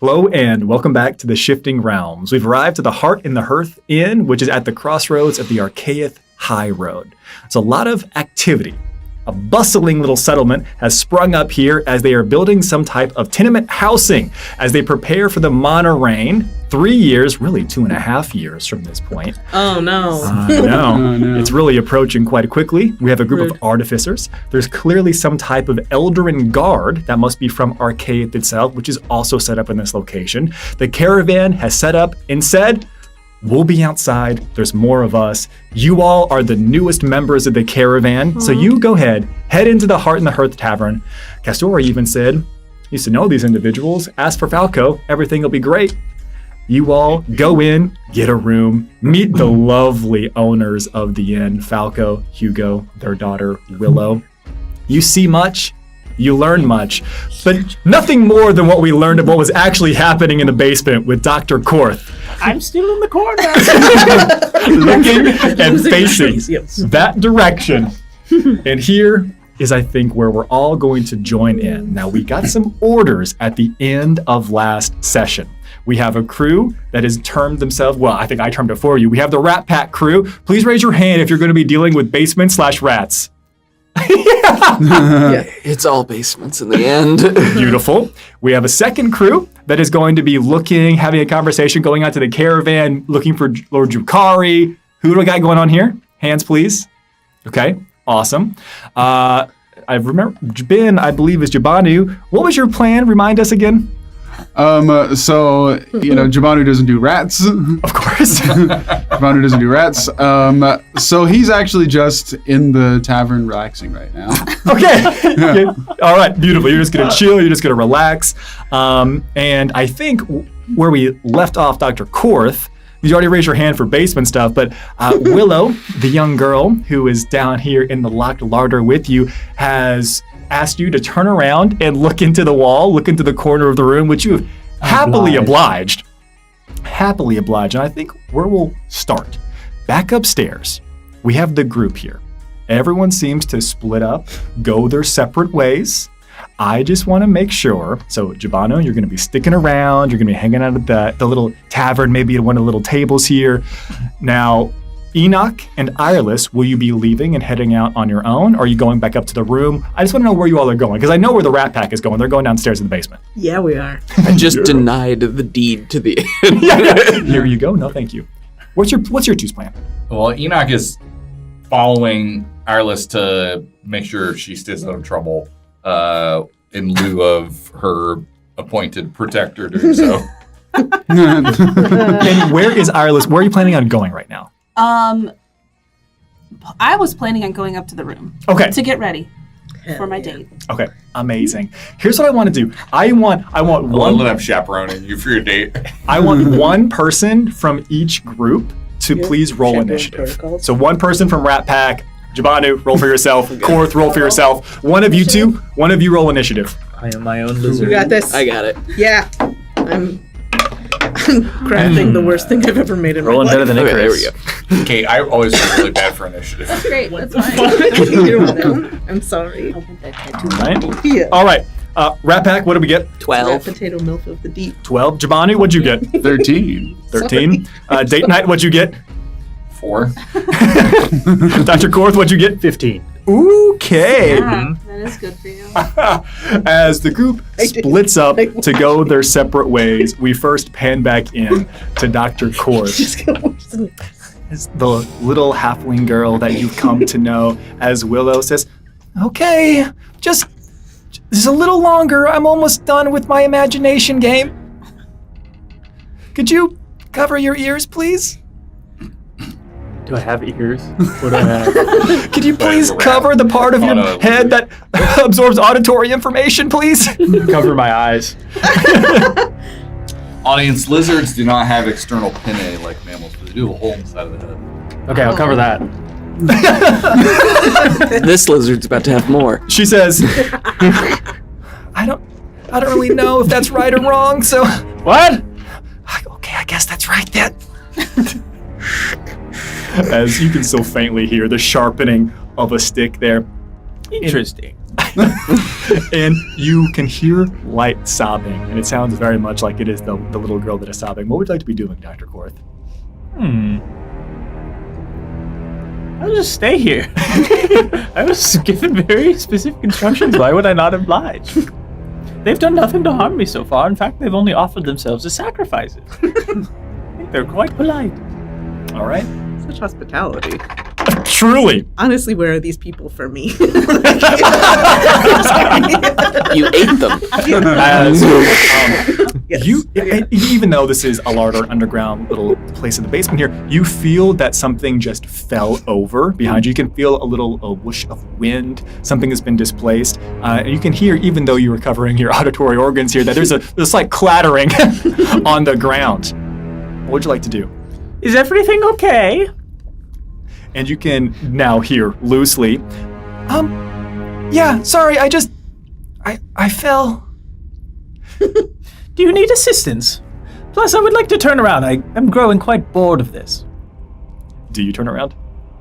Hello and welcome back to the Shifting Realms. We've arrived to the Heart in the Hearth Inn, which is at the crossroads of the Archaeith High Road. It's a lot of activity. A bustling little settlement has sprung up here as they are building some type of tenement housing as they prepare for the monorail. 3 years, really 2.5 years from this point. Oh no. Oh, no. It's really approaching quite quickly. We have a group of artificers. There's clearly some type of Eldarin guard that must be from Archaeith itself, which is also set up in this location. The caravan has set up and said, we'll be outside. There's more of us. You all are the newest members of the caravan. So you go ahead, head into the Heart in the Hearth Tavern. Castora even said, used to know these individuals. Ask for Falco. Everything will be great. You all go in, get a room, meet the lovely owners of the inn, Falco, Hugo, their daughter, Willow. You see much, you learn much, but nothing more than what we learned of what was actually happening in the basement with Dr. Korth. I'm still in the corner. Looking and facing that direction. And here is, I think, where we're all going to join in. Now, we got some orders at the end of last session. We have a crew that has termed themselves, well, I think I termed it for you. We have the Rat Pack crew. Please raise your hand if you're going to be dealing with basement/rats. Yeah, it's all basements in the end. Beautiful. We have a second crew that is going to be looking, having a conversation, going out to the caravan, looking for Lord Jukari. Who do we got going on here? Hands, please. Okay, awesome. I remember, Ben, I believe, is Jabanu. What was your plan? Remind us again. Jabanu doesn't do rats. Of course. Jabanu doesn't do rats. So he's actually just in the tavern relaxing right now. Okay. All right, beautiful. You're just going to chill. You're just going to relax. And I think where we left off Dr. Korth, you already raised your hand for basement stuff, but Willow, the young girl who is down here in the locked larder with you, has asked you to turn around and look into the wall, look into the corner of the room, which you have happily obliged. Happily obliged. And I think where we'll start, back upstairs, we have the group here. Everyone seems to split up, go their separate ways. I just want to make sure, so Jabano, you're going to be sticking around, you're going to be hanging out at the little tavern, maybe at one of the little tables here. Now, Enoch and Irelis, will you be leaving and heading out on your own? Or are you going back up to the room? I just want to know where you all are going, because I know where the Rat Pack is going. They're going downstairs in the basement. Yeah, we are. I just denied the deed to the inn. Here you go. No, thank you. What's your two's plan? Well, Enoch is following Irelis to make sure she stays out of trouble in lieu of her appointed protector doing so. And where is Irelis? Where are you planning on going right now? I was planning on going up to the room. Okay. To get ready for my date. Okay. Amazing. Here's what I want to do. I want one. Let I'm chaperoning you for your date. I want one person from each group to please roll initiative. Protocols. So one person from Rat Pack, Jabanu, roll for yourself. Korth, roll for yourself. One of you two, one of you roll initiative. I am my own lizard. You got this. I got it. Yeah. I'm crafting the worst thing I've ever made in Rolling my better life. than Okay, there we Icarus. go. Okay, I always feel really bad for initiative. That's great. That's fine. I'm sorry. Right? Yeah. All right. Rat Pack, what did we get? 12. Potato milk of the deep. 12. Jabanu, what'd you get? 13. 13. Date night, what'd you get? 4. Dr. Korth, what'd you get? 15. Okay. Yeah, that is good for you. As the group splits up to go their separate ways, we first pan back in to Dr. Korth, as the little halfling girl that you've come to know, as Willow says, okay, just a little longer. I'm almost done with my imagination game. Could you cover your ears, please? Do I have ears? What do I have? Could you please cover the part of your head that absorbs auditory information, please? Cover my eyes. Audience, lizards do not have external pinnae like mammals, but they do have a hole inside of the head. Okay, I'll cover that. This lizard's about to have more. She says, I don't really know if that's right or wrong, so... What? Okay, I guess that's right then. As you can still faintly hear the sharpening of a stick there. Interesting. And you can hear light sobbing, and it sounds very much like it is the little girl that is sobbing. What would you like to be doing, Dr. Korth? I'll just stay here. I was given very specific instructions. Why would I not oblige? They've done nothing to harm me so far. In fact, they've only offered themselves as sacrifices. I think they're quite polite. All right. Such hospitality. Truly. Honestly, where are these people for me? You ate them. Yes. Even though this is a larger underground little place in the basement here, you feel that something just fell over behind you. You can feel a whoosh of wind. Something has been displaced. And you can hear, even though you were covering your auditory organs here, that there's a slight clattering on the ground. What would you like to do? Is everything okay? And you can now hear loosely, yeah, sorry, I fell. Do you need assistance? Plus, I would like to turn around. I am growing quite bored of this. Do you turn around?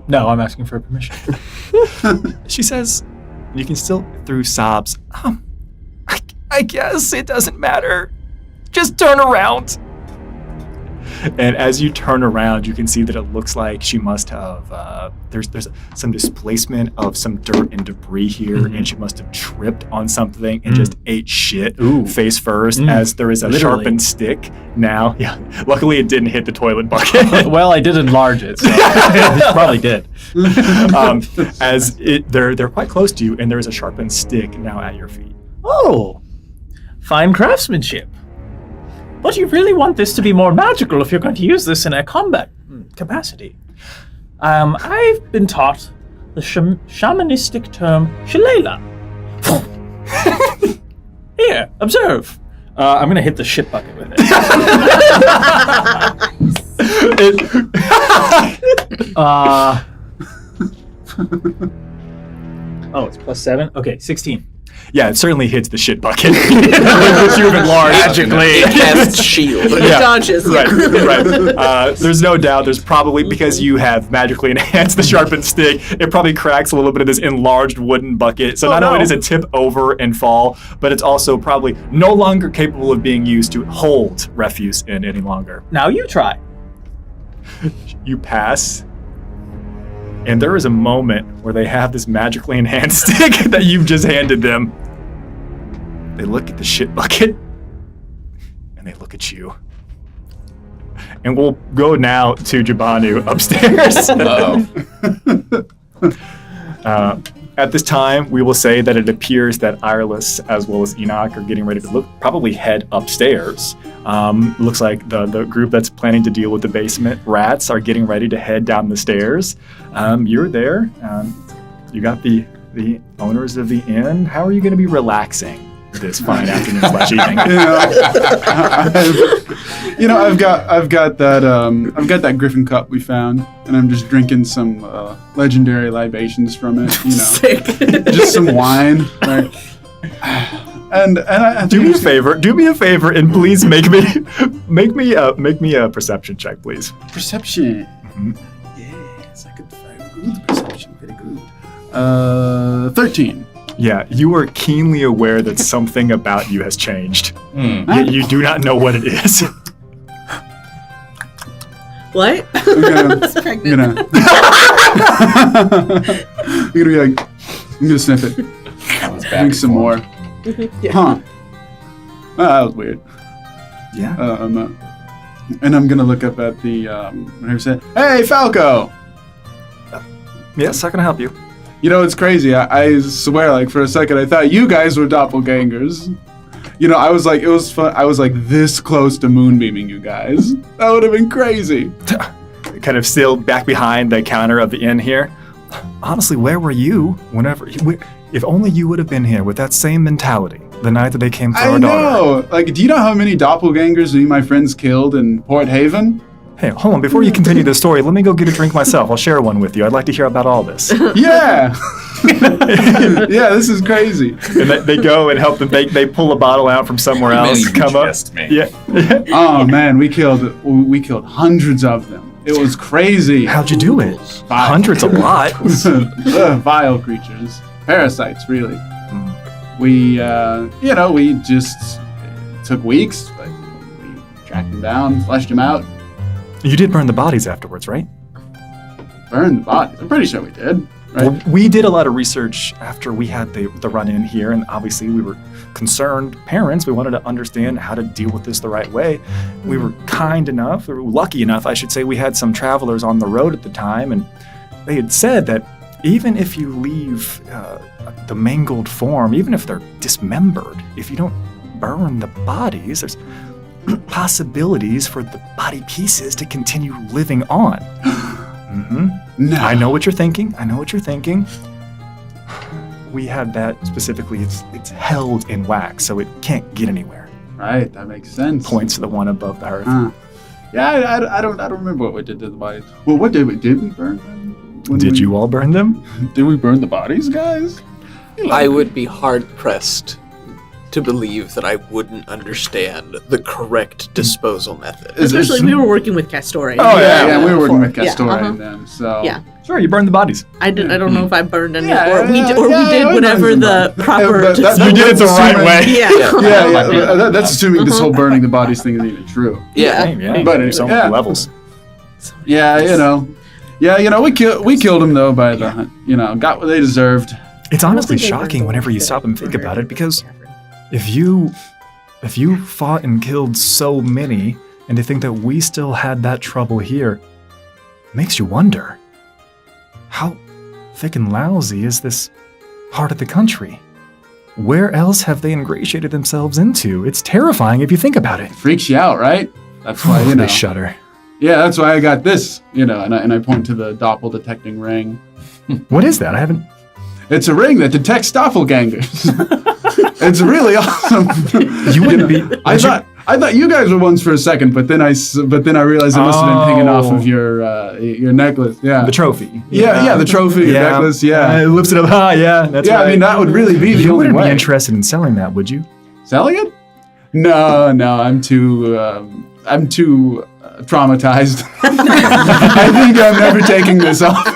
No, I'm asking for permission. She says, you can still, through sobs, I guess it doesn't matter. Just turn around. And as you turn around, you can see that it looks like she must have, there's some displacement of some dirt and debris here, and she must have tripped on something and just ate shit face first, as there is a sharpened stick now. Yeah, luckily it didn't hit the toilet bucket. Well, I did enlarge it, so it probably did. They're quite close to you, and there is a sharpened stick now at your feet. Oh, fine craftsmanship. But you really want this to be more magical if you're going to use this in a combat capacity. I've been taught the shamanistic term shillelagh. Here, observe. I'm going to hit the shit bucket with it. It's +7? Okay, 16. Yeah, it certainly hits the shit bucket, which you've enlarged magically. It casts shield. It dodges. Right. There's no doubt. There's probably, because you have magically enhanced the sharpened stick, it probably cracks a little bit of this enlarged wooden bucket. So not only does it tip over and fall, but it's also probably no longer capable of being used to hold refuse in any longer. Now you try. You pass. And there is a moment where they have this magically enhanced stick that you've just handed them. They look at the shit bucket, and they look at you. And we'll go now to Jabanu upstairs. At this time, we will say that it appears that Irelis, as well as Enoch, are getting ready to probably head upstairs. Looks like the group that's planning to deal with the basement rats are getting ready to head down the stairs. You're there. You got the owners of the inn. How are you going to be relaxing this fine afternoon / evening? I've got that Griffin cup we found, and I'm just drinking some legendary libations from it. Sick. Just some wine. Right? And I do me a favor, and please make me a perception check, please. Perception. Mm-hmm. Yes, I could find good perception. Very good. 13. Yeah, you are keenly aware that something about you has changed. Yet you do not know what it is. What? I'm gonna be like, I'm gonna sniff it. Drink some more. Yeah. Huh. That was weird. Yeah. And I'm gonna look up at the whatever said, "Hey, Falco." Yes, how can I help you? It's crazy. I swear, like, for a second, I thought you guys were doppelgangers. I was like, it was fun. I was like this close to moonbeaming you guys. That would have been crazy. Kind of still back behind the counter of the inn here. Honestly, where were you if only you would have been here with that same mentality the night that they came for our daughter? I know. Like, do you know how many doppelgangers me and my friends killed in Port Haven? Hey, hold on. Before you continue the story, let me go get a drink myself. I'll share one with you. I'd like to hear about all this. Yeah. Yeah, this is crazy. And they go and help them. They pull a bottle out from somewhere else. Come up. Yeah. Oh man, we killed hundreds of them. It was crazy. How'd you do it? Hundreds, a lot. Vile creatures, parasites, really. we just took weeks, but we tracked him down, fleshed him out, You did burn the bodies afterwards, right? burned the bodies. I'm pretty sure we did. Right? Well, we did a lot of research after we had the run-in here, and obviously we were concerned parents. We wanted to understand how to deal with this the right way. We were kind enough, or lucky enough, I should say, we had some travelers on the road at the time, and they had said that even if you leave the mangled form, even if they're dismembered, if you don't burn the bodies, there's possibilities for the body pieces to continue living on. No. I know what you're thinking. We had that specifically. It's held in wax, so it can't get anywhere. Right, that makes sense. Points to the one above the earth. Yeah, I don't remember what we did to the bodies. Well, what did we burn them? Did you all burn them? Did we burn the bodies, guys? I would be hard-pressed to believe that I wouldn't understand the correct disposal method. Especially we were working with Castore. Oh, Yeah, we were working with Yeah, Castore uh-huh. and them, so... Yeah. Sure, you burned the bodies. I don't know if I burned any, Yeah, or we yeah, did, yeah, we whatever burned the them. proper. Yeah, but You did it the right way. Yeah. Yeah, that's assuming this whole burning the bodies thing is even true. Yeah. Yeah. But There's so yeah. many levels. Yeah, we killed them though by the hunt. Got what they deserved. It's honestly shocking whenever you stop and think about it, because if you fought and killed so many, and to think that we still had that trouble here, makes you wonder, how thick and lousy is this part of the country? Where else have they ingratiated themselves into? It's terrifying if you think about it. Freaks you out, right? That's why They shudder. Yeah, that's why I got this. And I point to the doppel detecting ring. What is that? I haven't. It's a ring that detects doppelgangers. It's really awesome. You wouldn't be. I thought you guys were ones for a second, but then I realized it must have been picking off of your necklace. Yeah. The trophy. Yeah, the trophy, your necklace. Yeah. It lifts it up high. Yeah, that's right. I mean that would really be the You only wouldn't way. be interested in selling that, would you? Selling it? No, I'm too traumatized. I think I'm never taking this off.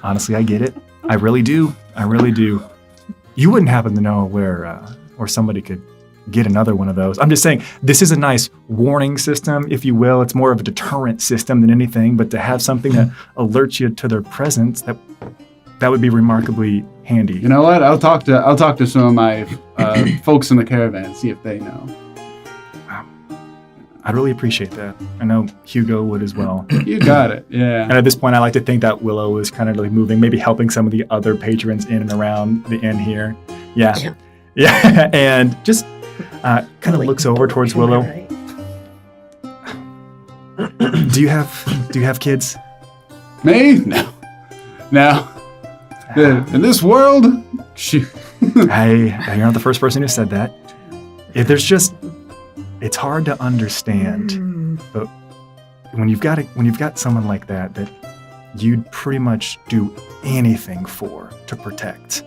Honestly, I get it. I really do. You wouldn't happen to know where somebody could get another one of those. I'm just saying, this is a nice warning system, if you will. It's more of a deterrent system than anything, but to have something that alerts you to their presence, that would be remarkably handy. You know what? I'll talk to some of my folks in the caravan, see if they know. I'd really appreciate that. I know Hugo would as well. You got it. Yeah. And at this point, I like to think that Willow is kind of like moving, maybe helping some of the other patrons in and around the inn here. Yeah. And just kind of looks over towards Willow. Do you have kids? Me? No. In this world, shoot. Hey, you're not the first person who said that. It's hard to understand, but when you've got someone like that you'd pretty much do anything to protect,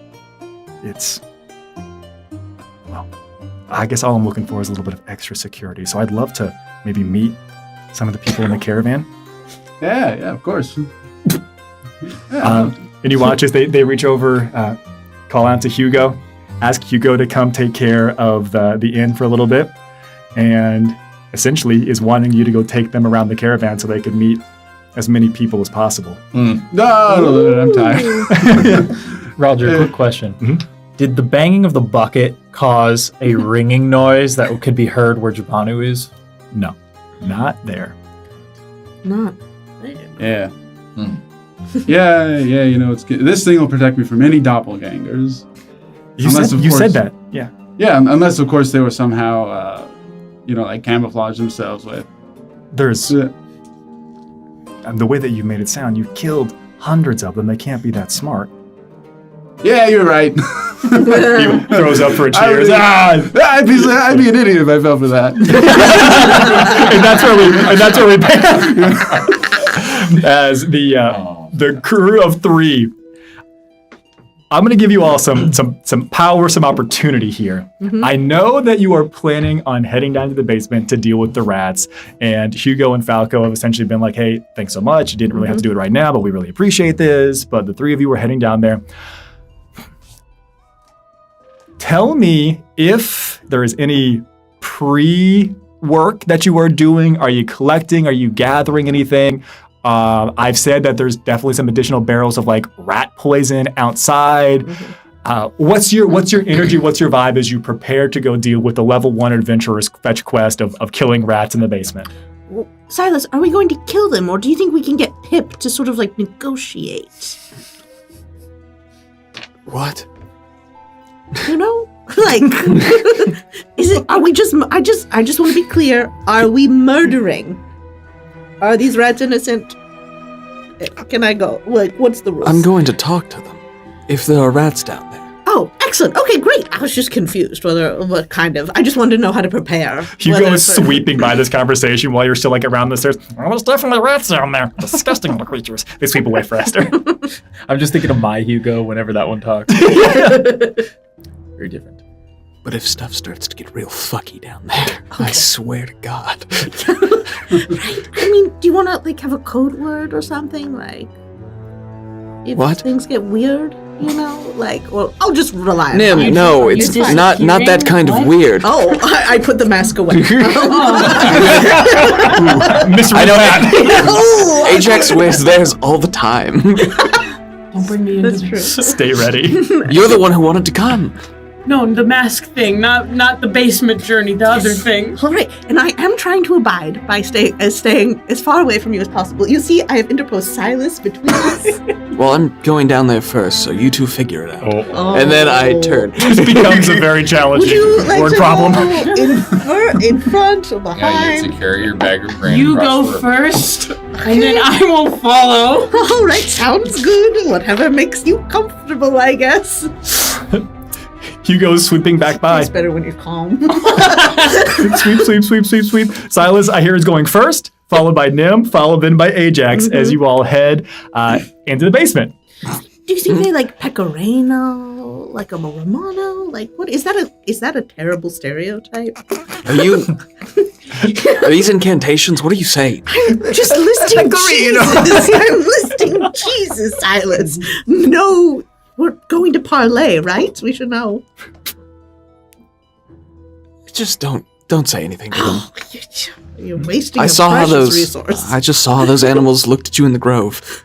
I guess all I'm looking for is a little bit of extra security. So I'd love to maybe meet some of the people in the caravan. Yeah, of course. And you watch as they reach over, call out to Hugo, ask Hugo to come take care of the inn for a little bit, and essentially is wanting you to go take them around the caravan so they could meet as many people as possible. No, I'm tired. Roger, quick question. Mhm. Did the banging of the bucket cause a ringing noise that could be heard where Jabanu is? No, not there. Not. Yeah. Yeah, this thing will protect me from any doppelgangers. You Unless, said that. Yeah. Yeah, unless of course they were somehow, camouflage themselves with. There's the way that you made it sound. You killed hundreds of them. They can't be that smart. Yeah, you're right. He throws up for a cheers. I'd be an idiot if I fell for that. and that's where we as the crew of three. I'm going to give you all some power, some opportunity here. Mm-hmm. I know that you are planning on heading down to the basement to deal with the rats, and Hugo and Falco have essentially been like, hey, thanks so much. You didn't really have to do it right now, but we really appreciate this. But the three of you were heading down there. tell me if there is any pre-work that you are doing. Are you collecting? Are you gathering anything? I've said that there's definitely some additional barrels of like rat poison outside. What's your energy? What's your vibe as you prepare to go deal with the level 1 adventurer's fetch quest of killing rats in the basement? Well, Silas, are we going to kill them, or do you think we can get Pip to sort of like negotiate? What? You know, like, is it? Are we just? I just want to be clear. Are we murdering? Are these rats innocent? Can I go? Like, what's the rules? I'm going to talk to them. If there are rats down there. Oh, excellent. Okay, great. I was just confused what kind of. I just wanted to know how to prepare. Hugo is sweeping by this conversation while you're still like around the stairs. Oh, there's definitely rats down there. Disgusting little creatures. They sweep away faster. I'm just thinking of my Hugo whenever that one talks. Very different. But if stuff starts to get real fucky down there, I swear to God. Right. I mean, do you want to like have a code word or something like? If What? things get weird, you know, like, or I'll just rely on Nim, you. no, it's fine. not that kind of weird. Oh, I put the mask away. Misread that. Oh, Ajax wears theirs all the time. Don't bring me into that's true. Stay ready. You're the one who wanted to come. No, the mask thing, not the basement journey, the other thing. All right, and I am trying to abide by staying as far away from you as possible. You see, I have interposed Silas between us. Well, I'm going down there first, so you two figure it out. Oh. And then I turn. This becomes a very Would challenging you like word to problem. go in front or behind? Yeah, you have to carry your bag of grain You across go the- first, and then I will follow. All right, sounds good. Whatever makes you comfortable, I guess. Hugo's sweeping back by. It's better when you're calm. Sweep. Silas, I hear, is going first, followed by Nim, followed then by Ajax as you all head into the basement. Do you think they like Pecorino, like a Romano? Like, what is that? Is that a terrible stereotype? Are these incantations? What are you saying? I'm just listing cheeses. I'm listing cheeses, Silas. No, we're going to parlay, right? We should know. Just don't say anything to them. Oh, you're wasting I a saw how precious those. resource. I just saw how those animals looked at you in the grove.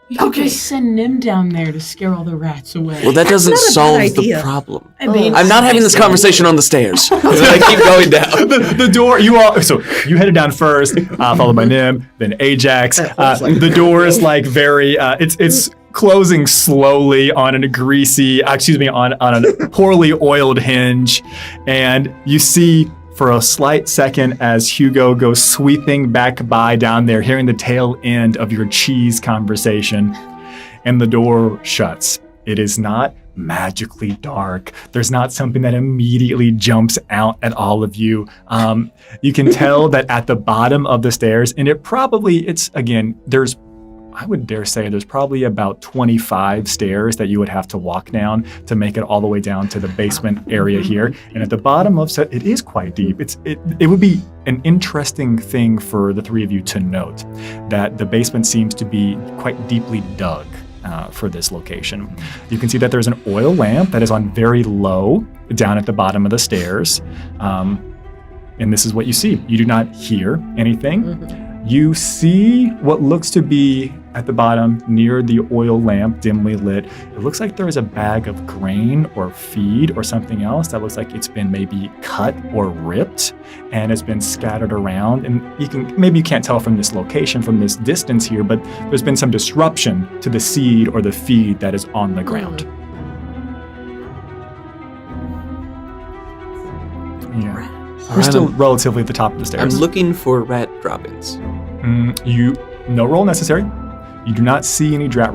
You could just send Nim down there to scare all the rats away. Well, that doesn't not a bad solve the idea. problem. I mean, I'm not having this conversation on the stairs. I keep going down. The door, so you headed down first, followed by Nim, then Ajax. The door is like very, it's closing slowly on a poorly oiled hinge. And you see for a slight second as Hugo goes sweeping back by down there, hearing the tail end of your cheese conversation, and the door shuts. It is not magically dark. There's not something that immediately jumps out at all of you. You can tell that at the bottom of the stairs, and I would dare say there's probably about 25 stairs that you would have to walk down to make it all the way down to the basement area here. And at the bottom of it is quite deep. It would be an interesting thing for the three of you to note that the basement seems to be quite deeply dug for this location. You can see that there's an oil lamp that is on very low down at the bottom of the stairs. And this is what you see. You do not hear anything. Mm-hmm. You see what looks to be at the bottom near the oil lamp, dimly lit. It looks like there is a bag of grain or feed or something else that looks like it's been maybe cut or ripped and has been scattered around. And maybe you can't tell from this location, from this distance here, but there's been some disruption to the seed or the feed that is on the ground. Yeah. We're still relatively at the top of the stairs. I'm looking for rat droppings. No roll necessary. You do not see any rat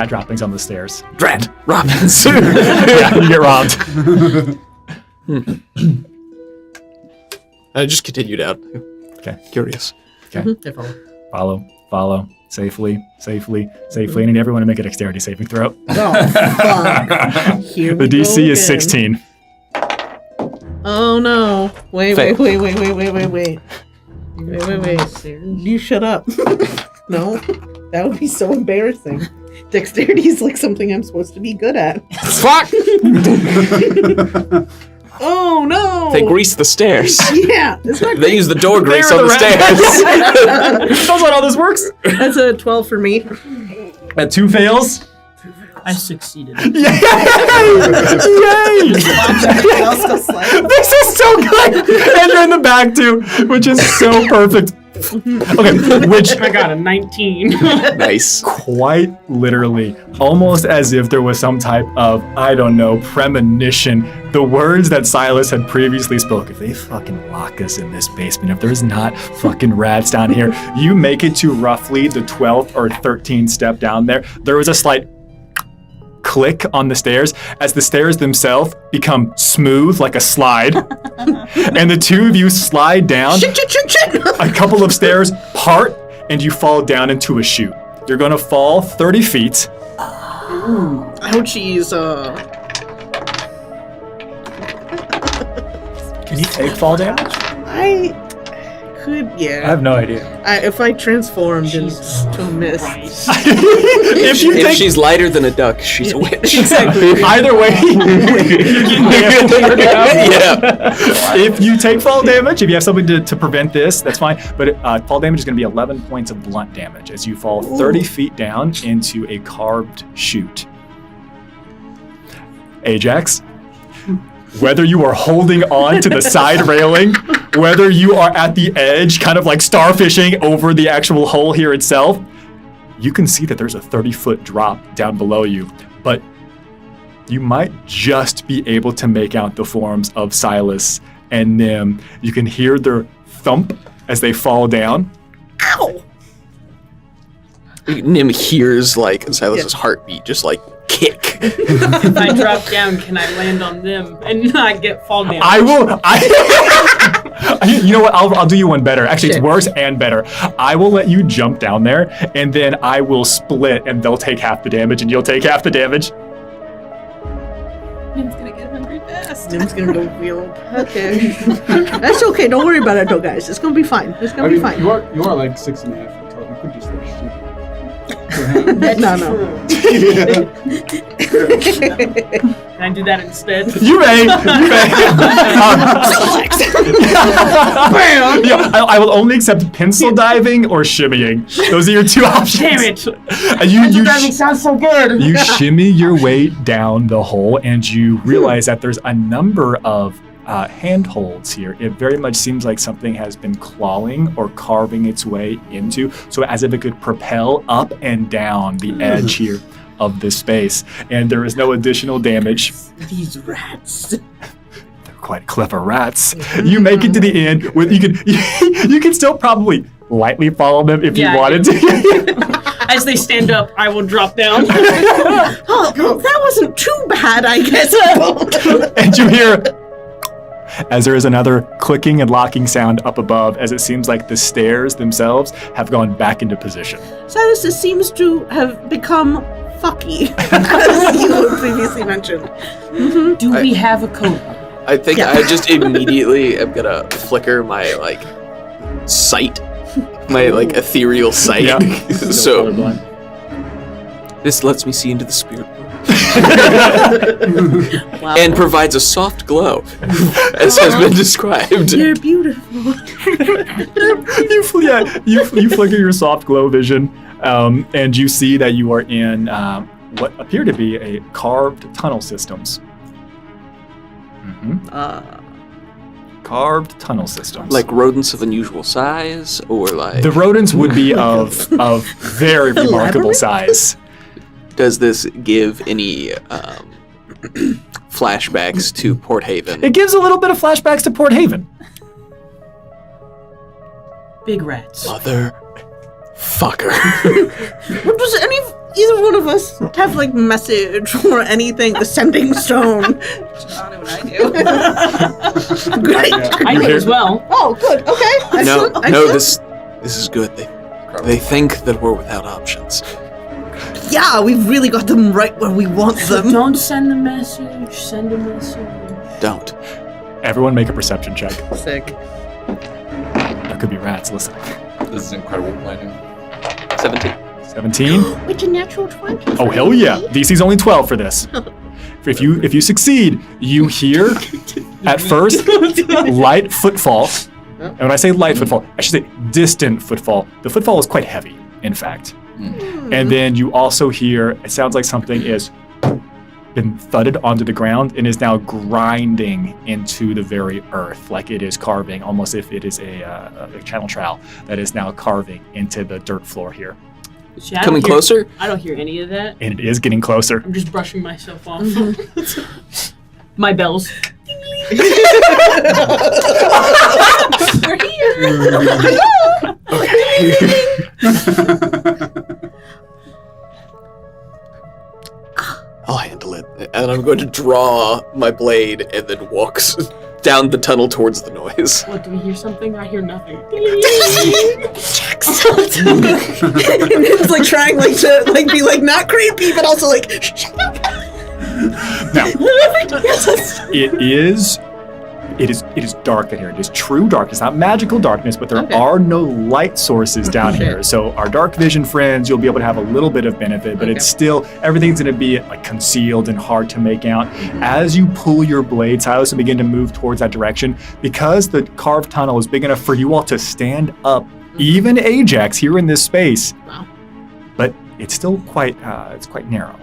droppings on the stairs. Rat droppings. Yeah, you get robbed. I just continue down. Okay. Curious. Okay. Follow. Safely. I need everyone to make a dexterity saving throw. Oh, fuck. Here we The DC go is again. 16. Oh no. Wait. Fail. Wait. You shut up. No, that would be so embarrassing. Dexterity is like something I'm supposed to be good at. Fuck! Oh no! They grease the stairs. Yeah, it's not They use the door grease They're on the the stairs. That's not how this works. That's a 12 for me. At 2 fails. I succeeded. Yay! Yay! This is so good. And you're in the back too, which is so perfect. Okay, which I got a 19. Nice. quite literally, almost as if there was some type of, I don't know, premonition. The words that Silas had previously spoke, if they fucking lock us in this basement, if there's not fucking rats down here, you make it to roughly the 12th or 13th step down there. There was a slight click on the stairs as the stairs themselves become smooth like a slide. And the two of you slide down. Shit. A couple of stairs part, and you fall down into a chute. You're gonna fall 30 feet. Ouchies, Can you take fall damage? I could, yeah. I have no idea. If I transformed into mist. If you If take she's lighter than a duck, she's a witch. Exactly. either way, Yeah. if you take fall damage, if you have something to prevent this, that's fine. But fall damage is going to be 11 points of blunt damage as you fall 30 feet down into a carved chute. Ajax, whether you are holding on to the side railing, whether you are at the edge, kind of like starfishing over the actual hole here itself, you can see that there's a 30-foot drop down below you, but you might just be able to make out the forms of Silas and Nim. You can hear their thump as they fall down. Ow! Nim hears like Silas's heartbeat just like kick. If I drop down, can I land on them and not get fall damage? You know what? I'll do you one better. Actually, Shit. it's worse and better. I will let you jump down there, and then I will split, and they'll take half the damage, and you'll take half the damage. Nim's gonna get hungry fast. Nim's gonna go real. Okay. That's okay. Don't worry about it, though, guys. It's gonna be fine. It's gonna be fine. You are like 6.5 feet tall. You could just like shoot. No. Can I do that instead? You may. Yeah, I will only accept pencil diving or shimmying. Those are your two options. Damn it! You sounds so good. You shimmy your way down the hole, and you realize that there's a number of handholds here. It very much seems like something has been clawing or carving its way into, so as if it could propel up and down the edge here of this space. And there is no additional damage. These rats. They're quite clever rats. You make it to the end. With you can still probably lightly follow them if Yeah, you I wanted to. As they stand up, I will drop down. Oh, well, that wasn't too bad, I guess. And you hear, as there is another clicking and locking sound up above, as it seems like the stairs themselves have gone back into position. Silas seems to have become fucky, as you previously mentioned. Do we have a coat? I think Yeah. I just immediately am gonna flicker my like sight, my like ethereal sight. Yeah. So this lets me see into the spirit world. Wow. And provides a soft glow, as has been described. You're beautiful. You flicker your soft glow vision, and you see that you are in what appear to be a carved tunnel systems. Carved tunnel systems. Like rodents of unusual size, or like the rodents would be of very remarkable Elaborate? size. does this give any flashbacks to Port Haven? It gives a little bit of flashbacks to Port Haven. Big rats. Motherfucker. What does either one of us have like message or anything? The sending stone. I don't know what I do. Great. I do as well. Oh, good. Okay. No, Excellent. no, Excellent. this is good. They think that we're without options. Yeah, we've really got them right where we want them. Don't send the message. Send a message. Don't. Everyone make a perception check. Sick. That could be rats, listen. This is incredible planning. 17. 17. Which a natural 20. Oh, hell yeah. DC's only 12 for this. If you succeed, you hear, at first, light footfall. And when I say light footfall, I should say distant footfall. The footfall is quite heavy, in fact. And then you also hear, it sounds like something is been thudded onto the ground and is now grinding into the very earth, like it is carving, almost if it is a channel trowel that is now carving into the dirt floor here. See, I Coming don't hear- closer? I don't hear any of that. And it is getting closer. I'm just brushing myself off. My bells. We're here. I'll handle it. And I'm going to draw my blade and then walk down the tunnel towards the noise. What, do we hear something? I hear nothing. And it's like trying like to like be like not creepy, but also like shut up. Now, it is dark in here. It is true darkness, not magical darkness, but there are no light sources down here. So our dark vision friends, you'll be able to have a little bit of benefit, but it's still, everything's going to be like concealed and hard to make out. As you pull your blade, Silas, and begin to move towards that direction, because the carved tunnel is big enough for you all to stand up, even Ajax here in this space. Wow. But it's still quite narrow.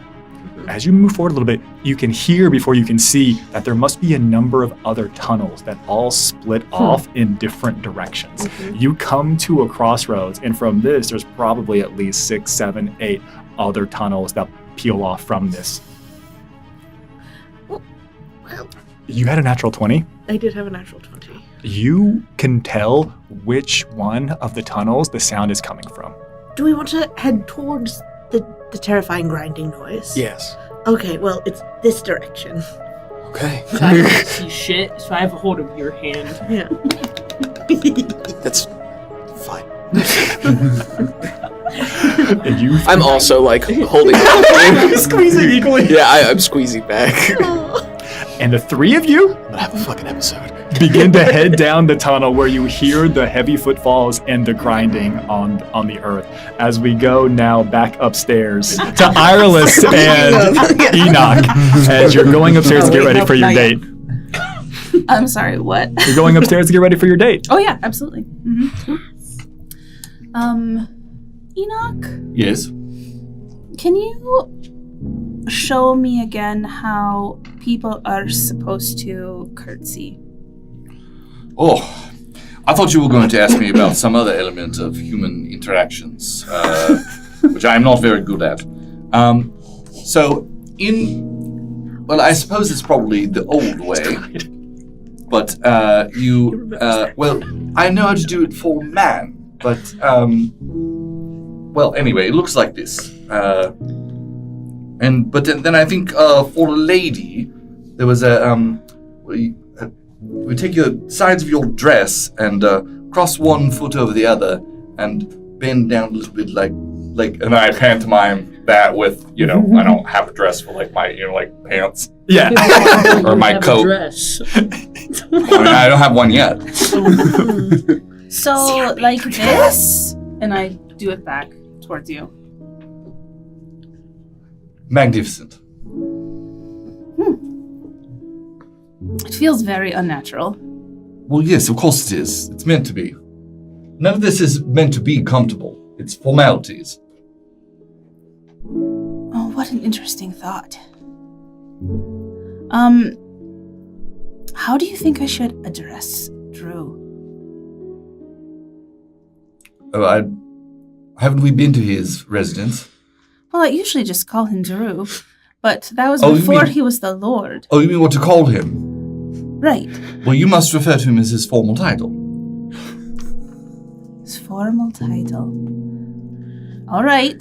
As you move forward a little bit, you can hear before you can see that there must be a number of other tunnels that all split off in different directions. You come to a crossroads, and from this, there's probably at least 6, 7, 8 other tunnels that peel off from this. Well, You had a natural 20. I did have a natural 20. You can tell which one of the tunnels the sound is coming from. Do we want to head towards the terrifying grinding noise? Yes. Okay, well, it's this direction. Okay. So I can't see shit, so I have a hold of your hand. Yeah. That's fine. And you I'm also like holding it. squeezing equally. Yeah, I'm squeezing back. And the three of you I'm gonna have a fucking episode. begin to head down the tunnel where you hear the heavy footfalls and the grinding on the earth. As we go now back upstairs to Ireless and Enoch, as you're going upstairs to get ready for your date. I'm sorry, what? You're going upstairs to get ready for your date. Oh yeah, absolutely. Enoch, Yes. can you show me again how people are supposed to curtsy? Oh, I thought you were going to ask me about some other element of human interactions, which I'm not very good at. Well, I suppose it's probably the old way, but well, I know how to do it for man, but, well, anyway, it looks like this. But then I think for a lady, there was we take your sides of your dress and cross one foot over the other and bend down a little bit like, and I pantomime that with, I don't have a dress for like my, like pants Yeah. or my Have a coat. dress. I mean, I don't have one yet. So, like this, and I do it back towards you. Magnificent. It feels very unnatural. Well, yes, of course it is. It's meant to be. None of this is meant to be comfortable. It's formalities. Oh, what an interesting thought. How do you think I should address Drew? Oh, haven't we been to his residence? Well, I usually just call him Drew, but that was Oh, you before mean- he was the Lord. Oh, you mean what to call him? Right. Well, you must refer to him as his formal title. His formal title. All right.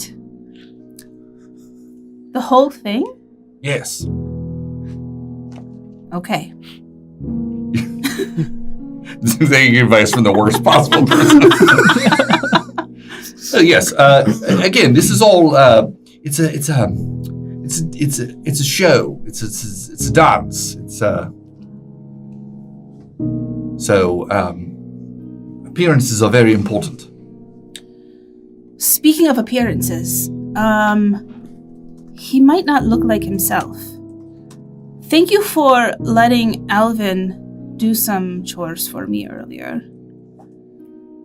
The whole thing? Yes. Okay. Taking advice from the worst possible person. So yes. Again, this is all. It's a show. It's a dance. So appearances are very important. speaking of appearances, he might not look like himself. Thank you for letting Alvin do some chores for me earlier.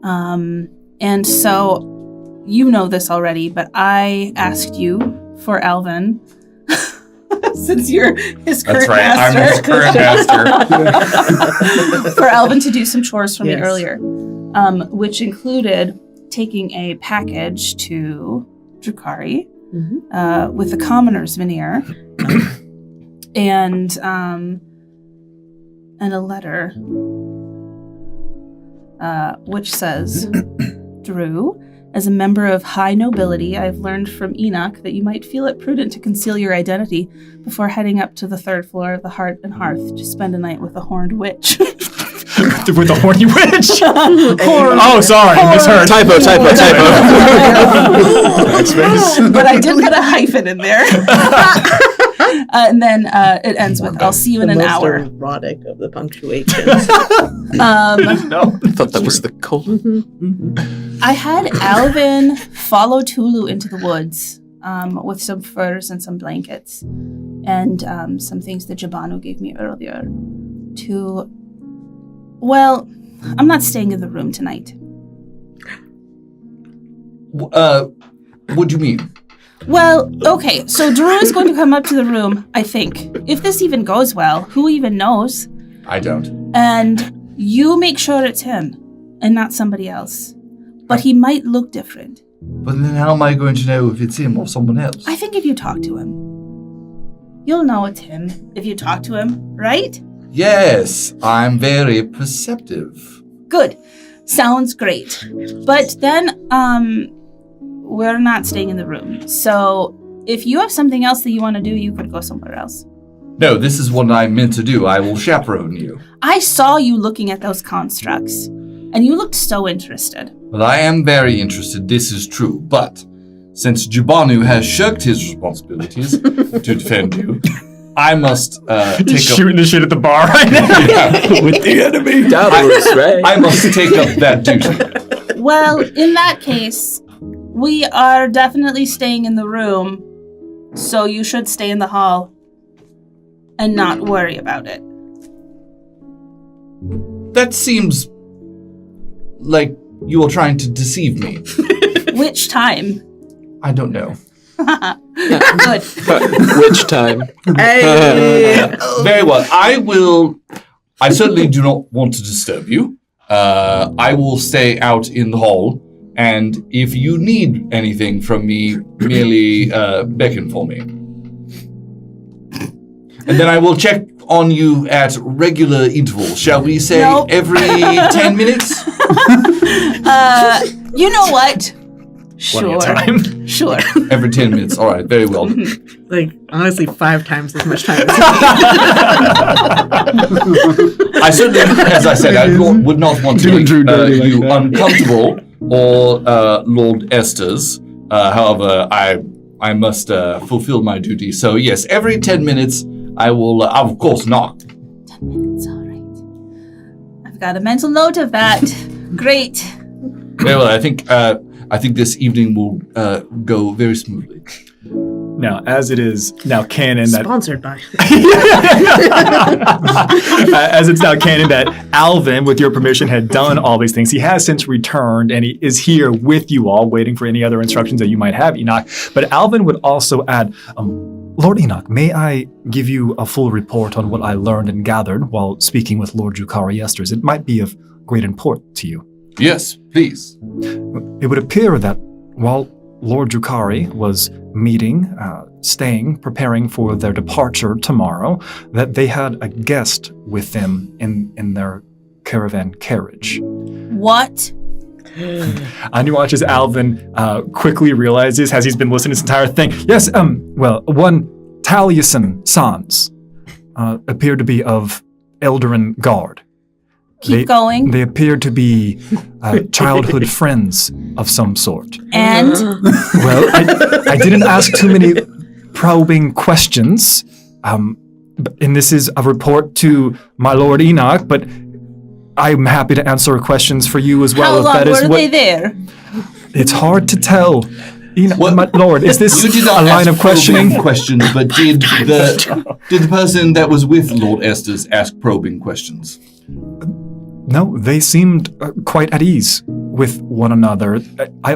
And so, you know this already, but I asked you for Alvin, since you're his current master. I'm his current master. For Alvin to do some chores for me Yes. earlier, which included taking a package to Drukari with the commoner's veneer and a letter which says, Drew, as a member of high nobility, I've learned from Enoch that you might feel it prudent to conceal your identity before heading up to the 3rd floor of the Heart and Hearth to spend a night with a horned witch. With the horny witch? Oh, sorry, misheard. Typo. But I did put a hyphen in there. And then it ends with, I'll see you in an hour. Erotic of the punctuation. No, I thought that was the colon. I had Alvin follow Tulu into the woods with some furs and some blankets and some things that Jabanu gave me earlier to... Well, I'm not staying in the room tonight. What do you mean? Well, okay, so Drew is going to come up to the room, I think. If this even goes well, who even knows? I don't. And you make sure it's him and not somebody else. But he might look different. But then how am I going to know if it's him or someone else? I think if you talk to him, you'll know it's him if you talk to him, right? Yes, I'm very perceptive. Good. Sounds great. But then, we're not staying in the room. So if you have something else that you want to do, you could go somewhere else. No, this is what I meant to do. I will chaperone you. I saw you looking at those constructs, and you looked so interested. Well, I am very interested, this is true. But since Jabanu has shirked his responsibilities to defend you, I must take Shooting the shit at the bar right now. With the enemy. Davos, right? I must take up that duty. Well, in that case, we are definitely staying in the room, so you should stay in the hall and not worry about it. That seems like you are trying to deceive me. Which time? I don't know. Good. Which time? Very well. I certainly do not want to disturb you. I will stay out in the hall, and if you need anything from me, merely beckon for me. And then I will check on you at regular intervals. Shall we say Nope. every 10 minutes? You know what? Sure. Time. Sure. Every 10 minutes. All right, very well. Like, honestly, 5 times as much time as I certainly, as I said, I would not want to Doing make Drew dirty like you that. uncomfortable or Lord Esther's. However, I must fulfill my duty. So yes, every 10 minutes I will, of course, knock. 10 minutes, all right. I've got a mental note of that. Great. Very well. I think this evening will go very smoothly. Now, as it is now canon that Sponsored by. as it's now canon that Alvin, with your permission, had done all these things. He has since returned, and he is here with you all, waiting for any other instructions that you might have, Enoch. But Alvin would also add, Lord Enoch, may I give you a full report on what I learned and gathered while speaking with Lord Jukari Esters? It might be of great import to you. Yes, please. It would appear that while Lord Jukari was meeting, staying, preparing for their departure tomorrow, that they had a guest with them in their caravan carriage. What? And you watch as Alvin quickly realizes, as he's been listening to this entire thing, yes, one Taliesin Sans appeared to be of Eldarin Guard. Keep going. They appeared to be childhood friends of some sort. And? Well, I didn't ask too many probing questions, and this is a report to my Lord Enoch, but I'm happy to answer questions for you as well. How if long that is were what, they there? It's hard to tell. My lord, is this You did not a line ask of questioning? probing questions, but did the person that was with Lord Estes ask probing questions? No, they seemed quite at ease with one another. I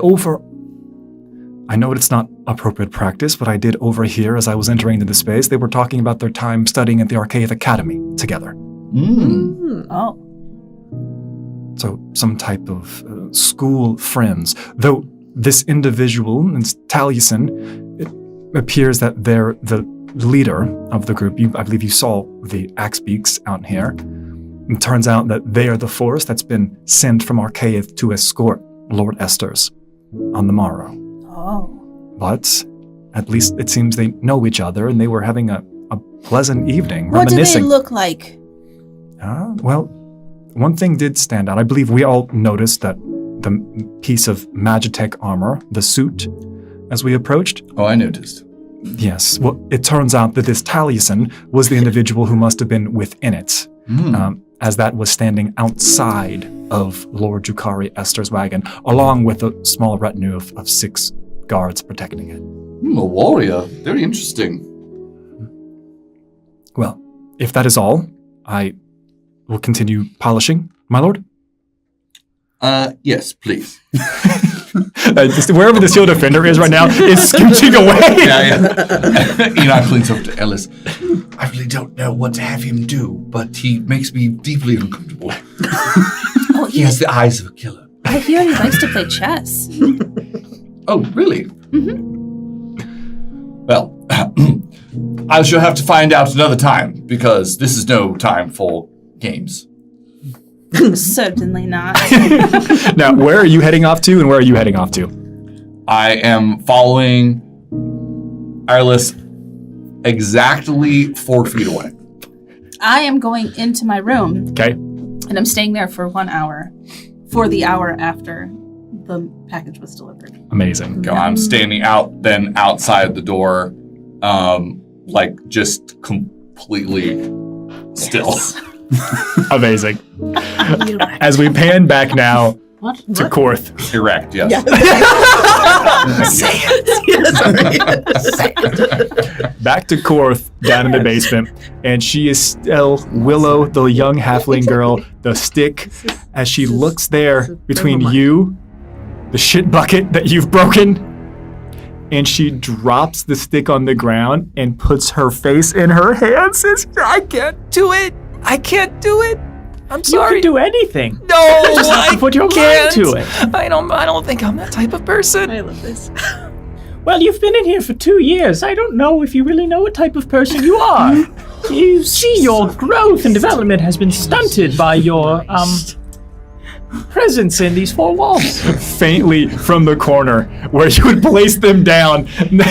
know it's not appropriate practice, but I did overhear as I was entering into the space, they were talking about their time studying at the Archaic Academy together. Oh. So some type of school friends. Though this individual, it's Taliesin, it appears that they're the leader of the group. I believe you saw the axe beaks out here. It turns out that they are the force that's been sent from Archaeith to escort Lord Esters on the morrow. Oh. But at least it seems they know each other and they were having a pleasant evening, What do they reminiscing. look like? Well, one thing did stand out. I believe we all noticed that the piece of Magitech armor, the suit, as we approached. Oh, I noticed. Yes. Well, it turns out that this Taliesin was the individual who must have been within it, as that was standing outside of Lord Jukari Esther's wagon, along with a small retinue of 6 guards protecting it. A warrior. Very interesting. Well, if that is all, I will continue polishing, my lord. Yes, please. Wherever the Seal Defender is right now is scooching away. Yeah. Enoch leans over to Ellis. I really don't know what to have him do, but he makes me deeply uncomfortable. Oh, He has the eyes of a killer. I hear he likes to play chess. Oh, really? Well, I shall have to find out another time, because this is no time for games. Certainly not. Now, where are you heading off to, and where are you heading off to? I am following Irelis exactly 4 feet away. I am going into my room, Okay. and I'm staying there for 1 hour, for the hour after the package was delivered. Amazing. So I'm standing outside the door, just completely still. Amazing. As we pan back now to Korth. Erect, yes. Back to Korth down in the basement, and she is still Willow, the young halfling girl, the stick, as she looks there between you, the shit bucket that you've broken, and she drops the stick on the ground and puts her face in her hands. I can't do it. I can't do it. I'm sorry. You can do anything. No, Just have to put your mind to it. I don't think I'm that type of person. I love this. Well, you've been in here for 2 years. I don't know if you really know what type of person you are. You see, your growth and development has been stunted by your presence in these 4 walls. Faintly from the corner where you would place them down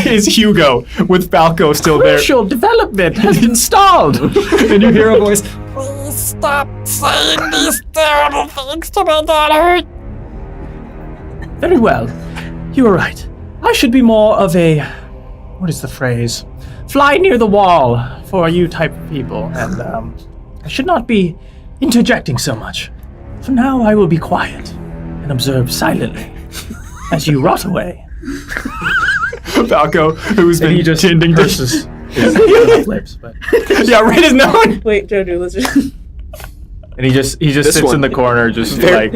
is Hugo with Falco still there. Crucial development has been stalled. And you hear a voice. Please stop saying these terrible things to my daughter. Very well. You were right. I should be more of a, what is the phrase? Fly near the wall for you type of people. And I should not be interjecting so much. For now, I will be quiet and observe silently as you rot away. Falco, who's been tending to his lips, but yeah, right as no one. Wait, Jojo, let's just. and he just sits in the corner, just like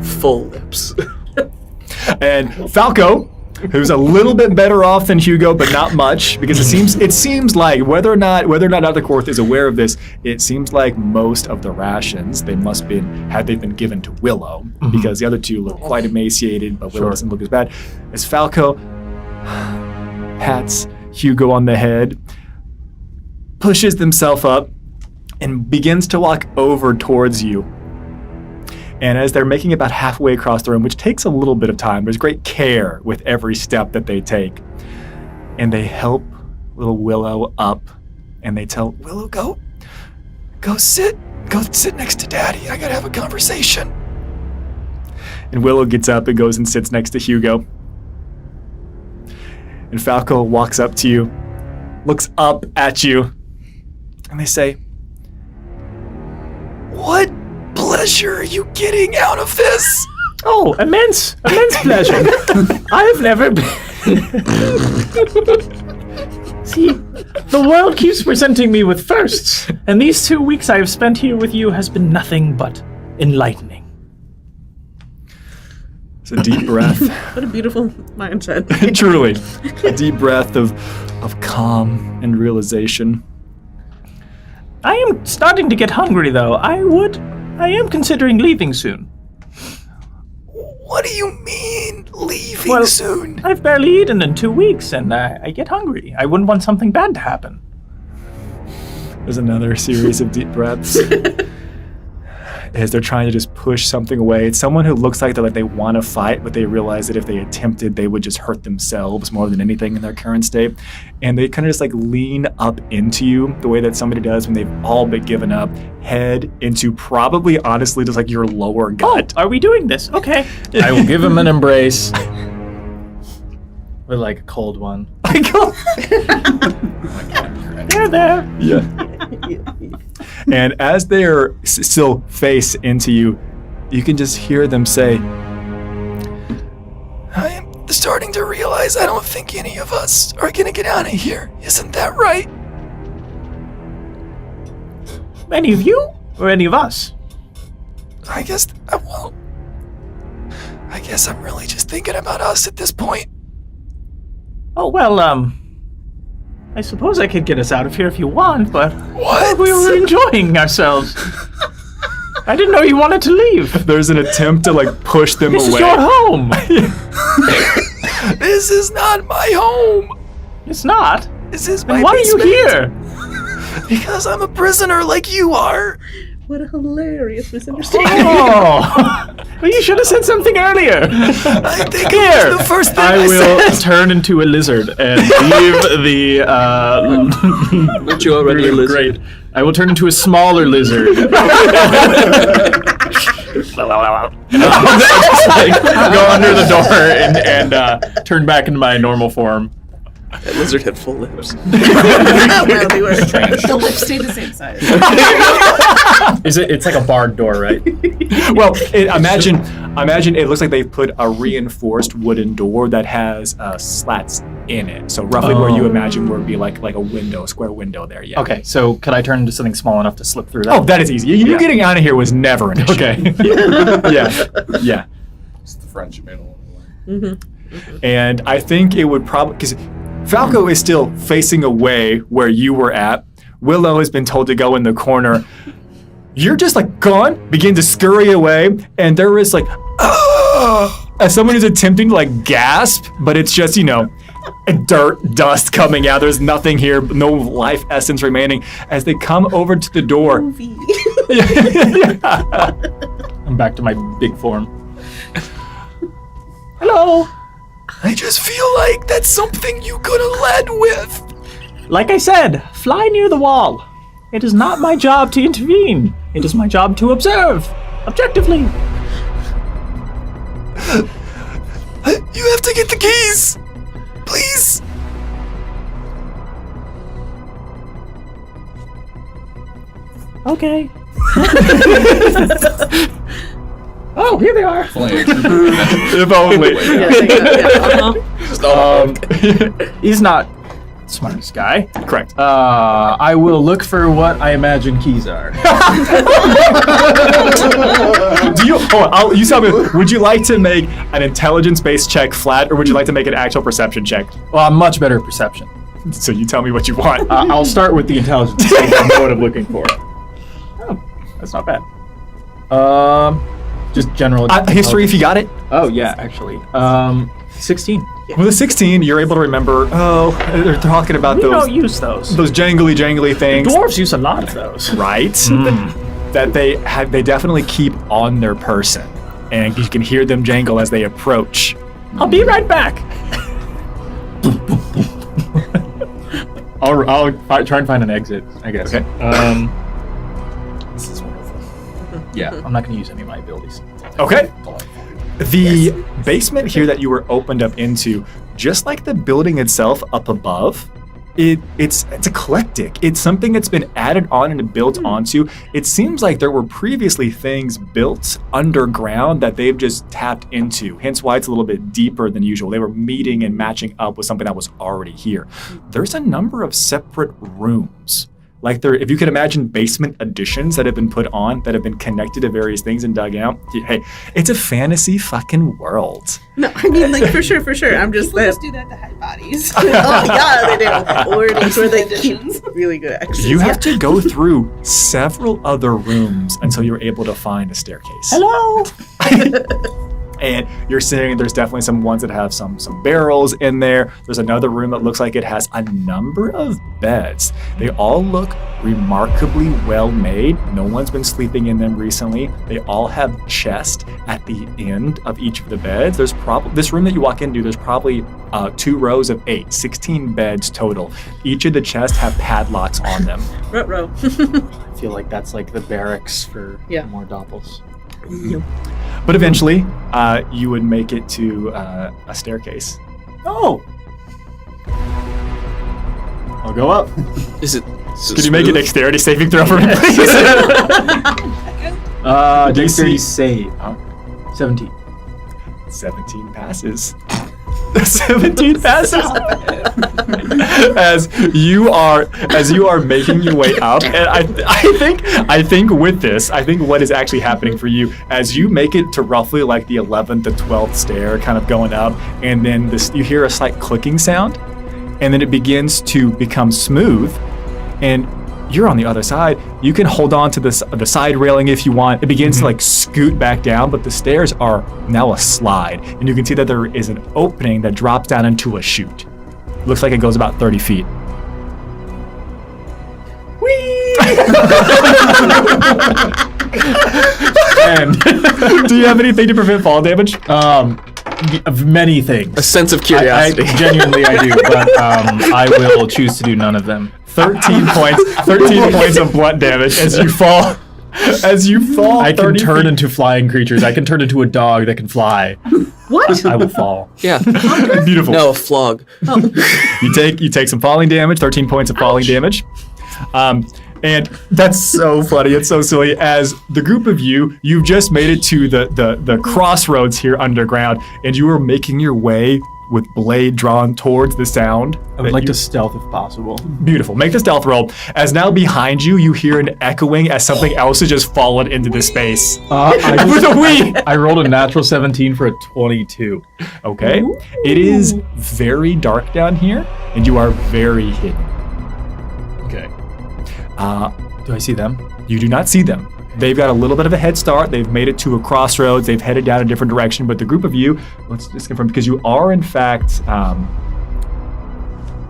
Full lips. And Falco, who's a little bit better off than Hugo, but not much, because it seems like whether or not Dr. Korth is aware of this, it seems like most of the rations had they been given to Willow, because the other two look quite emaciated, but Willow doesn't look as bad. As Falco pats Hugo on the head, pushes himself up, and begins to walk over towards you. And as they're making about halfway across the room, which takes a little bit of time, there's great care with every step that they take. And they help little Willow up, and they tell Willow, go sit next to Daddy. I gotta have a conversation. And Willow gets up and goes and sits next to Hugo. And Falco walks up to you, looks up at you, and they say, "What pleasure are you getting out of this?" Oh, immense pleasure. I've never been. See, the world keeps presenting me with firsts, and these 2 weeks I have spent here with you has been nothing but enlightening. It's a deep breath. What a beautiful mindset. Truly. A deep breath of calm and realization. I am starting to get hungry, though. I am considering leaving soon. What do you mean, leaving soon? I've barely eaten in 2 weeks, and I get hungry. I wouldn't want something bad to happen. There's another series of deep breaths. As they're trying to just push something away. It's someone who looks like they want to fight, but they realize that if they attempted, they would just hurt themselves more than anything in their current state. And they kind of just lean up into you the way that somebody does when they've all but given up, head into probably, honestly, just your lower gut. Oh, are we doing this? Okay. I will give him an embrace. With a cold one. There. Yeah. And as they're still face into you, you can just hear them say, I am starting to realize I don't think any of us are going to get out of here. Isn't that right? Any of you? Or any of us? I guess I'm really just thinking about us at this point. Oh, well, I suppose I could get us out of here if you want, but What? we were enjoying ourselves. I didn't know you wanted to leave. There's an attempt to push them This away. is your home. This is not my home. It's not. This is my Then why basement. are you here? Because I'm a prisoner like you are. What a hilarious misunderstanding. Oh, well, you should have said something earlier. I think Here, it was the first thing I I will said. turn into a lizard and leave the. Aren't you already a lizard? Great. I will turn into a smaller lizard. Go under the door and turn back into my normal form. That lizard had full lips. Well, they were. The lips stay the same size. It's like a barred door, right? Well, imagine it looks like they've put a reinforced wooden door that has slats in it. So roughly where you imagine would be like a window, a square window there. Yeah. Okay, so could I turn into something small enough to slip through that? Oh, that is easy. You getting out of here was never an issue. Okay. Yeah. It's the French middle. And I think it would probably, because Falco is still facing away where you were at. Willow has been told to go in the corner. You're just gone, begin to scurry away, and there is as someone who's attempting to gasp, but it's just, dirt, dust coming out. There's nothing here, no life essence remaining. As they come over to the door. I'm back to my big form. Hello. I just feel like that's something you could have led with. Like I said, fly near the wall. It is not my job to intervene. It is my job to observe, objectively. You have to get the keys. Please. Okay. Oh, here they are. If only. He's not the smartest guy. Correct. I will look for what I imagine keys are. You tell me, would you like to make an intelligence-based check flat, or would you like to make an actual perception check? Well, I'm much better at perception. So you tell me what you want. I'll start with the intelligence. So I know what I'm looking for. Oh, that's not bad. Just general History, if you got it. Oh yeah, actually. 16. With a 16, you're able to remember. Oh, they're talking about We those don't use those. jangly things, Dwarves use a lot of those. right? That they definitely keep on their person, and you can hear them jangle as they approach. I'll be right back. I'll try and find an exit, I guess. Okay. This is wonderful. Yeah, I'm not going to use any of my abilities. Okay. The basement here that you were opened up into, just like the building itself up above, it's eclectic. It's something that's been added on and built onto. It seems like there were previously things built underground that they've just tapped into, hence why it's a little bit deeper than usual. They were meeting and matching up with something that was already here. There's a number of separate rooms. Like if you could imagine basement additions that have been put on, that have been connected to various things and dug out. Hey, it's a fantasy fucking world. No, I mean, like, for sure. I'm just People that. just do that to hide bodies. Oh, yeah, they do. Or it's where they keep Additions. really good extras. You have to go through several other rooms until you're able to find a staircase. Hello. And you're seeing there's definitely some ones that have some barrels in there. There's another room that looks like it has a number of beds. They all look remarkably well made. No one's been sleeping in them recently. They all have chests at the end of each of the beds. There's probably this room that you walk into, there's probably 2 rows of 8, 16 beds total. Each of the chests have padlocks on them. Ruh-roh. I feel like that's like the barracks for Yeah. more doppels. But eventually, you would make it to a staircase. Oh. I'll go up. Is it? Can you make a dexterity saving throw for me, please? Dexterity save. 17. 17 passes. 17 passes. as you are making your way up, and I think with this, I think what is actually happening for you as you make it to roughly like the 11th to 12th stair, kind of going up, and then you hear a slight clicking sound, and then it begins to become smooth, and you're on the other side. You can hold on to the side railing if you want. It begins to like scoot back down, but the stairs are now a slide. And you can see that there is an opening that drops down into a chute. Looks like it goes about 30 feet. And Do you have anything to prevent fall damage? of many things. A sense of curiosity. Genuinely I do, but I will choose to do none of them. 13 points of blunt damage as you fall. I can 30 turn feet. into flying creatures. I can turn into a dog that can fly. What? I will fall. Yeah. Beautiful. No, a flog. You take some falling damage, 13 points of falling damage. And that's so funny. It's so silly. As the group of you've just made it to the crossroads here underground, and you are making your way with blade drawn towards the sound. I would like to stealth if possible. Beautiful. Make the stealth roll. As now behind you, you hear an echoing as something else has just fallen into the space. With a wee! I rolled a natural 17 for a 22. Okay. It is very dark down here, and you are very hidden. Okay. Do I see them? You do not see them. They've got a little bit of a head start. They've made it to a crossroads. They've headed down a different direction. But the group of you, let's just confirm, because you are in fact,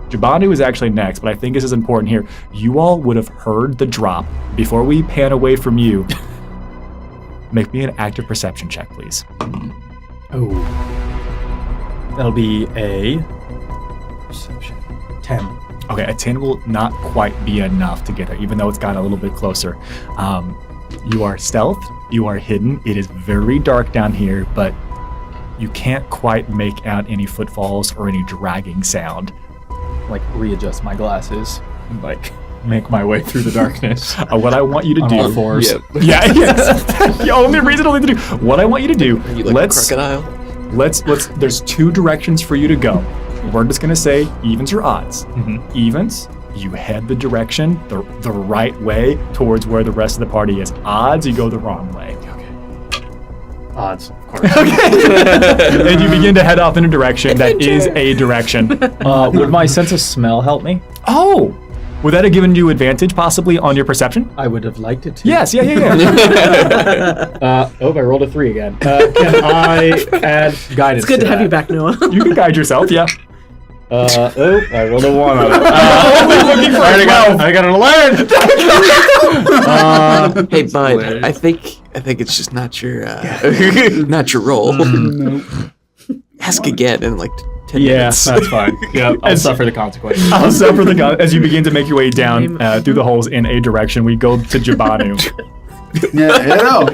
Jabanu is actually next, but I think this is important here. You all would have heard the drop. Before we pan away from you, make me an active perception check, please. Oh. That'll be a perception. 10. Okay, a 10 will not quite be enough to get there, even though it's gotten a little bit closer. You are stealth, you are hidden. It is very dark down here, but you can't quite make out any footfalls or any dragging sound. Like readjust my glasses and like make my way through the darkness. What I want you to On do, all fours. yeah, yes. The only reasonable thing to do. What I want you to do, Are you like a crocodile? let's. There's 2 directions for you to go. We're just gonna say evens or odds. Evens, you head the direction the right way towards where the rest of the party is. Odds, you go the wrong way. Odds, of course. And you begin to head off in a direction that is a direction. Would my sense of smell help me? Oh, would that have given you advantage possibly on your perception? I would have liked it to. Yes, yeah. I rolled a 3 again. Can I add guidance? It's good to have that? you back, Noah. You can guide yourself, yeah. I rolled a 1 on it. Looking for a 12. I got an 11. Hey, bud. I think it's just not your not your role. Ask again in like 10 Yeah, minutes. that's fine. Yeah, I'll suffer the consequences. I'll suffer the gun as you begin to make your way down through the holes in a direction. We go to Jabanu. Yeah, you know.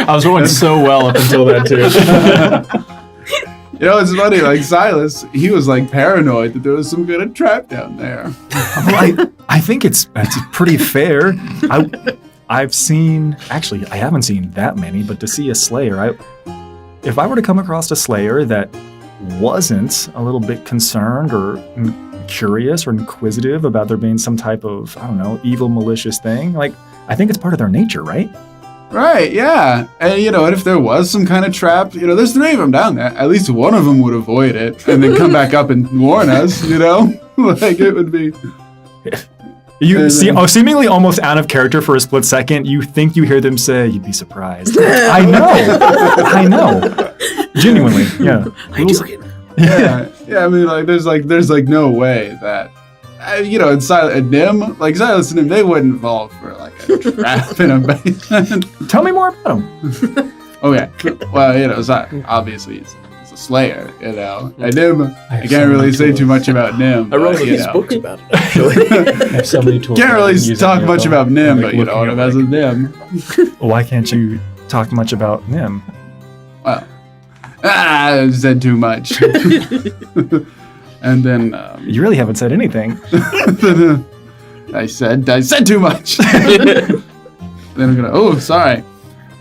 I was rolling so well up until then too. You know, it's funny, like Silas, he was like paranoid that there was some kind of trap down there. Well, I think that's pretty fair. I've seen, actually, I haven't seen that many, but to see a Slayer, if I were to come across a Slayer that wasn't a little bit concerned or curious or inquisitive about there being some type of, I don't know, evil, malicious thing, like, I think it's part of their nature, right? Right, yeah. And, you know, and if there was some kind of trap, you know, there's 3 of them down there. At least one of them would avoid it and then come back up and warn us, you know? Like, it would be... You seemingly almost out of character for a split second, you think you hear them say, "You'd be surprised." I know. Genuinely, yeah. I'm joking. Yeah, I mean, like, there's no way that, you know, and Nim, like Silas and Nim, they wouldn't fall for like a trap in a basement. Tell me more about them. Okay, well, you know, obviously he's a Slayer, you know, and Nim, I can't really say too much about Nim. I wrote but, these books about it, actually. I have so many tools. Can't really talk much about Nim, like but you know what as a Nim. Why can't you talk much about Nim? Well, I said too much. And then You really haven't said anything. I said too much. Then I'm gonna. Oh, sorry.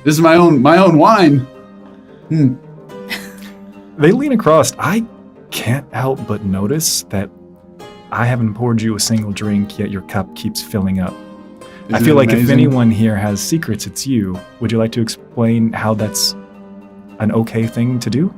This is my own wine. They lean across. I can't help but notice that I haven't poured you a single drink, yet your cup keeps filling up. I feel like if anyone here has secrets, it's you. Would you like to explain how that's an okay thing to do?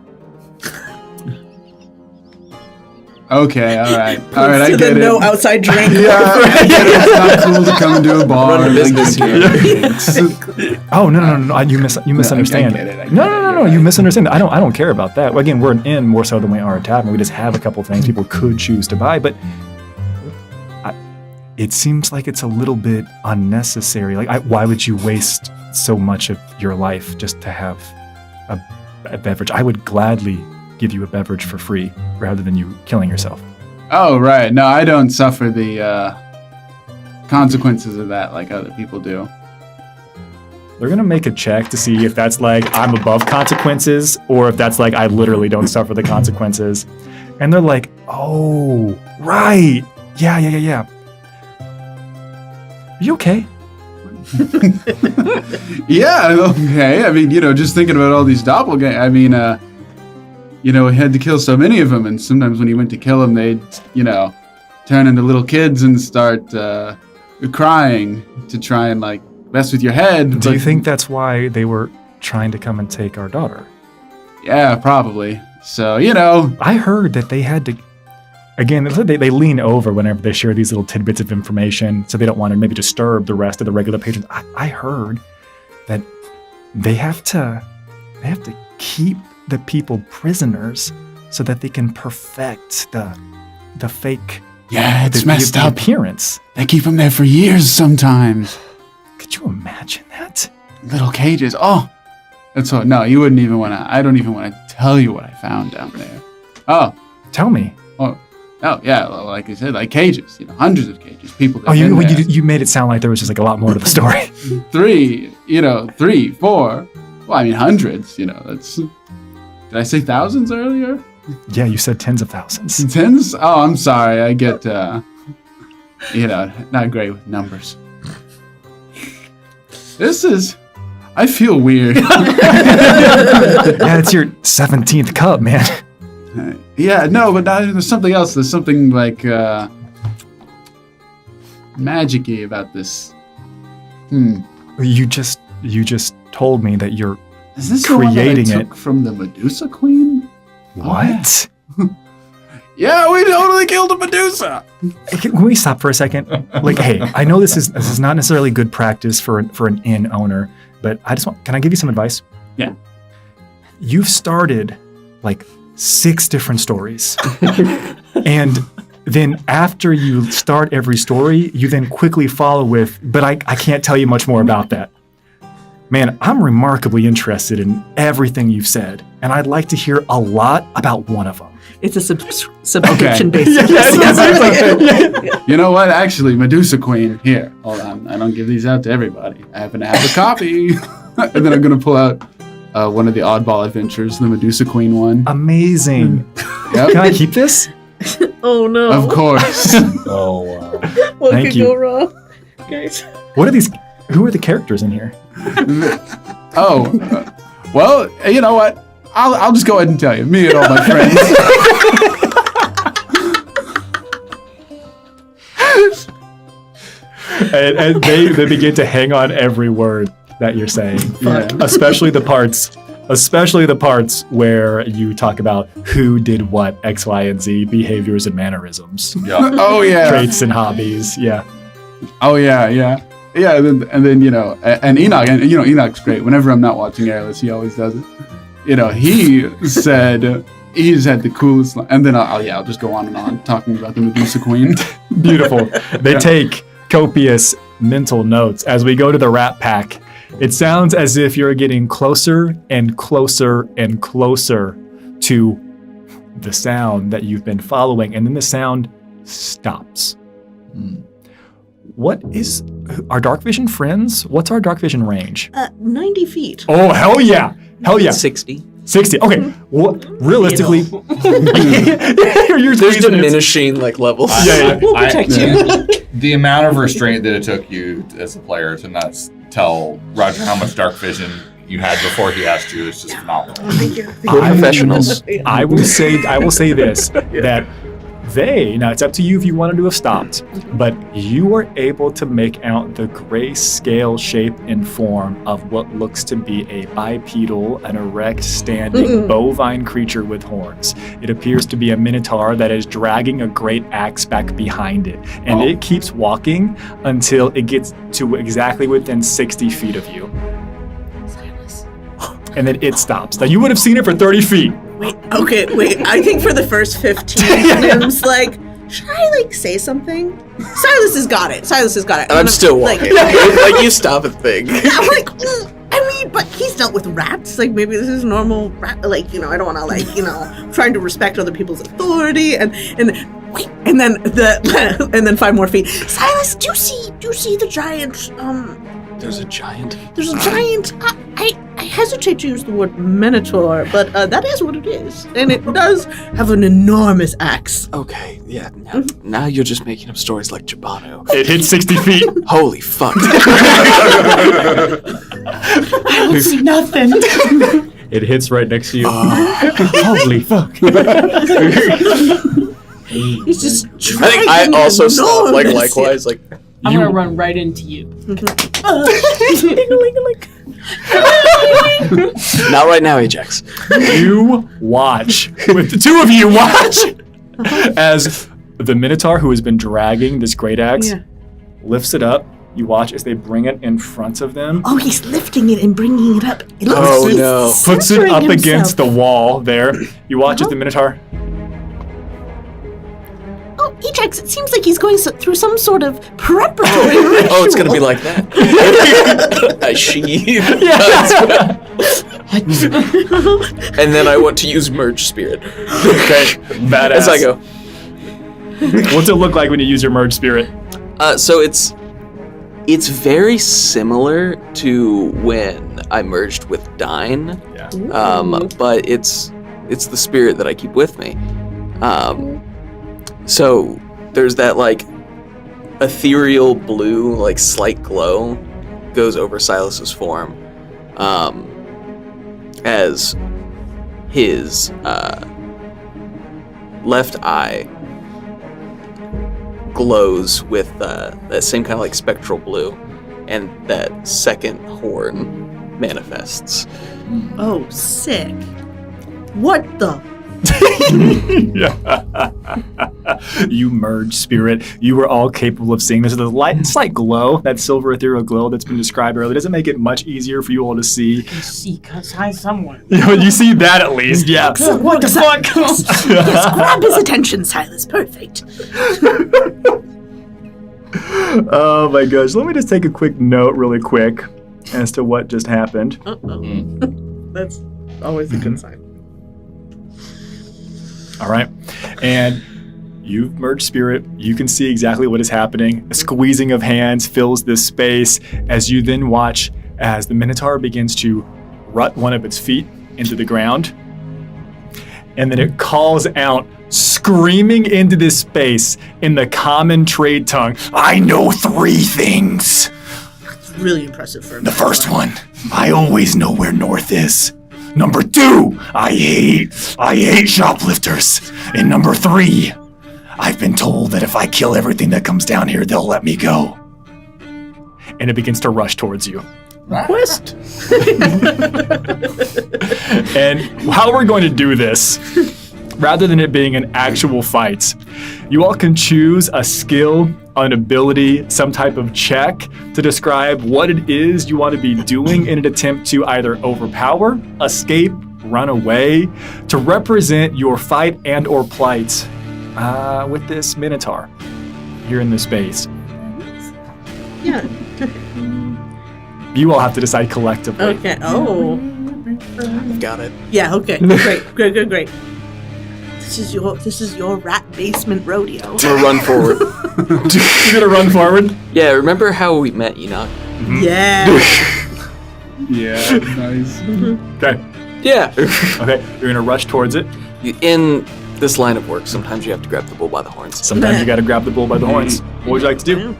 Okay, all right, I get it. No outside drink. Yeah, I get it. It's not cool to come to a bar. Run a business here. Oh no! You misunderstand. I get it. No! You misunderstand. I don't care about that. Again, we're an inn more so than we are a tavern. We just have a couple things people could choose to buy, but it seems like it's a little bit unnecessary. Like, why would you waste so much of your life just to have a beverage? I would gladly give you a beverage for free rather than you killing yourself. Oh, right. No, I don't suffer the consequences of that like other people do. They're going to make a check to see if that's like I'm above consequences or if that's like I literally don't suffer the consequences. And they're like, oh, right. Yeah. Are you okay? Yeah, okay. I mean, you know, just thinking about all these doppelgangers, I mean, you know, we had to kill so many of them, and sometimes when you went to kill them, they'd, you know, turn into little kids and start crying to try and, like, mess with your head. Do you think that's why they were trying to come and take our daughter? Yeah, probably. So, you know. I heard that they had to... Again, they lean over whenever they share these little tidbits of information, so they don't want to maybe disturb the rest of the regular patrons. I heard that they have to keep the people prisoners so that they can perfect the fake. Yeah, it's messed up. Appearance. They keep them there for years sometimes. Could you imagine that? Little cages. Oh, that's what. No, you wouldn't even want to. I don't even want to tell you what I found down there. Oh, tell me. Oh, yeah, like I said, like cages, you know, hundreds of cages. People. You made it sound like there was just like a lot more to the story. 3, 4. Well, I mean, hundreds, you know, that's... Did I say thousands earlier? Yeah, you said tens of thousands. Tens? Oh, I'm sorry. I get, you know, not great with numbers. I feel weird. Yeah, it's your 17th cup, man. Yeah, no, but there's something else. There's something like magic-y about this. You just told me that you're Is this creating the one that I took from the Medusa Queen? What? Yeah, we totally killed a Medusa. Can we stop for a second? Like, hey, I know this is not necessarily good practice for an inn owner, but can I give you some advice? Yeah. You've started like 6 different stories. And then after you start every story, you then quickly follow with, but I can't tell you much more about that. Man, I'm remarkably interested in everything you've said, and I'd like to hear a lot about one of them. It's a subscription basis. You know what? Actually, Medusa Queen, here, hold on. I don't give these out to everybody. I happen to have a copy. And then I'm going to pull out one of the oddball adventures, the Medusa Queen one. Amazing. Yep. Can I keep this? Oh no. Of course. Oh wow. What Thank could you. go wrong? Guys. What are these? Who are the characters in here? Well, you know what? I'll just go ahead and tell you. Me and all my friends. and they begin to hang on every word that you're saying. Yeah. Especially the parts where you talk about who did what, X, Y, and Z, behaviors and mannerisms, Yeah. Oh yeah. traits and hobbies. Yeah. Oh yeah. And then and Enoch, and Enoch's great. Whenever I'm not watching Airless, he always does it. He said he's had the coolest. And then I'll just go on and on talking about the Medusa Queen. Beautiful. They take copious mental notes as we go to the Rat Pack. It sounds as if you're getting closer and closer and closer to the sound that you've been following, and then the sound stops. What is our dark vision friends? What's our dark vision range? 90 feet. Oh, hell yeah. 60. 60. Okay. Well, realistically, There's diminishing levels. We'll protect you. The amount of restraint that it took you as a player to not tell Roger how much dark vision you had before he asked you is just phenomenal. Thank you. We're professionals. I will say this, that now it's up to you if you wanted to have stopped, but you were able to make out the gray scale shape and form of what looks to be a bipedal, an erect, standing bovine creature with horns. It appears to be a minotaur that is dragging a great axe back behind it, and it keeps walking until it gets to exactly within 60 feet of you. Silas. And then it stops. Now you would have seen it for 30 feet. Wait. I think for the first 15, Nim's like, should I say something? Silas has got it. And I'm still walking. You stop and think. I'm like, but he's dealt with rats. Maybe this is normal rat. I don't want to trying to respect other people's authority and then 5 more feet. Silas, do you see the giant? There's a giant. There's a giant. I hesitate to use the word minotaur, but that is what it is, and it does have an enormous axe. Okay, yeah. Now you're just making up stories like Jabano. It hit 60 feet. Holy fuck. I don't see nothing. It hits right next to you. Holy fuck. He's just. I think I also stop, likewise, I'm gonna run right into you. Not right now, Ajax. You watch, with the two of you watch, as the Minotaur who has been dragging this great axe lifts it up. You watch as they bring it in front of them. Oh, he's lifting it and bringing it up. It looks Oh, like he's no. Puts it censoring up himself. against the wall there. You watch as the Minotaur. Oh, Ajax, it seems like he's going through some sort of preparatory ritual. Oh, it's gonna be like that. I sheathe. And then I want to use Merge Spirit. Okay, badass. As I go. What's it look like when you use your Merge Spirit? So it's very similar to when I merged with Dine. Yeah. But it's the spirit that I keep with me. So there's that ethereal blue, slight glow goes over Silas's form, as his left eye glows with that same kind of spectral blue, and that second horn manifests. Oh, sick. What the? You merge spirit. You were all capable of seeing this. The slight glow, that silver ethereal glow that's been described earlier, doesn't make it much easier for you all to see. See, cause I someone. You see that at least, yeah. What the fuck? Yes, grab his attention, Silas. Perfect. Oh my gosh. Let me just take a quick note really quick as to what just happened. That's always a good sign. All right. And you've merged spirit. You can see exactly what is happening. A squeezing of hands fills this space as you then watch as the Minotaur begins to rut one of its feet into the ground. And then it calls out, screaming into this space in the common trade tongue, I know 3 things. It's really impressive for me. The first one, I always know where north is. Number 2, I hate shoplifters. And number 3, I've been told that if I kill everything that comes down here, they'll let me go. And it begins to rush towards you. Quest. And how we're going to do this, rather than it being an actual fight, you all can choose a skill, an ability, some type of check to describe what it is you want to be doing in an attempt to either overpower, escape, run away, to represent your fight and or plight with this Minotaur here in this space. Yeah. You all have to decide collectively. Okay. Oh. I've got it. Yeah. Okay. Great. This is your rat basement rodeo. I'm gonna run forward. You're gonna run forward? Yeah, remember how we met Enoch? Yeah. Yeah, nice. Okay. Yeah. Okay. You're gonna rush towards it. In this line of work, sometimes you have to grab the bull by the horns. Sometimes you gotta grab the bull by the horns. What would you like to do?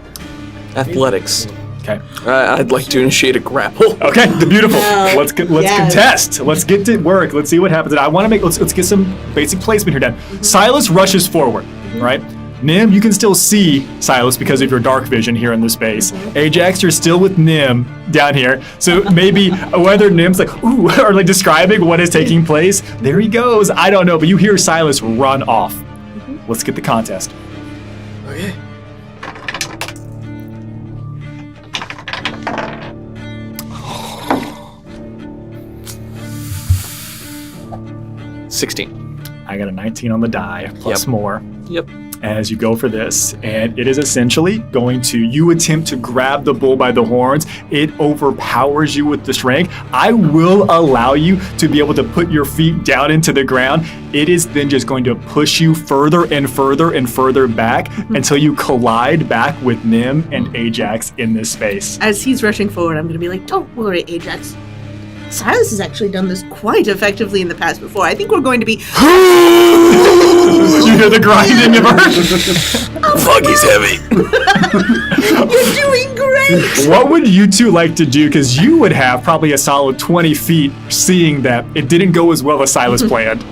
Athletics. Okay. I'd like to initiate a grapple. Okay. Beautiful. Let's contest. Let's get to work. Let's see what happens. And I want to let's get some basic placement here, Dan. Silas rushes forward, right? Nim, you can still see Silas because of your dark vision here in the space. Ajax, you're still with Nim down here. So maybe whether Nim's like, ooh, or like describing what is taking place. There he goes. I don't know, but you hear Silas run off. Let's get the contest. Okay. I got a 19 on the die, plus more. Yep. As you go for this, and it is essentially going to, you attempt to grab the bull by the horns, it overpowers you with the strength. I will allow you to be able to put your feet down into the ground. It is then just going to push you further and further and further back until you collide back with Nim and Ajax in this space. As he's rushing forward, I'm going to be like, don't worry, Ajax. Silas has actually done this quite effectively in the past before. I think we're going to be... You hear the grinding of her? Fuck, he's heavy. You're doing great! What would you two like to do? Because you would have probably a solid 20 feet seeing that it didn't go as well as Silas planned.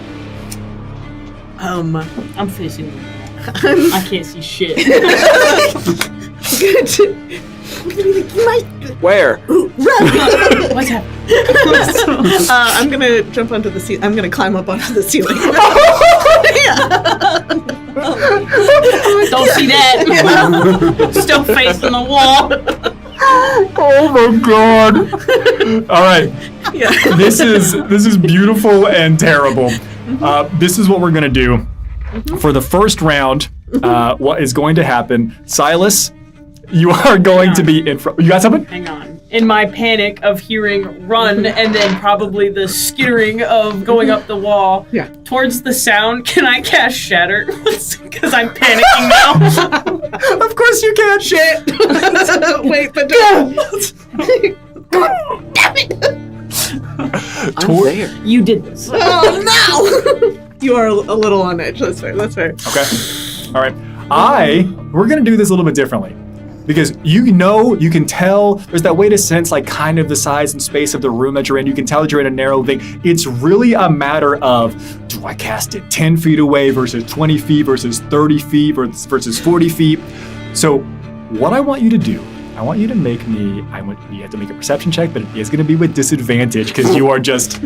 I'm facing the wall. I can't see shit. Where? Ooh, run! What's happening? I'm gonna jump onto the ceiling. I'm gonna climb up onto the ceiling. Don't see that. Still facing the wall. Oh my god! All right, Yeah. this is beautiful and terrible. This is what we're gonna do for the first round. What is going to happen, Silas? You are going to be in front. You got something? Hang on. In my panic of hearing run and then probably the skittering of going up the wall towards the sound, can I cast Shatter? Because I'm panicking now. Of course you can. Shit. Wait, but don't. God damn it. I'm there. You did this. Oh no! You are a little on edge. That's fair. Okay. All right. We're gonna do this a little bit differently. Because you can tell, there's that way to sense like kind of the size and space of the room that you're in. You can tell that you're in a narrow thing. It's really a matter of, do I cast it 10 feet away versus 20 feet versus 30 feet versus 40 feet? So what I want you to do, I want you to make me, you have to make a perception check, but it is going to be with disadvantage because you're just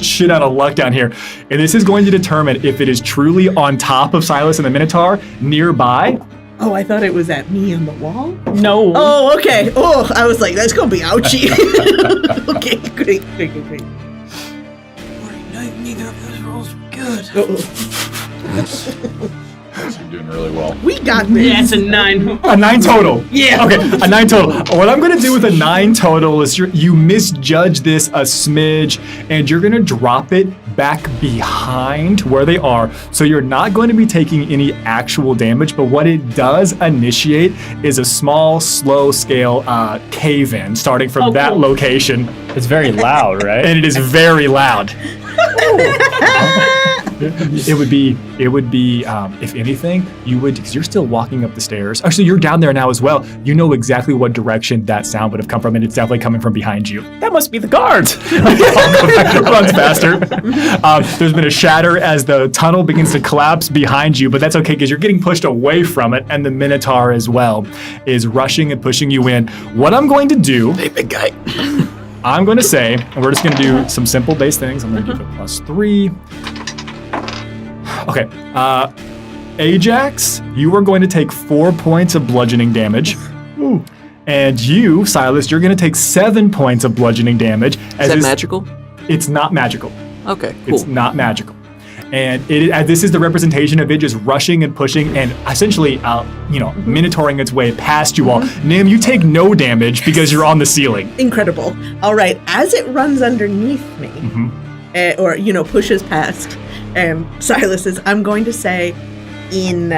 shit out of luck down here. And this is going to determine if it is truly on top of Silas and the Minotaur, nearby. Oh, I thought it was at me on the wall. No. Oh, okay. Oh, I was like, that's gonna be ouchy. Okay, great. Neither of those rolls were good. You're doing really well. We got this. Yeah, it's a 9. A 9 total. Yeah. Okay, a 9 total. What I'm gonna do with a 9 total is you misjudge this a smidge, and you're gonna drop it back behind where they are. So you're not going to be taking any actual damage, but what it does initiate is a small, slow scale cave-in starting from that location. It's very loud, right? And it is very loud. It would be, if anything, you would, because you're still walking up the stairs. Actually, you're down there now as well. You know exactly what direction that sound would have come from, and it's definitely coming from behind you. That must be the guards. Runs faster. There's been a shatter as the tunnel begins to collapse behind you, but that's okay because you're getting pushed away from it, and the Minotaur as well is rushing and pushing you in. What I'm going to do, Hey, big guy. I'm going to say, and we're just going to do some simple base things. I'm going to give it +3. Okay, Ajax, you are going to take 4 points of bludgeoning damage. Ooh. And you, Silas, you're going to take 7 points of bludgeoning damage. Is that magical? It's not magical. Okay, cool. It's not magical. And this is the representation of it just rushing and pushing and essentially, minotauring its way past you all. Nim, you take no damage because you're on the ceiling. Incredible. All right, as it runs underneath me, or pushes past, Silas is, I'm going to say, in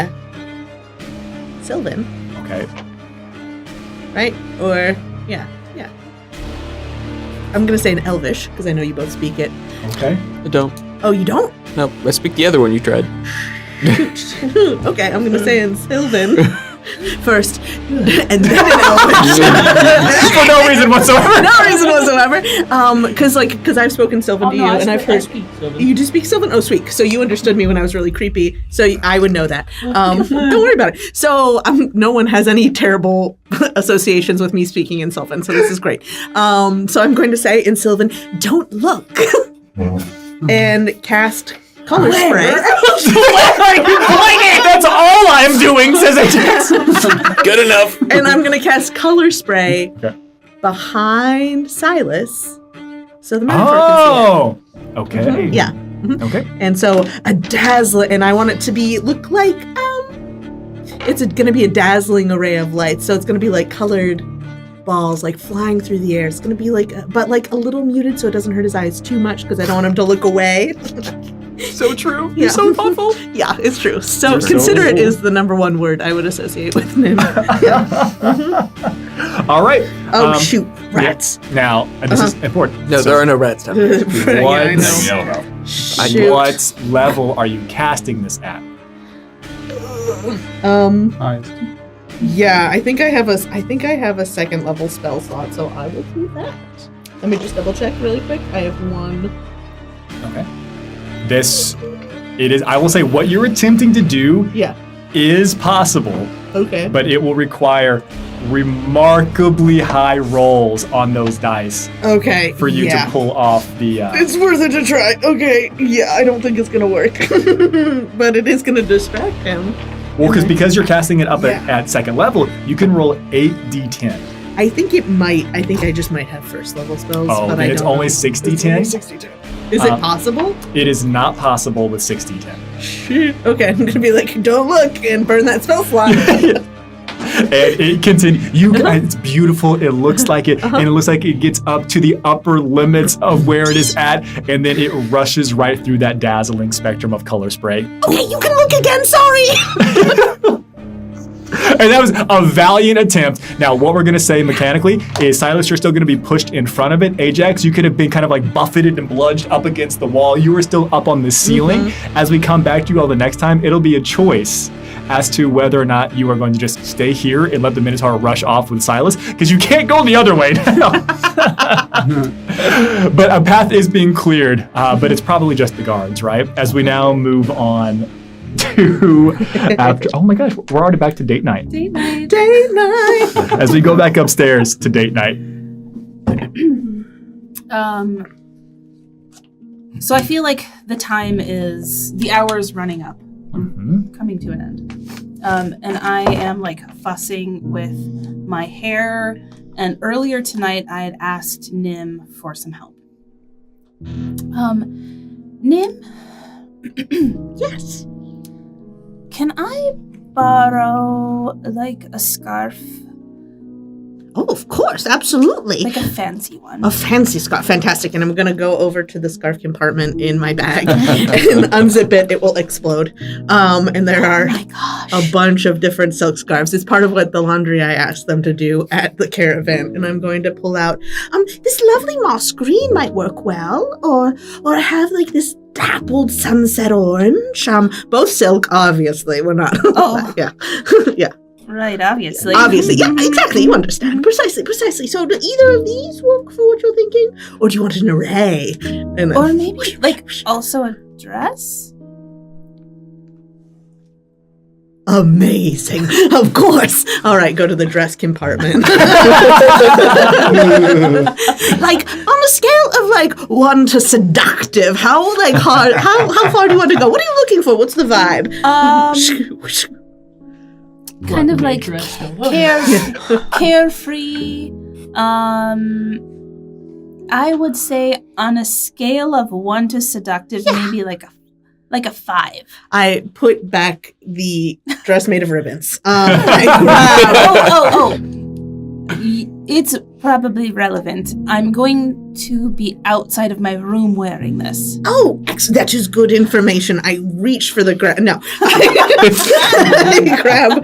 Sylvan. Okay. Right? Or yeah. I'm going to say in Elvish because I know you both speak it. Okay. I don't. Oh, you don't? No, I speak the other one you tried. Okay, I'm going to say in Sylvan first, and then in Elvish. For no reason whatsoever. No reason whatsoever. Because I've spoken Sylvan to you, and I've heard you do speak Sylvan. Oh, sweet. So you understood me when I was really creepy. So I would know that. Don't worry about it. So no one has any terrible associations with me speaking in Sylvan. So this is great. So I'm going to say in Sylvan, don't look, and cast color spray. That's all I'm doing, says Ajax. Good enough. And I'm going to cast color spray behind Silas so the Minotaur can see it. Okay. Yeah. Okay. And so a dazzling, and I want it to look like, it's going to be a dazzling array of lights. So it's going to be like colored balls like flying through the air. It's going to be but a little muted so it doesn't hurt his eyes too much because I don't want him to look away. So true. Yeah. You're so thoughtful. Yeah, it's true. So considerate is the number one word I would associate with Nim. All right. Oh, shoot. Rats. Yeah. Now, this is important. No, there are no rats down there. What level are you casting this at? Yeah, I think I have a second level spell slot, so I will do that. Let me just double check really quick. I have one. Okay. I will say what you're attempting to do is possible. Okay. But it will require remarkably high rolls on those dice. Okay. For you to pull off the... It's worth it to try. Okay. Yeah, I don't think it's going to work. But it is going to distract him. Well, because you're casting it up at second level, you can roll 8d10. I think it might. I think I just might have first level spells. Oh, but then it's only 6d10? Is it possible? It is not possible with 6d10. Shit. Okay, I'm going to be like, don't look and burn that spell slot. And it continues. It's beautiful. It looks like it. And it looks like it gets up to the upper limits of where it is at. And then it rushes right through that dazzling spectrum of color spray. Okay, you can look again. Sorry. And that was a valiant attempt. Now, what we're going to say mechanically is, Silas, you're still going to be pushed in front of it. Ajax, you could have been kind of like buffeted and bludged up against the wall. You were still up on the ceiling. As we come back to you all the next time, it'll be a choice as to whether or not you are going to just stay here and let the Minotaur rush off with Silas, because you can't go the other way now. But a path is being cleared, but it's probably just the guards, right? As we now move on to after. Oh my gosh, we're already back to date night. Date night. As we go back upstairs to date night. So I feel like the hour is running up, coming to an end. And I am like fussing with my hair. And earlier tonight, I had asked Nim for some help. Nim? Yes. Can I borrow like a scarf? Oh, of course, absolutely. Like a fancy one. A fancy scarf. Fantastic. And I'm going to go over to the scarf compartment in my bag and unzip it. It will explode. And there are a bunch of different silk scarves. It's part of what the laundry I asked them to do at the caravan. And I'm going to pull out, this lovely moss green might work well. Or I have like this dappled sunset orange. Both silk, obviously. We're not. Oh. Yeah. Yeah. Right, obviously. Obviously, yeah, exactly. You understand. Precisely. So do either of these work for what you're thinking? Or do you want an array? And then, or maybe, like, also a dress? Amazing. Of course. All right, go to the dress compartment. Like, on a scale of, like, 1 to seductive, how far do you want to go? What are you looking for? What's the vibe? Kind of like carefree. I would say on a scale of 1 to seductive, maybe like a 5. I put back the dress made of ribbons. It's probably relevant. I'm going to be outside of my room wearing this. Oh, that is good information. I reach for the No. I grab.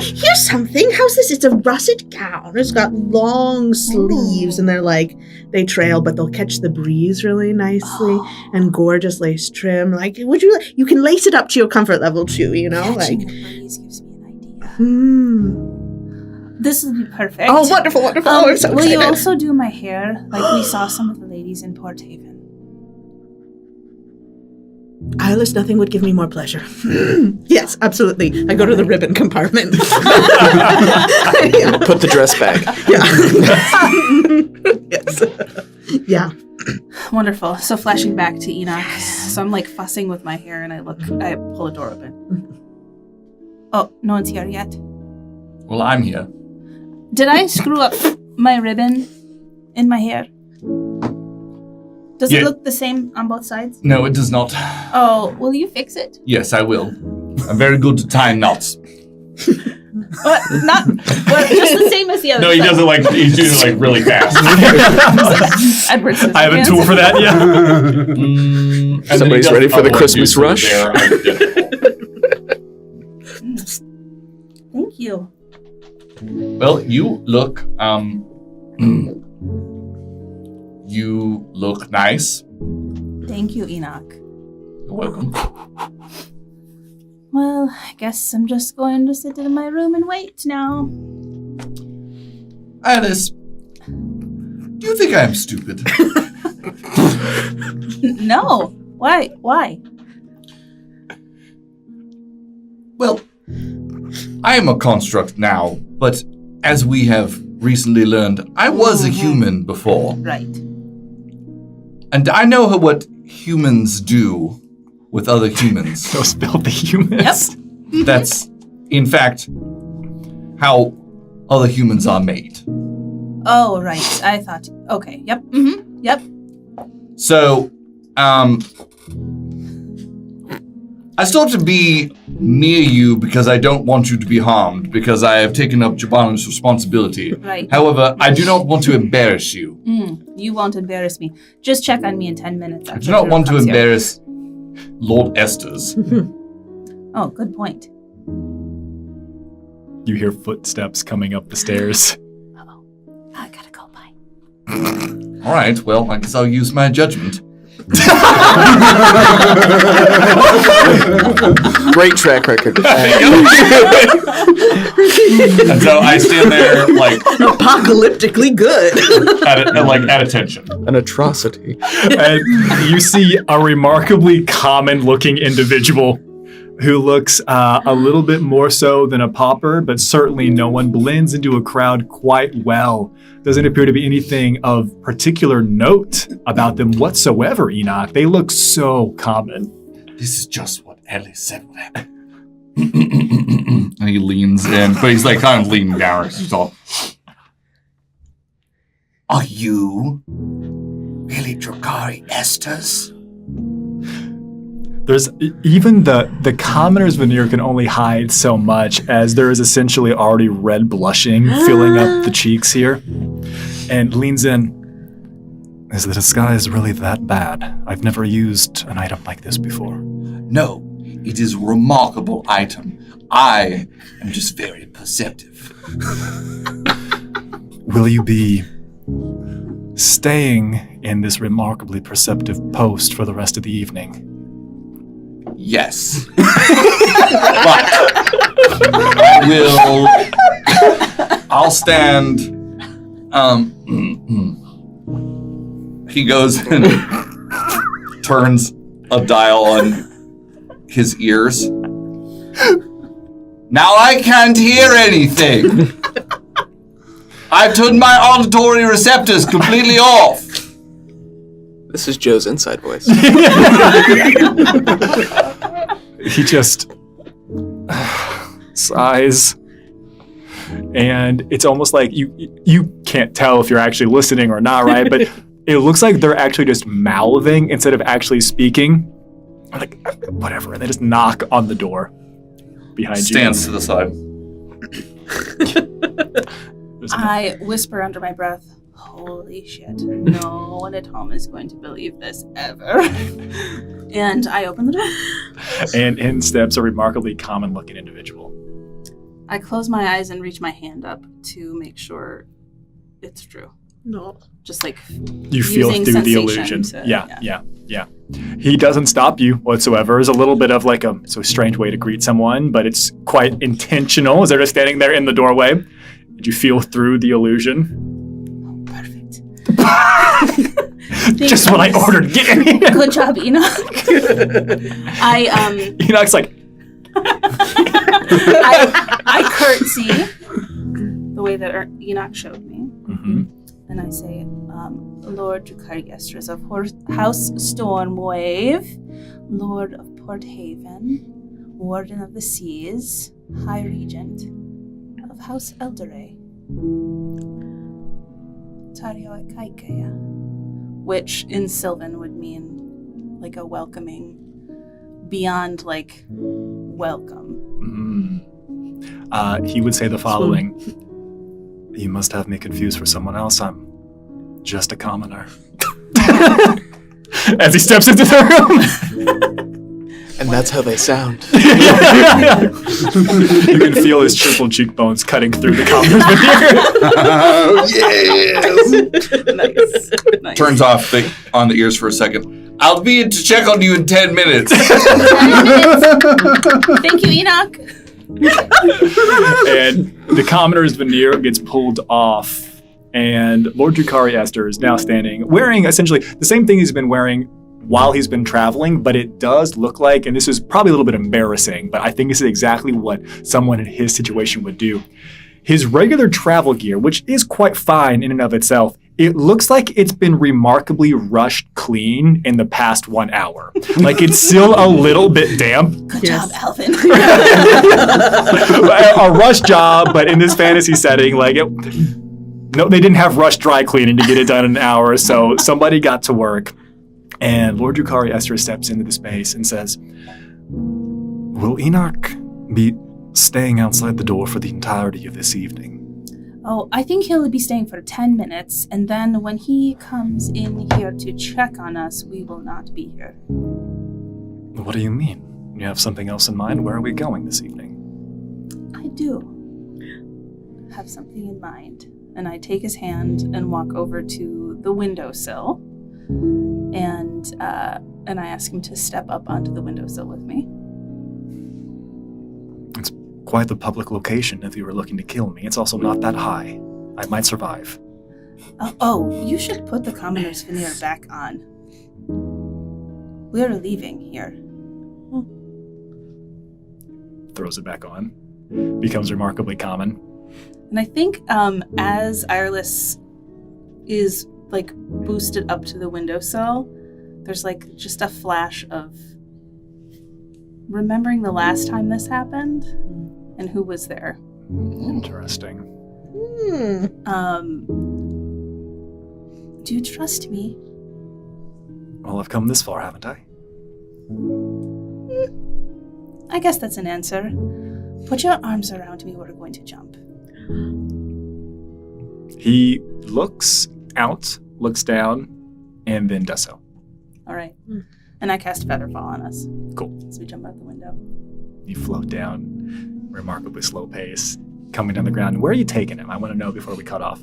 Here's something. How's this? It's a russet gown. It's got long sleeves, and they trail, but they'll catch the breeze really nicely, and gorgeous lace trim. Like, you can lace it up to your comfort level too, you know? Catching the breeze gives me an idea. This would be perfect. Oh, wonderful. I'm so excited. Will you also do my hair? Like we saw some of the ladies in Port Haven. Eyeless, nothing would give me more pleasure. Yes, absolutely. I go to the ribbon compartment. Put the dress back. Yes. Yeah. Wonderful. So flashing back to Enoch. So I'm like fussing with my hair and I pull a door open. Oh, no one's here yet. Well, I'm here. Did I screw up my ribbon in my hair? Does it look the same on both sides? No, it does not. Oh, will you fix it? Yes, I will. I'm very good at tying knots. What? Just the same as the other No, he side. does it he's doing it really fast. Edward says I have a tool for that, yeah. And Somebody's ready for the Christmas rush? Thank you. Well, you look nice. Thank you, Enoch. You're welcome. Well, I guess I'm just going to sit in my room and wait now. Alice, do you think I am stupid? No. Why? Well, I am a construct now, but as we have recently learned, I was a human before. Right. And I know what humans do with other humans. Those build the humans. Yep. That's, in fact, how other humans are made. Oh, right. I thought. Okay. Yep. Mm-hmm. Yep. So, I still have to be near you because I don't want you to be harmed, because I have taken up Jabana's responsibility. Right. However, I do not want to embarrass you. You won't embarrass me. Just check on me in 10 minutes. I do not want to embarrass Lord Estes. Oh, good point. You hear footsteps coming up the stairs. Uh-oh. I gotta go. Bye. All right, well, I guess I'll use my judgment. Great track record. And so I stand there, apocalyptically good. at attention. An atrocity. And you see a remarkably common-looking individual who looks a little bit more so than a pauper, but certainly no one, blends into a crowd quite well. Doesn't appear to be anything of particular note about them whatsoever, Enoch. They look so common. This is just what Ellie said would happen. And he leans in, but he's kind of leaning down. He's all, are you really Drakari Estes? There's even the commoner's veneer can only hide so much, as there is essentially already red blushing filling up the cheeks here, and leans in. Is the disguise really that bad? I've never used an item like this before. No, it is a remarkable item. I am just very perceptive. Will you be staying in this remarkably perceptive post for the rest of the evening? Yes. But I'll stand. He goes and turns a dial on his ears. Now I can't hear anything. I've turned my auditory receptors completely off. This is Joe's inside voice. He just sighs, and it's almost like you can't tell if you're actually listening or not, right? But it looks like they're actually just mouthing instead of actually speaking. Like, whatever, and they just knock on the door behind you. Stands to the side. I whisper under my breath, holy shit, no one at home is going to believe this ever. And I open the door. And in steps a remarkably common-looking individual. I close my eyes and reach my hand up to make sure it's true. No. Just like you feel using through the sensation illusion. to- Yeah. He doesn't stop you whatsoever. It's a little bit of like a strange way to greet someone, but it's quite intentional as they're just standing there in the doorway. Did you feel through the illusion? Perfect. Just what I ordered. Get in here. Good job, Enoch. Enoch's like, I curtsy the way that Enoch showed me. mm-hmm. And I say, Lord Drukariestris of House Stormwave, Lord of Port Haven, Warden of the Seas, High Regent of House Elderay, Tario Ekaikeya, which in Sylvan would mean like a welcoming, beyond like welcome. He would say the following. You must have me confused for someone else. I'm just a commoner. As he steps into the room. And that's how they sound. You can feel his triple cheekbones cutting through the commoner's veneer. Yes. Nice. Turns off on the ears for a second. I'll be in to check on you in 10 minutes. Thank you, Enoch. And the commoner's veneer gets pulled off, and Lord Drukari Esther is now standing, wearing essentially the same thing he's been wearing while he's been traveling, but it does look like, and this is probably a little bit embarrassing, but I think this is exactly what someone in his situation would do. His regular travel gear, which is quite fine in and of itself, it looks like it's been remarkably rushed clean in the past 1 hour. Like it's still a little bit damp. Good job, Alvin. A rush job, but in this fantasy setting, like no, they didn't have rush dry cleaning to get it done in an hour, so somebody got to work. And Lord Drukari Esther steps into the space and says, will Enoch be staying outside the door for the entirety of this evening? Oh, I think he'll be staying for 10 minutes, and then when he comes in here to check on us, we will not be here. What do you mean? You have something else in mind? Where are we going this evening? I do have something in mind. And I take his hand and walk over to the windowsill, and I ask him to step up onto the windowsill with me. It's quite the public location if you were looking to kill me. It's also not that high. I might survive. You should put the commoner's veneer back on. We're leaving here. Throws it back on. Becomes remarkably common. And I think as Irelis is like boosted up to the windowsill, there's like just a flash of remembering the last time this happened and who was there. Interesting. Do you trust me? Well, I've come this far, haven't I? I guess that's an answer. Put your arms around me. We're going to jump. He looks out, looks down, and then does so. All right. And I cast Featherfall on us. Cool. As we jump out the window. You float down, remarkably slow pace, coming down the ground. Where are you taking him? I want to know before we cut off.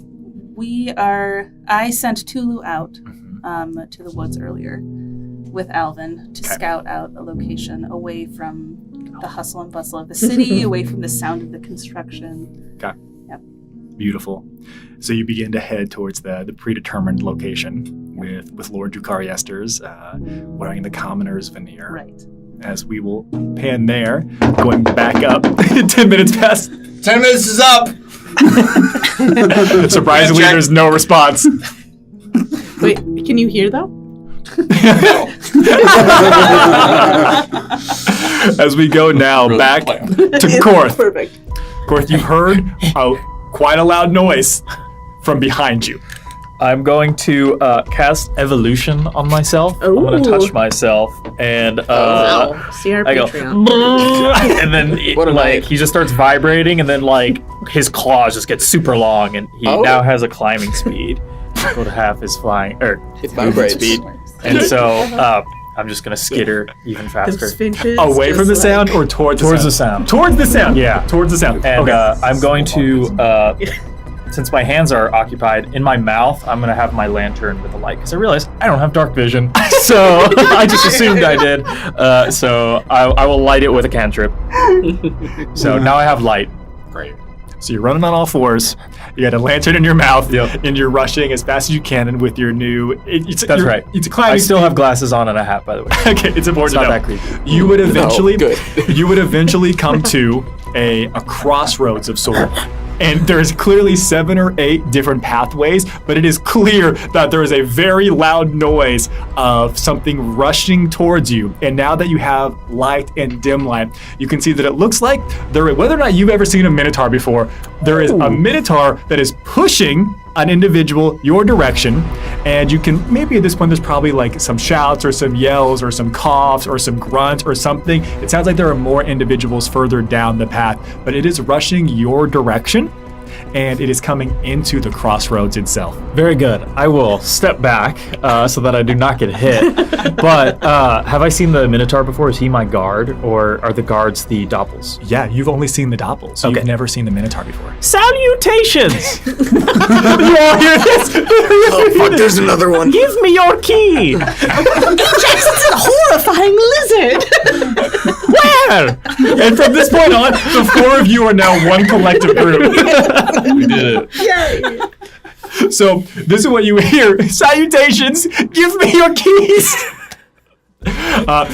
I sent Tulu out to the woods earlier with Alvin to scout out a location away from the hustle and bustle of the city, away from the sound of the construction. Okay. Yep. Beautiful. So you begin to head towards the predetermined location with Lord Drukari Esters wearing the commoner's veneer. Right. As we will pan there, going back up 10 minutes past. 10 minutes is up! Surprisingly, there's no response. Wait, can you hear though? As we go now back to Korth. Perfect. Korth, you heard quite a loud noise from behind you. I'm going to cast evolution on myself. I'm going to touch myself and See our I go, Patreon. and then he just starts vibrating, and then his claws just get super long, and he now has a climbing speed. Go to half his flying It vibrates. speed, and so I'm just gonna skitter even faster. Away from the sound or towards the sound? Towards the sound. Yeah, towards the sound. And okay. I'm going to. Since my hands are occupied, in my mouth, I'm going to have my lantern with a light, because I realized I don't have dark vision. So I just assumed I did. So I will light it with a cantrip. So now I have light. Great. So you're running on all fours. You got a lantern in your mouth, and you're rushing as fast as you can with your new... That's right. It's a climbing... I still have glasses on and a hat, by the way. Okay, it's important to know. Not that creepy. You would eventually... you would eventually come to a crossroads of sort. And there's clearly 7 or 8 different pathways, but it is clear that there is a very loud noise of something rushing towards you. And now that you have light and dim light, you can see that it looks like whether or not you've ever seen a Minotaur before, there is a Minotaur that is pushing an individual your direction, and you can maybe at this point there's probably some shouts or some yells or some coughs or some grunts or something. It sounds like there are more individuals further down the path, but it is rushing your direction, and it is coming into the crossroads itself. Very good. I will step back so that I do not get hit. But have I seen the Minotaur before? Is he my guard, or are the guards the doppels? Yeah, you've only seen the doppels. Okay. You've never seen the Minotaur before. Salutations! Oh, fuck, there's another one. Give me your key! Jackson's a horrifying lizard! Where? And from this point on, the 4 of you are now one collective group. We did it. Yay! So this is what you hear. Salutations! Give me your keys!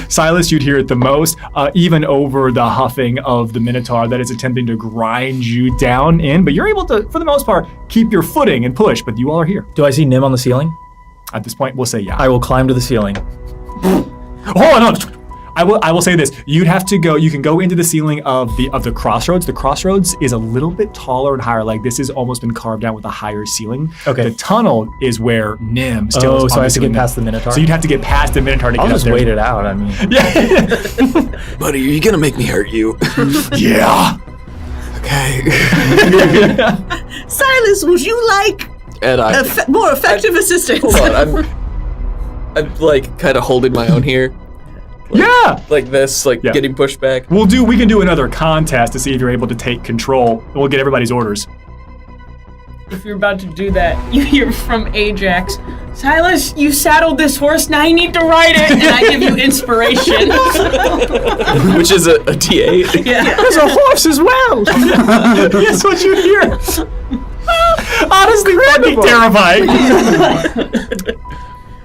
Silas, you'd hear it the most, even over the huffing of the Minotaur that is attempting to grind you down in, but you're able to, for the most part, keep your footing and push, but you all are here. Do I see Nim on the ceiling? At this point, we'll say yeah. I will climb to the ceiling. Hold on. I will say this. You'd have to go. You can go into the ceiling of the crossroads. The crossroads is a little bit taller and higher. Like this has almost been carved out with a higher ceiling. Okay. The tunnel is where Nim still is. So I have to get past the Minotaur. So you'd have to get past the Minotaur to get up there. I'll just wait it out. I mean. Yeah. Buddy, are you gonna make me hurt you? Yeah. Okay. Silas, would you like more effective assistance? Hold on, I'm kind of holding my own here. Like this, getting pushed back. We can do another contest to see if you're able to take control. And we'll get everybody's orders. If you're about to do that, you hear from Ajax, Silas, you saddled this horse, now you need to ride it, and I give you inspiration. Which is a D8. Yeah. There's a horse as well. That's what you hear. Honestly, fucking terrifying.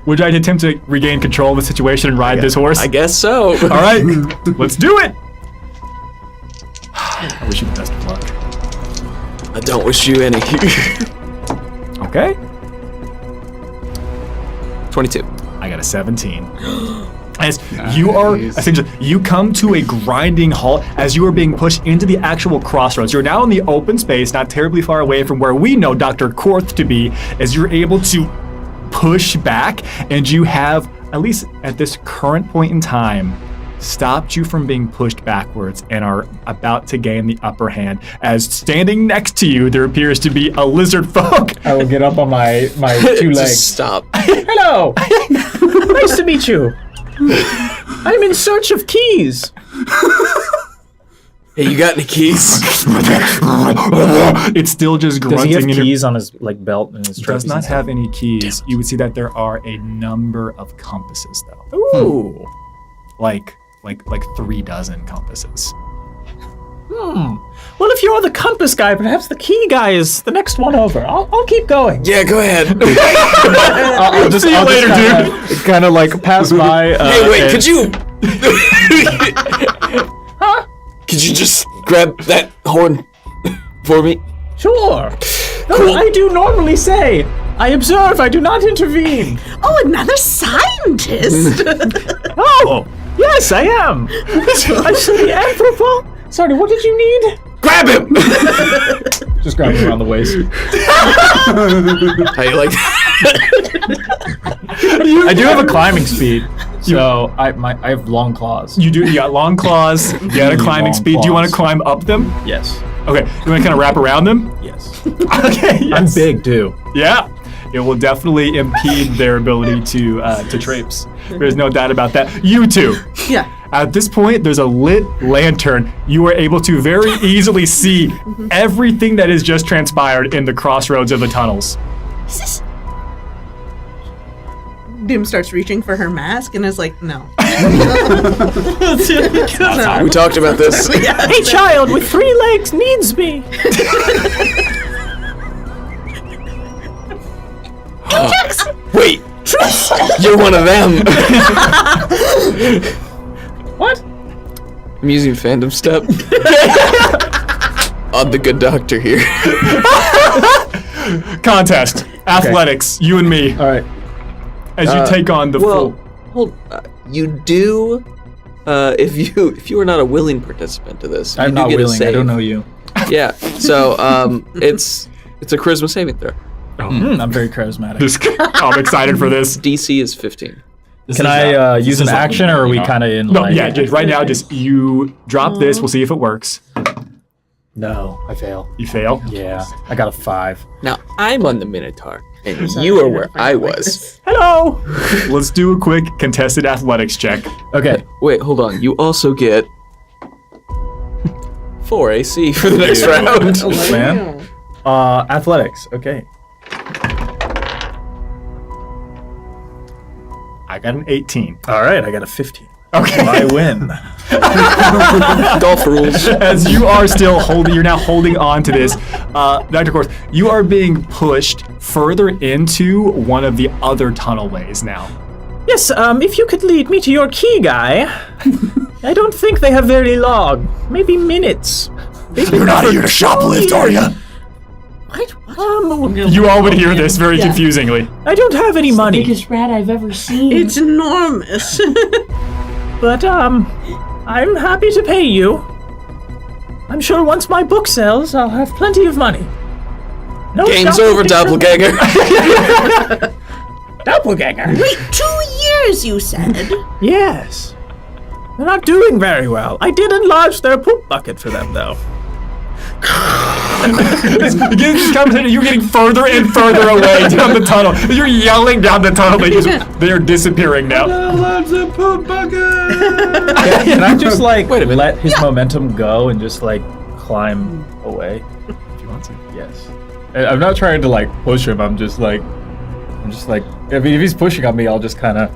Would you like to attempt to regain control of the situation and ride this horse? I guess so. All right, let's do it. I wish you the best of luck. I don't wish you any. Okay. 22. I got a 17. As you are essentially, you come to a grinding halt as you are being pushed into the actual crossroads. You're now in the open space, not terribly far away from where we know Dr. Korth to be, as you're able to push back, and you have, at least at this current point in time, stopped you from being pushed backwards and are about to gain the upper hand. As standing next to you, there appears to be a lizard folk. I will get up on my two Just legs. stop. Hello! Nice to meet you. I'm in search of keys. Hey, you got any keys? It's still just Does he grunting. have keys on his belt and his Does trophies? not have any keys. You would see that there are a number of compasses, though. Ooh. Like 3 dozen compasses. Well, if you're the compass guy, perhaps the key guy is the next one over. I'll keep going. Yeah, go ahead. I'll just See you later, dude. Kind of like pass by. Hey, wait, and- could you... Huh? Could you just grab that horn for me? Sure. Cool. I do normally say, I observe, I do not intervene. Oh, another scientist. Oh, yes, I am. I see the anthropo. Sorry, what did you need? Grab him! Just grab him around the waist. How you like that? I do have a climbing speed, so I have long claws. You do. You got long claws. You got a climbing Long speed. Do you want to claws. climb up them? Yes. Okay. You want to kind of wrap around them? Yes. Okay. Yes. I'm big too. Yeah. It will definitely impede their ability to traipse. There's no doubt about that. You two. Yeah. At this point, there's a lit lantern. You are able to very easily see everything that has just transpired in the crossroads of the tunnels. Is this... Dim starts reaching for her mask and is like, no. We talked about this. A child with 3 legs needs me. Wait, you're one of them. What? I'm using Phantom Step. On the good doctor here. Contest. Athletics. You and me. All right. As you take on the Well, full. hold. You do. If you are not a willing participant to this, you I'm do not get a willing. I save. don't know you. Yeah. So it's a charisma saving throw. I'm very charismatic. I'm excited for this. DC is 15. Can I use an action, or are we kind of in No, like? yeah, just right now, just you drop this. We'll see if it works. No, I fail. You fail. Yeah, I got a 5. Now I'm on the Minotaur, and you are where I was. Hello. Let's do a quick contested athletics check. Okay. Wait, hold on. You also get 4 AC for the next round. Man. Athletics. Okay. I got an 18. All right, I got a 15. Okay. I win. Golf rules. As you are still holding, you're now holding on to this. Dr. Korth, you are being pushed further into one of the other tunnelways now. Yes. If you could lead me to your key guy. I don't think they have very long. Maybe minutes. You're not here to shoplift, are you? You all would hear this very confusingly. I don't have any money. Biggest rat I've ever seen. It's enormous. But, I'm happy to pay you. I'm sure once my book sells, I'll have plenty of money. No Game's shopping over, for- doppelganger. Doppelganger? Wait, 2 years, you said? Yes. They're not doing very well. I did enlarge their poop bucket for them, though. Again, this conversation, you're getting further and further away down the tunnel. You're yelling down the tunnel. They are disappearing now. Can I just, like, let his momentum go and just, like, climb away? If you want to. Yes. I'm not trying to, like, push him. I'm just like, I mean, if he's pushing on me, I'll just kind of,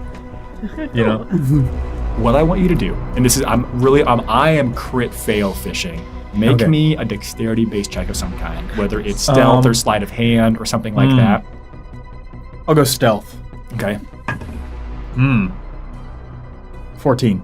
you know. What I want you to do, and this is, I am crit fail fishing. Make Okay. me a dexterity-based check of some kind, whether it's stealth or sleight of hand or something like that. I'll go stealth. Okay. 14.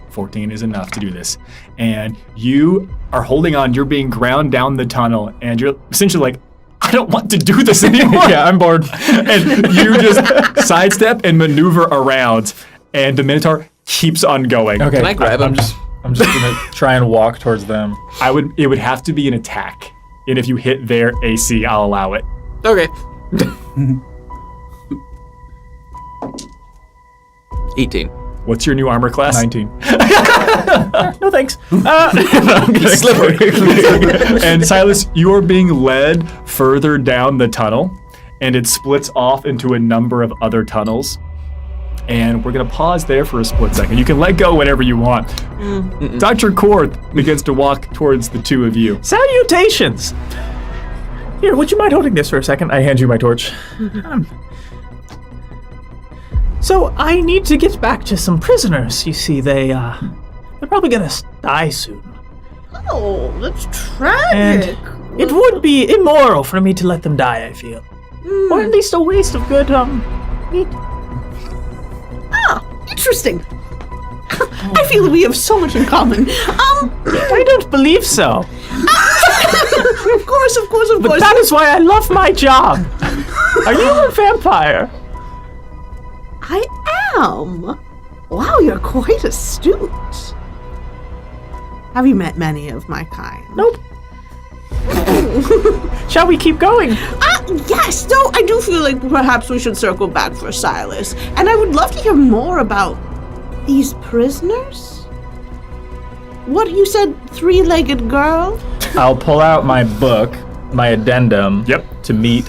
14 is enough to do this. And you are holding on, you're being ground down the tunnel, and you're essentially like, I don't want to do this anymore. Yeah, I'm bored. And you just sidestep and maneuver around, and the Minotaur keeps on going. Okay. Can I grab him? I'm just gonna try and walk towards them. It would have to be an attack. And if you hit their AC, I'll allow it. Okay. 18. What's your new armor class? 19. No thanks. Slippery. And Silas, you are being led further down the tunnel, and it splits off into a number of other tunnels. And we're going to pause there for a split second. You can let go whenever you want. Dr. Korth begins to walk towards the two of you. Salutations! Here, would you mind holding this for a second? I hand you my torch. So I need to get back to some prisoners. You see, they're probably gonna die soon. Oh, that's tragic. And it would be immoral for me to let them die, I feel. Or at least a waste of good, meat. Ah, interesting. I feel that we have so much in common. I don't believe so. Of course. But that is why I love my job. Are you a vampire? I am. Wow, you're quite astute. Have you met many of my kind? Nope. Shall we keep going? Yes, though I do feel like perhaps we should circle back for Silas. And I would love to hear more about these prisoners. What, you said three-legged girl? I'll pull out my book, my addendum. Yep. To meet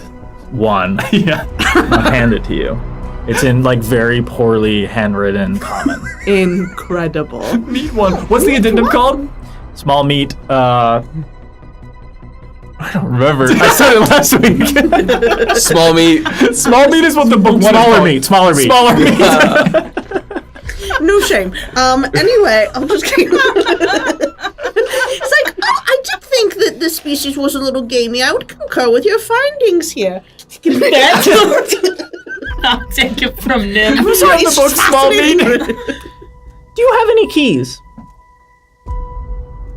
one. Yeah. I'll hand it to you. It's in like very poorly handwritten common. Incredible. Meet one. What's the addendum called? Small meat. I don't remember. I said it last week. Small meat. Small meat is what the book's Smaller meat. Smaller meat. Smaller meat. No shame. Anyway, I'll just keep. It's like, I did think that this species was a little gamey. I would concur with your findings here. I'll take it from Nim. I'm sorry, the book Small Meat. Do you have any keys?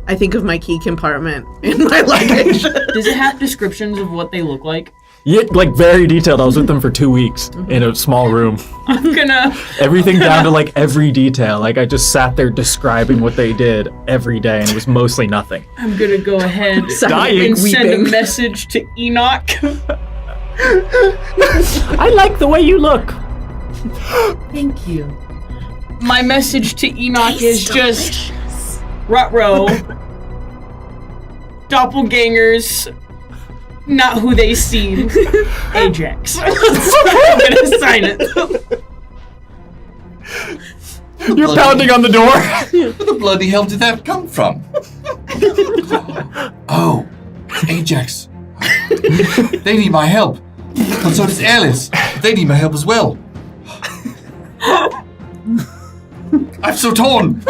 I think of my key compartment in my luggage. Does it have descriptions of what they look like? Yeah, like very detailed. I was with them for 2 weeks in a small room. I'm gonna... Everything down to like every detail. Like I just sat there describing what they did every day, and it was mostly nothing. I'm gonna go ahead Dying, and send a weeping. message to Enoch. I like the way you look. Thank you. My message to Enoch is just... Ruh-roh. Doppelgangers. Not who they seem. Ajax. I'm gonna sign it. You're pounding on the door. Where the bloody hell did that come from? Oh, Ajax. They need my help. And so does Alice. They need my help as well. I'm so torn.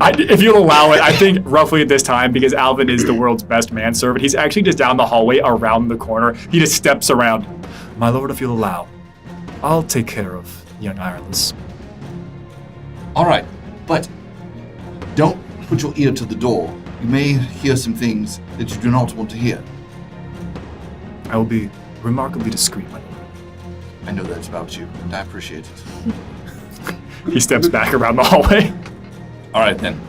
If you'll allow it, I think roughly at this time, because Alvin is the world's best manservant, he's actually just down the hallway around the corner. He just steps around. My lord, if you'll allow, I'll take care of young Ireland. All right, but don't put your ear to the door. You may hear some things that you do not want to hear. I will be remarkably discreet, my lord. I know that's about you, and I appreciate it. He steps back around the hallway. All right, then.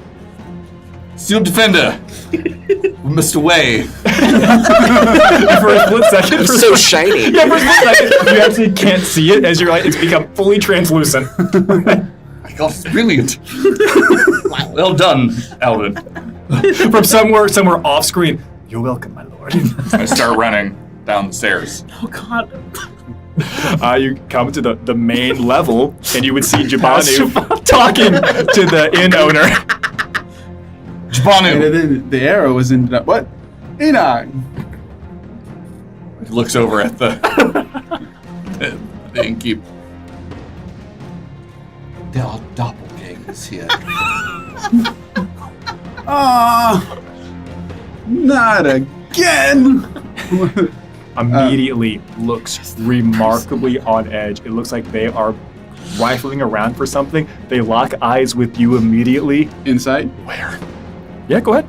Steel Defender, we must away. For a split second. It's so shiny. Yeah, for a split second, you actually can't see it as you're like, it's become fully translucent. My God, it's brilliant. Well done, Alvin. From somewhere off screen. You're welcome, my lord. I start running down the stairs. Oh god. You come to the main level, and you would see Jabanu talking to the inn owner. Jabanu! And then the arrow was in what? Enoch! He looks over at the innkeep. There are doppelgangers here. Oh, not again! Immediately looks remarkably on edge. It looks like they are rifling around for something. They lock eyes with you immediately. Insight? Where? Yeah, go ahead.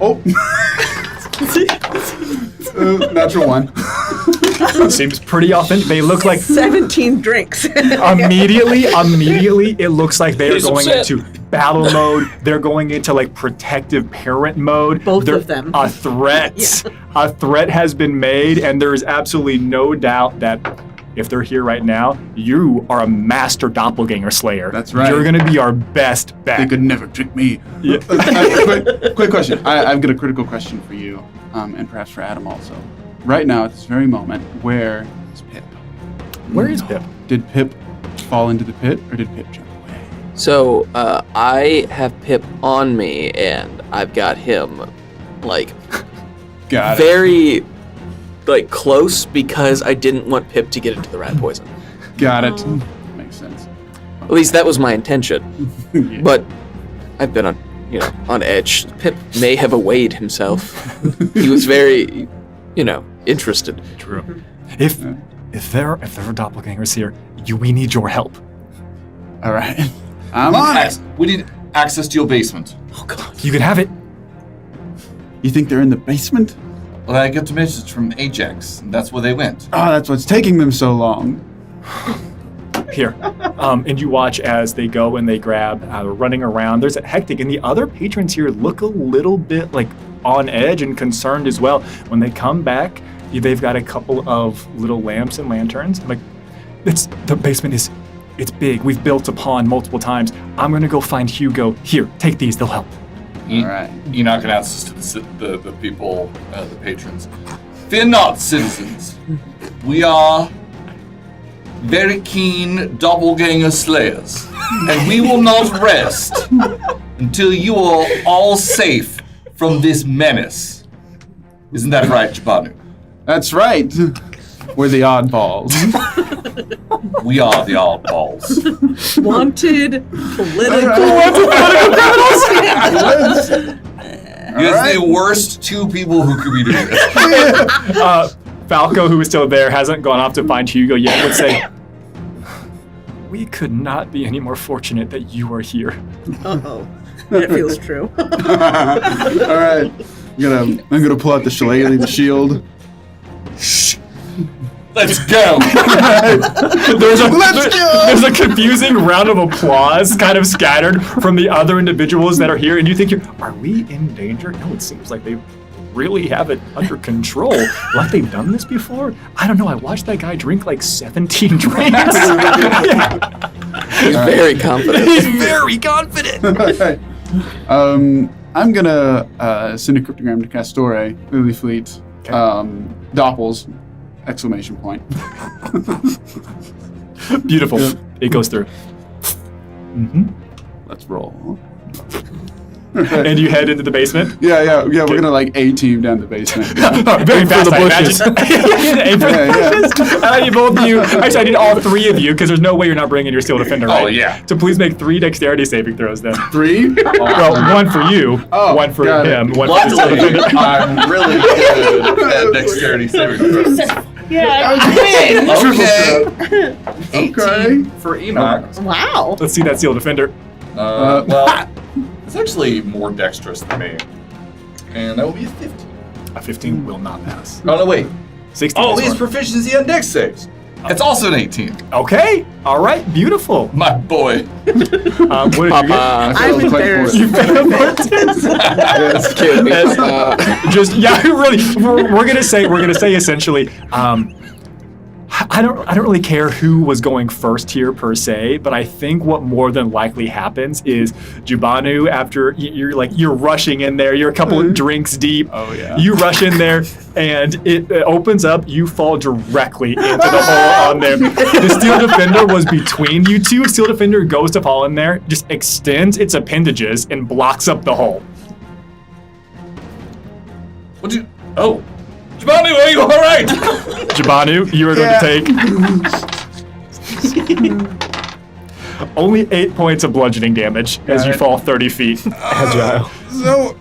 Oh! Natural one. Seems pretty authentic. They look like 17 drinks. immediately, it looks like they are going to battle mode. They're going into like protective parent mode. Both of them. A threat. A threat has been made, and there is absolutely no doubt that if they're here right now, you are a master doppelganger slayer. That's right. You're going to be our best bet. They could never trick me. Yeah. Quick question. I've got a critical question for you, and perhaps for Adam also. Right now, at this very moment, where is Pip? Where is Pip? Did Pip fall into the pit, or did Pip jump away? So, I have Pip on me, and I've got him, like, Got it. very, like, close because I didn't want Pip to get into the rat poison. Got it. Makes sense. At least that was my intention. Yeah. But I've been on edge. Pip may have awayed himself. He was very, interested. True. If there are doppelgangers here, we need your help. All right. I'm on it. We need access to your basement. Oh God. You can have it. You think they're in the basement? Well, I got a message from Ajax, and that's where they went. Oh, that's what's taking them so long. Here. And you watch as they go and they grab, running around. There's a hectic, and the other patrons here look a little bit like on edge and concerned as well. When they come back, they've got a couple of little lamps and lanterns. I'm like, the basement is, it's big. We've built upon multiple times. I'm gonna go find Hugo. Here, take these. They'll help. All right. Enoch announces to the people, the patrons, "Fear not, citizens. We are very keen doppelganger slayers, and we will not rest until you are all safe from this menace." Isn't that right, Jabanu? That's right. We're the oddballs. We are the oddballs. Wanted political. You're the worst two people who could be doing this. Falco, who is still there, hasn't gone off to find Hugo yet, would say, "We could not be any more fortunate that you are here." Uh-oh. That feels true. All right. I'm gonna pull out the shillelagh, the shield. Let's go. There's a confusing round of applause kind of scattered from the other individuals that are here, and you think, are we in danger? No, it seems like they really have it under control. Like they've done this before? I don't know. I watched that guy drink like 17 drinks. He's very confident. He's very confident. Alright. I'm gonna send a cryptogram to Castore, Lilyfleet, Doppels, exclamation point. Beautiful. Yeah. It goes through. Mm-hmm. Let's roll. And you head into the basement? Yeah, we're gonna like A-team down the basement. Very fast, I bushes. imagine. Aim for the bushes. I need both of you. Actually, I need all three of you, because there's no way you're not bringing your steel defender, right? Oh, yeah. So please make 3 dexterity saving throws then. 3? Well, 1 for you, Oh, 1 for got it. him, 1 for the Luckily, steel defender. I'm really good at dexterity saving throws. Yeah, I Okay. 18 for Enoch. Wow. Let's see that steel defender. Well, it's actually more dexterous than me. And that will be a 15. A 15 will not pass. Oh, no, wait. 16 Oh, is he's one. proficiency on dex saves. It's also an 18. Okay. All right. Beautiful. My boy. What did you get? I'm embarrassed. You failed. Yes. Kill me. Just really. We're gonna say essentially. I don't really care who was going first here per se, but I think what more than likely happens is Jubanu, after you're rushing in there, you're a couple of drinks deep. Oh, yeah. You rush in there and it opens up, you fall directly into the hole on there. The steel defender was between you two. Steel defender goes to fall in there, just extends its appendages and blocks up the hole. What'd you? Oh. Jabanu, are you alright? Jabanu, you are going to take only 8 points of bludgeoning damage as you fall 30 feet. Agile. So,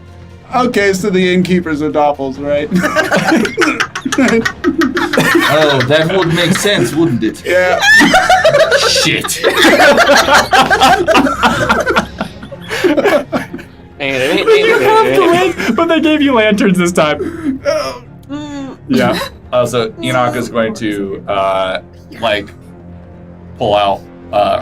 okay, so the innkeepers are Doppels, right? Oh, that would make sense, wouldn't it? Yeah. Shit. But they gave you lanterns this time. Yeah. So Enoch is going to pull out,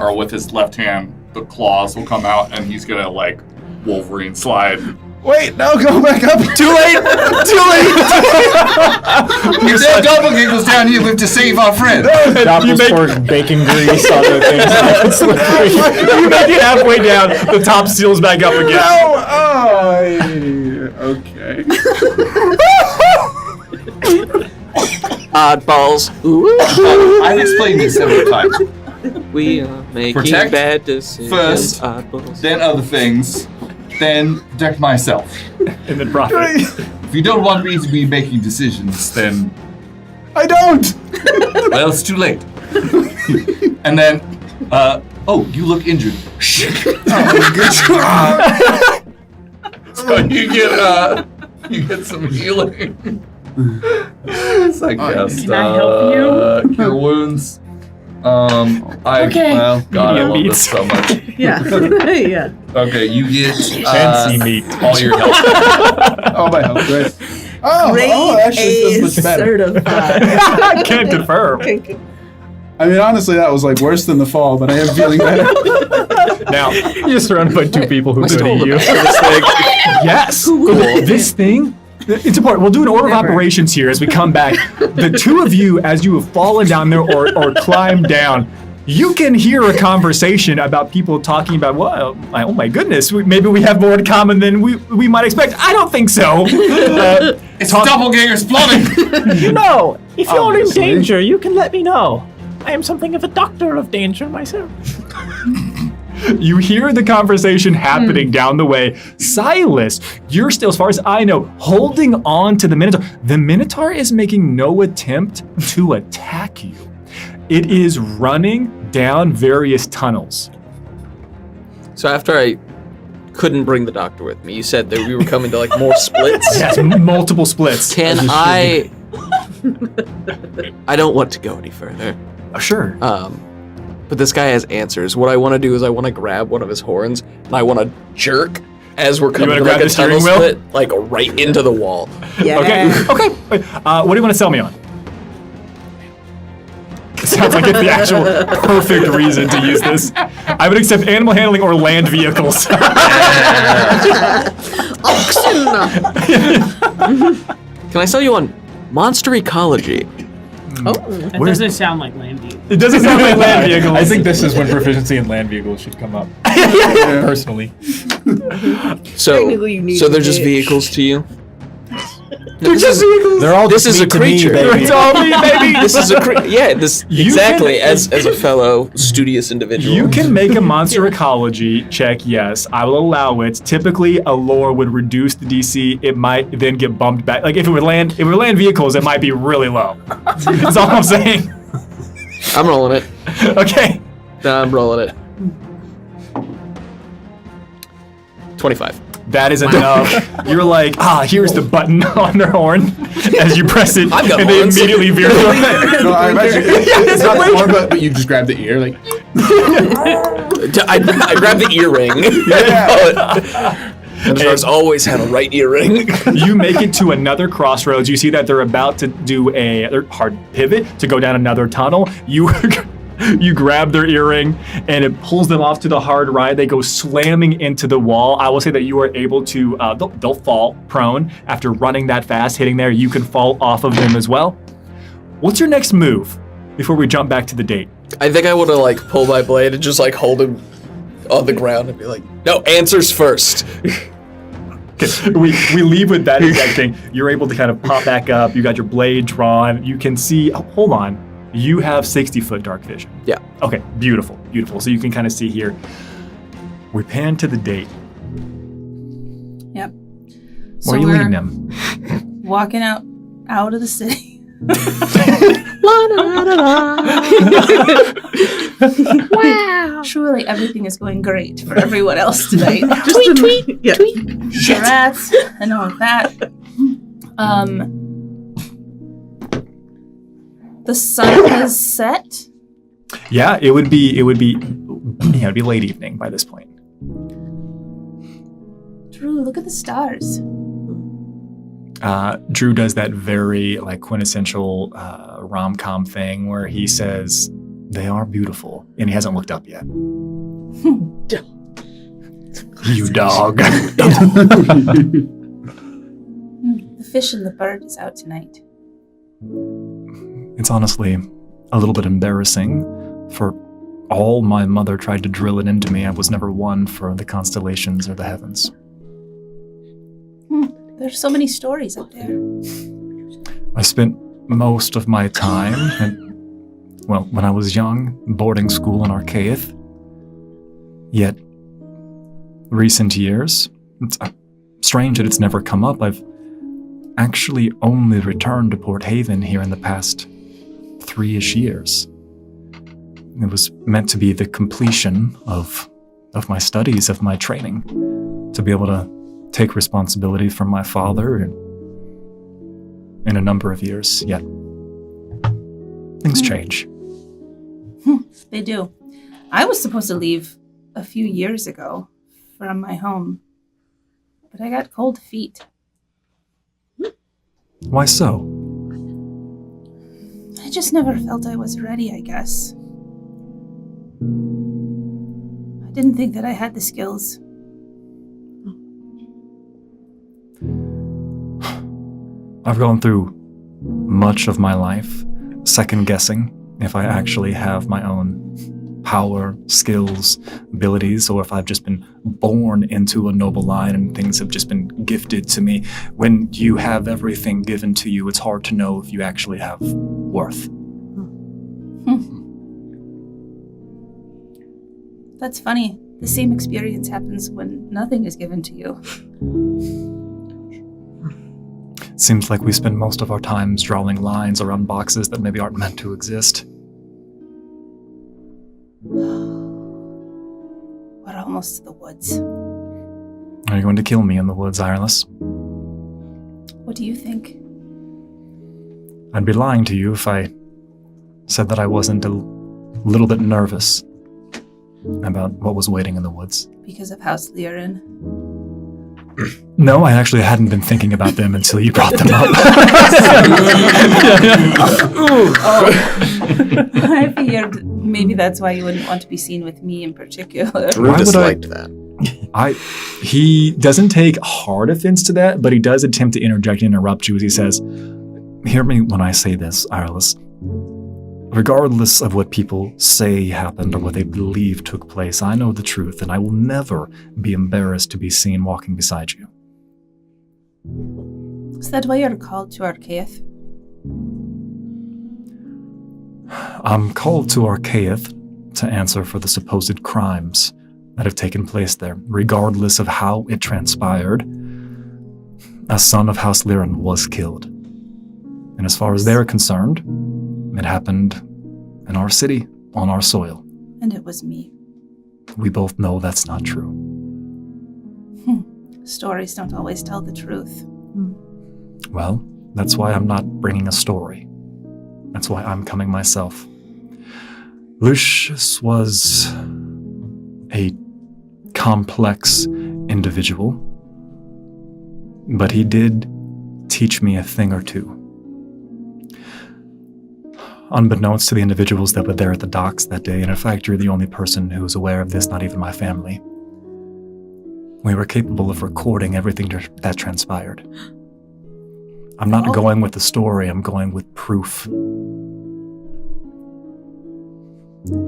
or with his left hand, the claws will come out, and he's gonna like Wolverine slide. Wait, no, go back up. Too late! Too late! You said doppelganger goes down here. We have to save our friend. Doppels pour bacon grease on the things. You make it halfway down, the top seals back up again. Okay. Oddballs. Ooh. I've explained this several times. We are making Protect bad decisions. first, Oddballs. Then other things, then protect myself. And then profit. If you don't want me to be making decisions, then I don't. well, it's too late. And then, oh, you look injured. So you get some healing. It's like Can I help you? Cure wounds. Okay. Well, God, I Medium love beats. this so much. Yeah. Yeah. Okay, you get Fancy meat. all your health. Oh, my health, great. Oh, Grade actually, A this much better. certified. I can't confirm. I mean, honestly, that was like worse than the fall, but I am feeling better. Now, you're surrounded by two people who could stole eat the you. best of this thing. Yes! This thing, it's important. We'll do an order of operations here as we come back. The two of you, as you have fallen down there or climbed down, you can hear a conversation about people talking about, well, oh my goodness, maybe we have more in common than we might expect. I don't think so. It's doppelganger's plotting. No, if you're in Obviously. danger, you can let me know. I am something of a doctor of danger myself. You hear the conversation happening down the way. Silas, you're still, as far as I know, holding on to the Minotaur. The Minotaur is making no attempt to attack you. It is running down various tunnels. So after I couldn't bring the doctor with me, you said that we were coming to like more splits. Yes, multiple splits. Can I? I don't want to go any further. Sure. But this guy has answers. What I want to do is I want to grab one of his horns and I want to jerk as we're coming wanna to like grab a the steering tunnel wheel? split, like right into the wall. Yeah. Okay. What do you want to sell me on? Sounds like it's the actual perfect reason to use this. I would accept animal handling or land vehicles. Oxen. Can I sell you on monster ecology? Oh. That doesn't sound like land view. It doesn't sound like land vehicles. I think this is when proficiency in land vehicles should come up. Personally. So, Technically, you need so to they're just bitch. vehicles to you? They're just vehicles. They're all This just is a meat to me, creature. baby. It's all me, baby. This is a You exactly can- as a fellow studious individual. You can make a monster ecology check, yes. I will allow it. Typically, a lore would reduce the DC. It might then get bumped back. Like if it were land vehicles, it might be really low. That's all I'm saying. I'm rolling it. Okay. Nah, I'm rolling it. 25. That is enough. You're like, here's the button on their horn. As you press it, I've got and they horns. immediately veer to the No, I imagine it's not the horn, but you just grab the ear, like. I grabbed the earring. Minotaurs always had a right earring. You make it to another crossroads. You see that they're about to do a hard pivot to go down another tunnel. You grab their earring and it pulls them off to the hard ride. They go slamming into the wall. I will say that you are able to, they'll fall prone after running that fast, hitting there. You can fall off of them as well. What's your next move before we jump back to the date? I think I would have like pulled my blade and just like hold him on the ground and be like, no, answers first. Okay, we leave with that exact thing. You're able to kind of pop back up. You got your blade drawn. You can see, hold on. You have 60-foot dark vision. Yeah. Okay, beautiful, beautiful. So you can kind of see here. We pan to the date. Yep. Where are you leading them? Walking out of the city. Wow. Surely everything is going great for everyone else tonight. Tweet. Yeah. The rats and all of that. The sun has set. Yeah, it'd be late evening by this point. Drew, look at the stars. Drew does that very like quintessential rom-com thing where he says they are beautiful, and he hasn't looked up yet. You dog. The fish and the bird is out tonight. It's honestly a little bit embarrassing. For all my mother tried to drill it into me, I was never one for the constellations or the heavens. There's so many stories up there. I spent most of my time when I was young, boarding school in Arcaith. Yet, recent years, it's strange that it's never come up. I've actually only returned to Port Haven here in the past 3-ish years. It was meant to be the completion of my studies, of my training, to be able to take responsibility from my father in a number of years, yet things change. They do. I was supposed to leave a few years ago from my home, but I got cold feet. Why so? I just never felt I was ready, I guess. I didn't think that I had the skills. I've gone through much of my life second-guessing if I actually have my own power, skills, abilities, or if I've just been born into a noble line and things have just been gifted to me. When you have everything given to you, it's hard to know if you actually have worth. That's funny. The same experience happens when nothing is given to you. Seems like we spend most of our times drawing lines around boxes that maybe aren't meant to exist. We're almost to the woods. Are you going to kill me in the woods, Ireless? What do you think? I'd be lying to you if I said that I wasn't a little bit nervous about what was waiting in the woods. Because of House Lirin? No, I actually hadn't been thinking about them until you brought them up. I figured maybe that's why you wouldn't want to be seen with me in particular. Drew disliked that. He doesn't take hard offense to that, but he does attempt to interject and interrupt you as he says, "Hear me when I say this, Ireless. Regardless of what people say happened or what they believe took place, I know the truth, and I will never be embarrassed to be seen walking beside you." Is that why you're called to Arcaith? I'm called to Arcaith to answer for the supposed crimes that have taken place there. Regardless of how it transpired, a son of House Lirin was killed. And as far as they're concerned, it happened in our city, on our soil. And it was me. We both know that's not true. Stories don't always tell the truth. Well, that's why I'm not bringing a story. That's why I'm coming myself. Lucius was a complex individual, but he did teach me a thing or two. Unbeknownst to the individuals that were there at the docks that day, and in fact, you're the only person who was aware of this, not even my family. We were capable of recording everything that transpired. I'm not going with the story, I'm going with proof.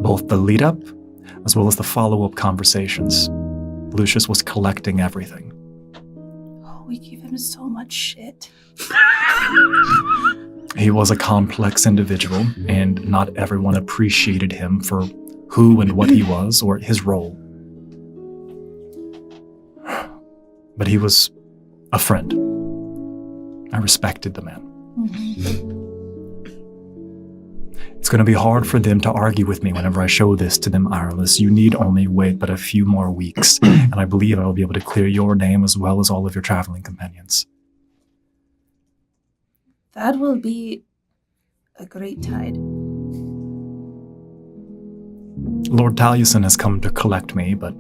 Both the lead-up, as well as the follow-up conversations. Lucius was collecting everything. Oh, we gave him so much shit. He was a complex individual, and not everyone appreciated him for who and what he was, or his role. But he was a friend. I respected the man. It's going to be hard for them to argue with me whenever I show this to them, Ireless. You need only wait but a few more weeks, and I believe I will be able to clear your name as well as all of your traveling companions. That will be a great tide. Lord Taliesin has come to collect me, but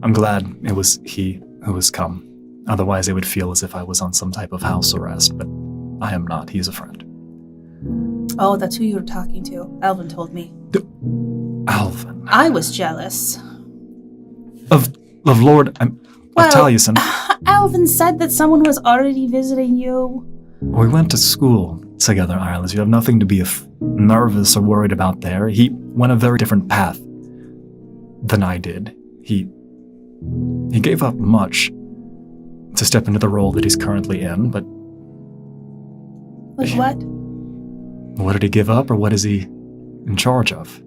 I'm glad it was he who has come. Otherwise, it would feel as if I was on some type of house arrest, but I am not. He is a friend. Oh, that's who you were talking to. Alvin told me. Alvin. I was jealous. Of Lord Taliesin. Alvin said that someone was already visiting you. We went to school together, Ireland. You have nothing to be nervous or worried about there. He went a very different path than I did. He gave up much to step into the role that he's currently in, but... Like what? What did he give up, or what is he in charge of?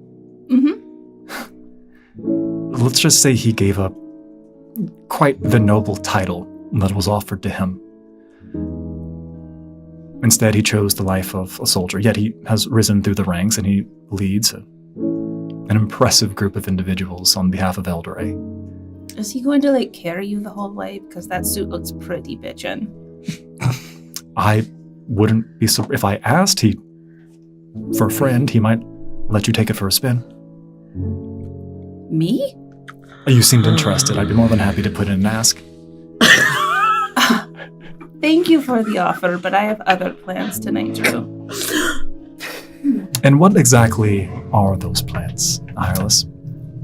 Let's just say he gave up quite the noble title that was offered to him. Instead, he chose the life of a soldier, yet he has risen through the ranks and he leads an impressive group of individuals on behalf of Eldoray. Is he going to, carry you the whole way? Because that suit looks pretty bitchin'. I wouldn't be if I asked for a friend, he might let you take it for a spin. Me? You seemed interested. I'd be more than happy to put in an ask. Thank you for the offer, but I have other plans tonight, Drew. And what exactly are those plans, Iris?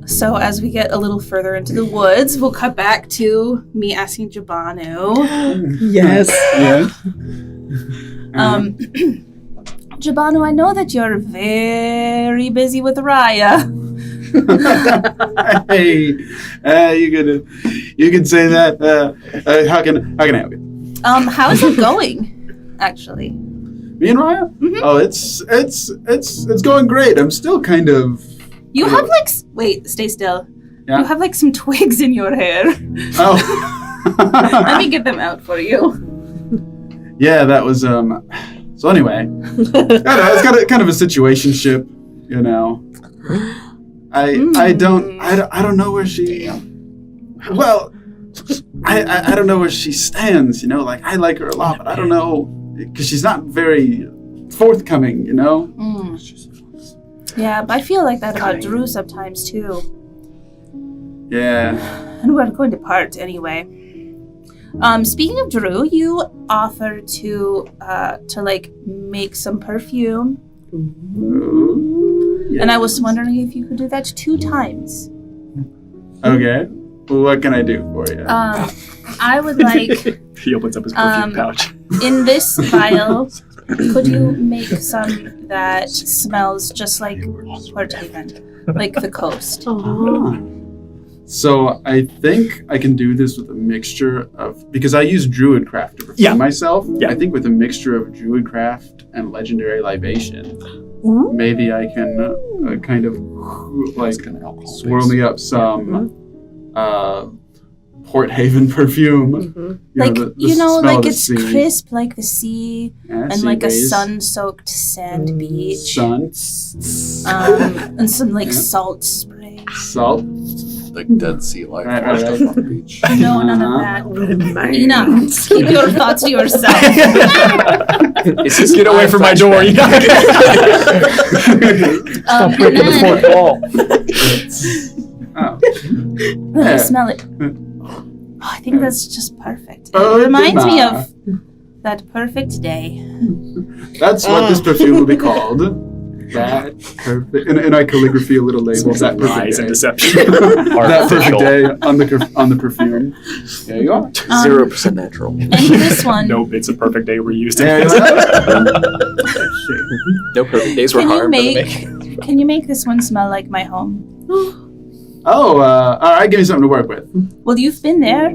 So as we get a little further into the woods, we'll cut back to me asking Jabanu. Yes. Jabanu, I know that you're very busy with Raya. Hey, you can say that. How can I help you? How's it going, actually? Me and Raya? Mm-hmm. Oh, it's going great. I'm still kind of. You have wait, stay still. Yeah? You have some twigs in your hair. Oh. Let me get them out for you. Yeah, that was So anyway, it's got kind of a situationship, you know. I don't know where she. Well, I don't know where she stands, you know. I like her a lot, but I don't know because she's not very forthcoming, you know. Yeah, but I feel like that about Drew sometimes too. Yeah. And we're going to part anyway. Speaking of Drew, you offered to make some perfume. Ooh, yes. And I was wondering if you could do that 2 times. Okay. Well, what can I do for you? I would like... He opens up his perfume pouch. In this vial, could you make some that smells just like Port Haven? Like the coast? So I think I can do this with a mixture of, because I use Druidcraft to perfume myself. Yeah. I think with a mixture of Druidcraft and Legendary Libation, maybe I can kind of swirl me up some Port Haven perfume. It's crisp like the sea, and sea like breeze. a sun-soaked sand beach. And some salt spray. Salt. Like Dead Sea life Right. on the beach. No, none of that. Enough. Keep your thoughts to yourself. Get away from my door. You Stop breaking the fourth wall. Let me smell it. Oh, I think that's just perfect. Oh, It reminds me of that perfect day. That's what this perfume will be called. That perfect, and I calligraphy a little label. That perfect Lies day. and deception. That perfect day on the perfume. There you are. 0% natural. And this one. Nope, it's a perfect day we're used Yeah, to. No perfect days were hard. Can you make this one smell like my home? Oh, all right. Give me something to work with. Well, you've been there.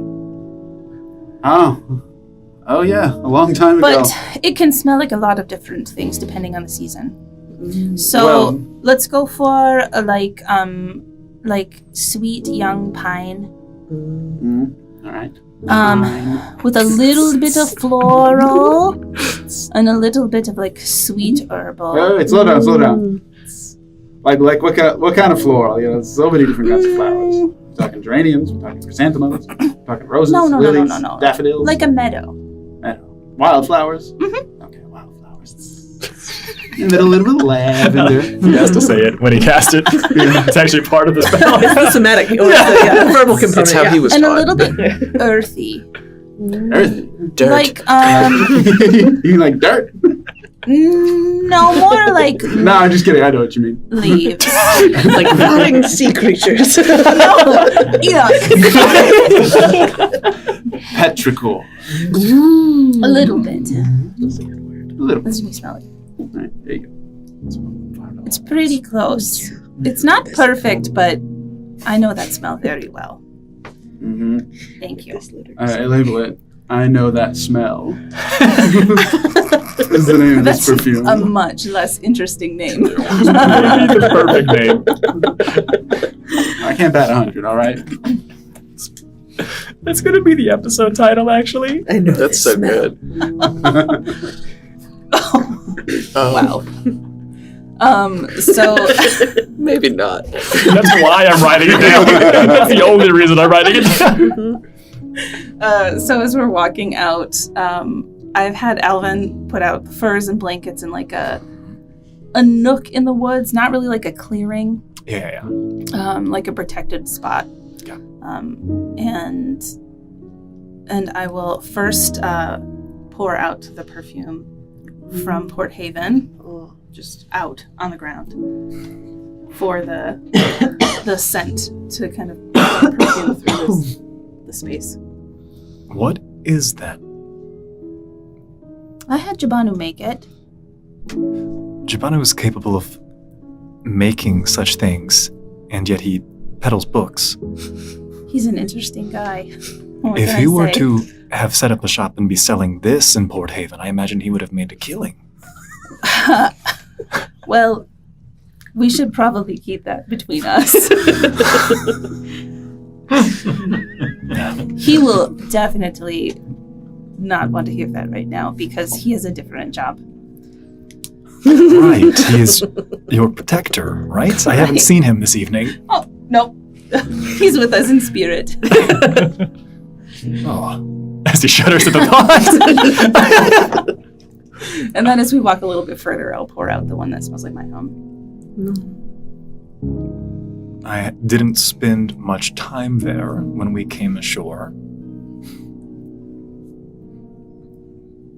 Oh yeah, a long time ago. But it can smell like a lot of different things depending on the season. So let's go for a sweet young pine. All right. With a little bit of floral and a little bit of sweet herbal. Wait, slow down. Like what kind of floral? You know, there's so many different kinds of flowers. We're talking geraniums. We're talking chrysanthemums. We're talking roses. Lilies, No. Daffodils. Like a meadow. Wildflowers. Okay, wildflowers. And then a little bit of lavender. He has to say it when he cast it. It's actually part of the spell. It's the somatic, or the verbal component. That's how he was And taught. a little bit earthy. Earthy. Dirt. Like You like dirt? No, more like No, I'm just kidding. I know what you mean. leaves. Like rotting sea creatures. Yeah. Petrichor. A little bit. A little. Let's me smell it. All right, there you go. It's pretty close. It's not perfect, but I know that smell very well. Mm-hmm. Thank you. All right, label it. I know that smell. Is the name of this That's perfume. a much less interesting name. Maybe the perfect name. I can't bat 100, all right? That's going to be the episode title, actually. I know That's so good. Wow. So Maybe not. That's why I'm writing it down. That's the only reason I'm writing it down. so as we're walking out, I've had Alvin put out furs and blankets in like a nook in the woods, not really like a clearing. Yeah. Like a protected spot. Yeah. And I will first pour out the perfume from Port Haven, just out on the ground, for the scent to kind of perfume through the space. What is that? I had Jabanu make it. Jabanu is capable of making such things, and yet he peddles books. He's an interesting guy. What If can he I were say? to have set up a shop and be selling this in Port Haven, I imagine he would have made a killing. Well, we should probably keep that between us. He will definitely not want to hear that right now because he has a different job. Right, he is your protector, right? I haven't seen him this evening. Oh, nope. He's with us in spirit. Oh, as he shudders at the thought. And then as we walk a little bit further, I'll pour out the one that smells like my home. I didn't spend much time there when we came ashore.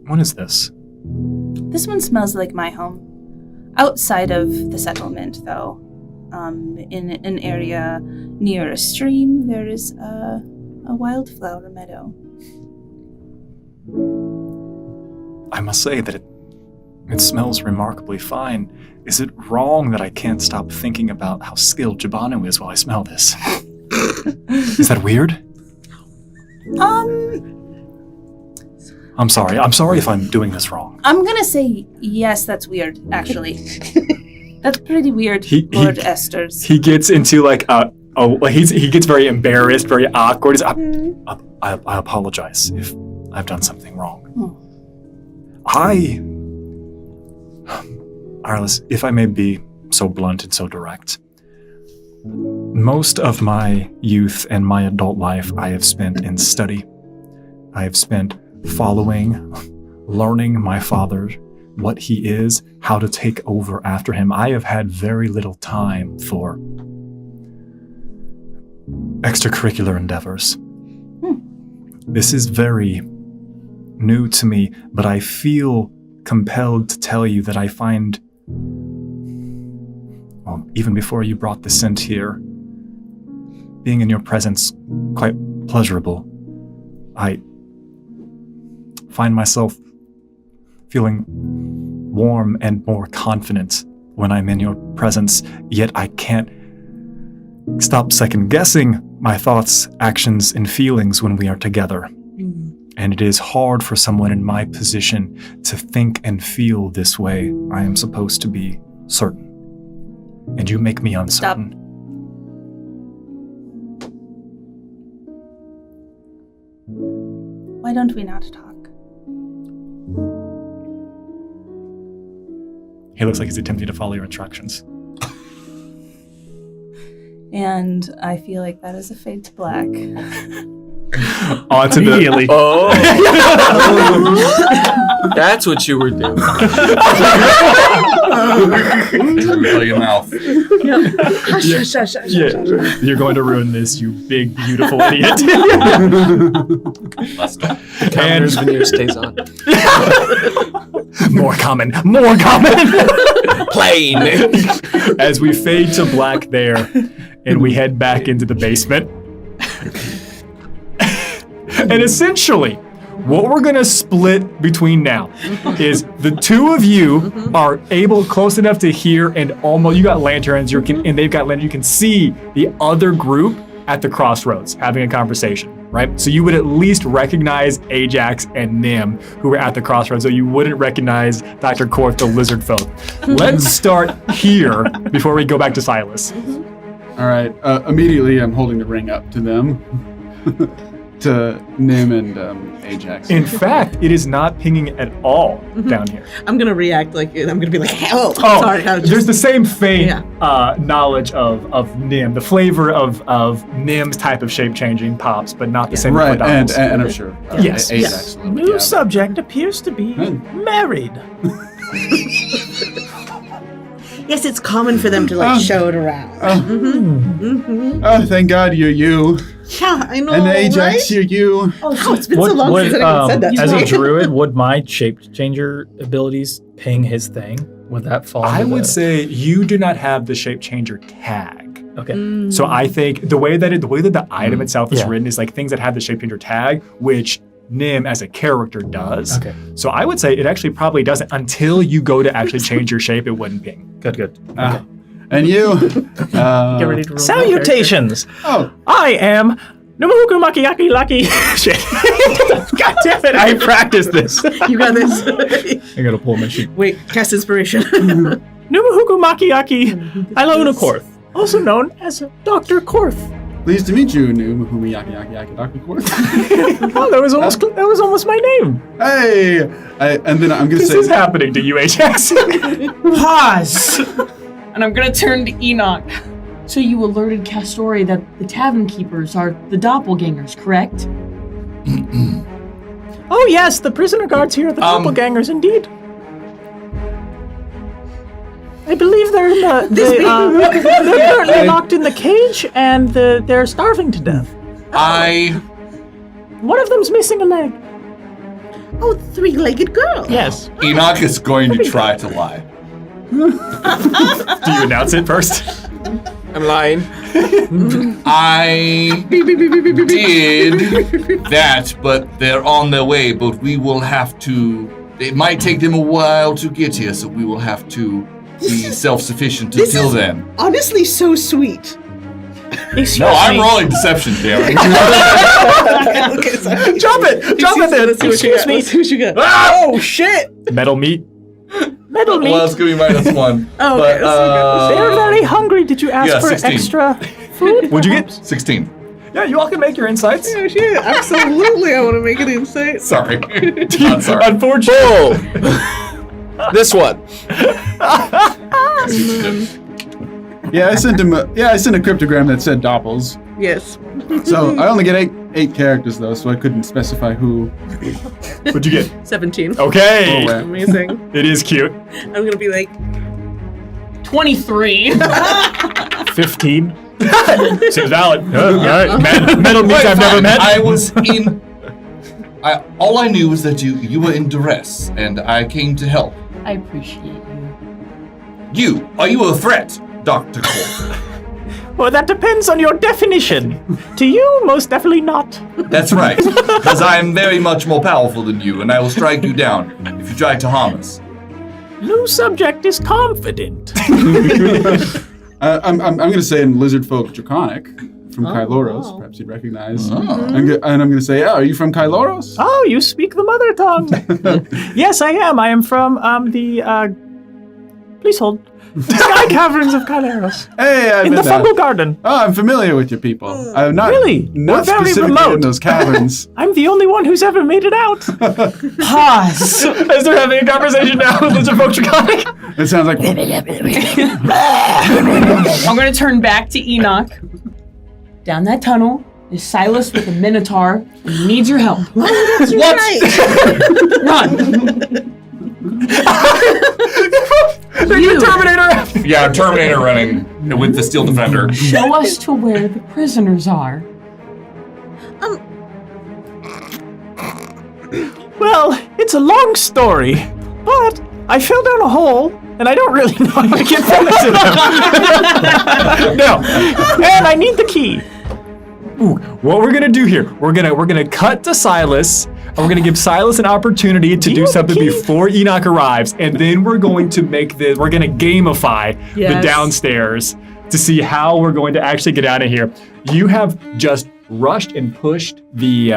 What is this? This one smells like my home. Outside of the settlement, though, in an area near a stream, there is a wildflower meadow. I must say that it smells remarkably fine. Is it wrong that I can't stop thinking about how skilled Jabanu is while I smell this? Is that weird? I'm sorry. I'm sorry if I'm doing this wrong. I'm gonna say yes, that's weird, actually. That's pretty weird, Lord Esther's. He gets into like he gets very embarrassed, very awkward. I apologize if I've done something wrong. Arliss, if I may be so blunt and so direct, most of my youth and my adult life I have spent in study. I have spent following, learning my father, what he is, how to take over after him. I have had very little time for extracurricular endeavors. This is very new to me, but I feel compelled to tell you that I find, well, even before you brought the scent here, being in your presence quite pleasurable. I find myself feeling warm and more confident when I'm in your presence, yet I can't stop second-guessing my thoughts, actions, and feelings when we are together. And it is hard for someone in my position to think and feel this way. I am supposed to be certain. And you make me uncertain. Stop. Why don't we not talk? He looks like he's attempting to follow your instructions. And I feel like that is a fade to black. Onto the... Oh. That's what you were doing. Fill your mouth. Yeah. You're going to ruin this, you big, beautiful idiot. Let's go. Commoner's veneer stays on. More common. Plain. As we fade to black there, and we head back into the basement. And essentially, what we're gonna split between now is the two of you are able close enough to hear, and almost you got lanterns, and they've got lanterns. You can see the other group at the crossroads having a conversation, right? So you would at least recognize Ajax and Nim, who were at the crossroads, so you wouldn't recognize Dr. Korth, the lizard folk. Let's start here before we go back to Silas. All right. Immediately, I'm holding the ring up to them, to Nim and Ajax. In fact, it is not pinging at all down here. I'm gonna react like I'm gonna be like, oh, Oh, sorry. there's the same faint knowledge of Nim, the flavor of Nim's type of shape changing pops, but not the same. Right, and I'm sure. Yes. Ajax. a little bit, New yeah. subject appears to be married. Yes, it's common for them to like show it around. Oh, thank God you're you. Yeah, I know. And Ajax, right? you're you. Oh, it's been so long since anyone said that to as me. a druid, would my shape changer abilities ping his thing? Would that fall? I under would the- say you do not have the shape changer tag. Okay. So I think the way that the item itself is Yeah. written is like things that have the shape changer tag, which Nim as a character does. Okay. So I would say it actually probably doesn't until you go to actually change your shape. It wouldn't ping. Good. And you. Get ready to roll. Salutations! Oh, I am Numuhuku Makiyaki Lucky. Shit. God damn it, I practiced this. You got this. I gotta pull my sheet. Wait, cast inspiration. Numuhuku Makiyaki Ilona Korth, also known as Dr. Korth. pleased to meet you, New Mahumi Yaki Yaki Yaki Dr. Korth. Oh, that was almost my name. Hey! And then I'm going to This say. is happening to you, Ajax. Pause. And I'm gonna turn to Enoch. So you alerted Castori that the tavern keepers are the doppelgangers, correct? Oh yes, the prisoner guards here are the doppelgangers indeed. I believe they're in they're currently locked in the cage and they're starving to death. One of them's missing a leg. Oh, three-legged girl. Yes. Enoch is going to try to lie. Do you announce it first? I'm lying. I did that, but they're on their way. But we will have to. It might take them a while to get here, so we will have to be self-sufficient until then. Honestly, so sweet. Excuse No, I'm me. rolling deception, damn it. Okay, sorry. Drop it! Drop it then! Let's see what you got. Let's see what you got. Oh shit! Metal meat. Metal meat. Well, it's gonna be -1. Oh, okay, that's They're very hungry. Did you ask yeah, for 16. extra food? What'd you get? 16. Yeah, you all can make your insights. Oh, shit. Absolutely, I want to make an insight. Sorry. Not sorry. Unfortunately. This one. Yeah, I sent him. I sent a cryptogram that said doppels. Yes. So I only get eight characters though, so I couldn't specify who. What'd you get? 17. Okay. Oh, wow. Amazing. It is cute. I'm going to be like, 23. 15. Seems valid. All right. Metal meats I've never met. I was in. All I knew was that you were in duress, and I came to help. I appreciate you. Are you a threat, Dr. Cole? Well, that depends on your definition. To you, most definitely not. That's right, because I am very much more powerful than you, and I will strike you down if you try to harm us. New subject is confident. I'm going to say in Lizard Folk Draconic from Kyloros. wow. Perhaps you'd recognize. Oh. And I'm going to say, are you from Kyloros? Oh, you speak the mother tongue. Yes, I am. I am from please hold. Sky Caverns of Kyleros. Hey, I've In the been there. Fungal Garden. Oh, I'm familiar with your people. I'm not Really? not We're very specifically remote. in those caverns. I'm the only one who's ever made it out. Pause. As they're having a conversation now with Lizard Folk Draconic. It sounds like I'm gonna turn back to Enoch. Down that tunnel is Silas with a Minotaur and he needs your help. that's right. Run. They're Yeah, Terminator running with the Steel Defender. Show us to where the prisoners are. Well, it's a long story, but I fell down a hole, and I don't really know how to get back to them. No, and I need the key. Ooh, what we're gonna do here? We're gonna cut to Silas, and we're gonna give Silas an opportunity to do something before Enoch arrives, and then we're going to we're gonna gamify the downstairs to see how we're going to actually get out of here. You have just rushed and pushed the,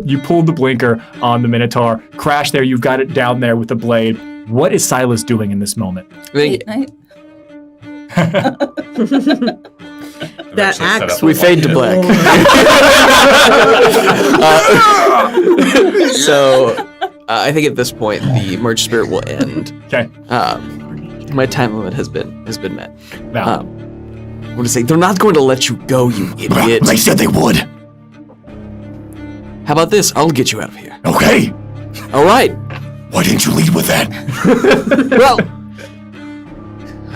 you pulled the blinker on the Minotaur, crashed there, you've got it down there with the blade. What is Silas doing in this moment? Late night. That axe. We fade to black. I think at this point the merge spirit will end. Okay. My time limit has been met. Now, I'm gonna say they're not going to let you go, you idiot. They said they would. How about this? I'll get you out of here. Okay. All right. Why didn't you lead with that? Well,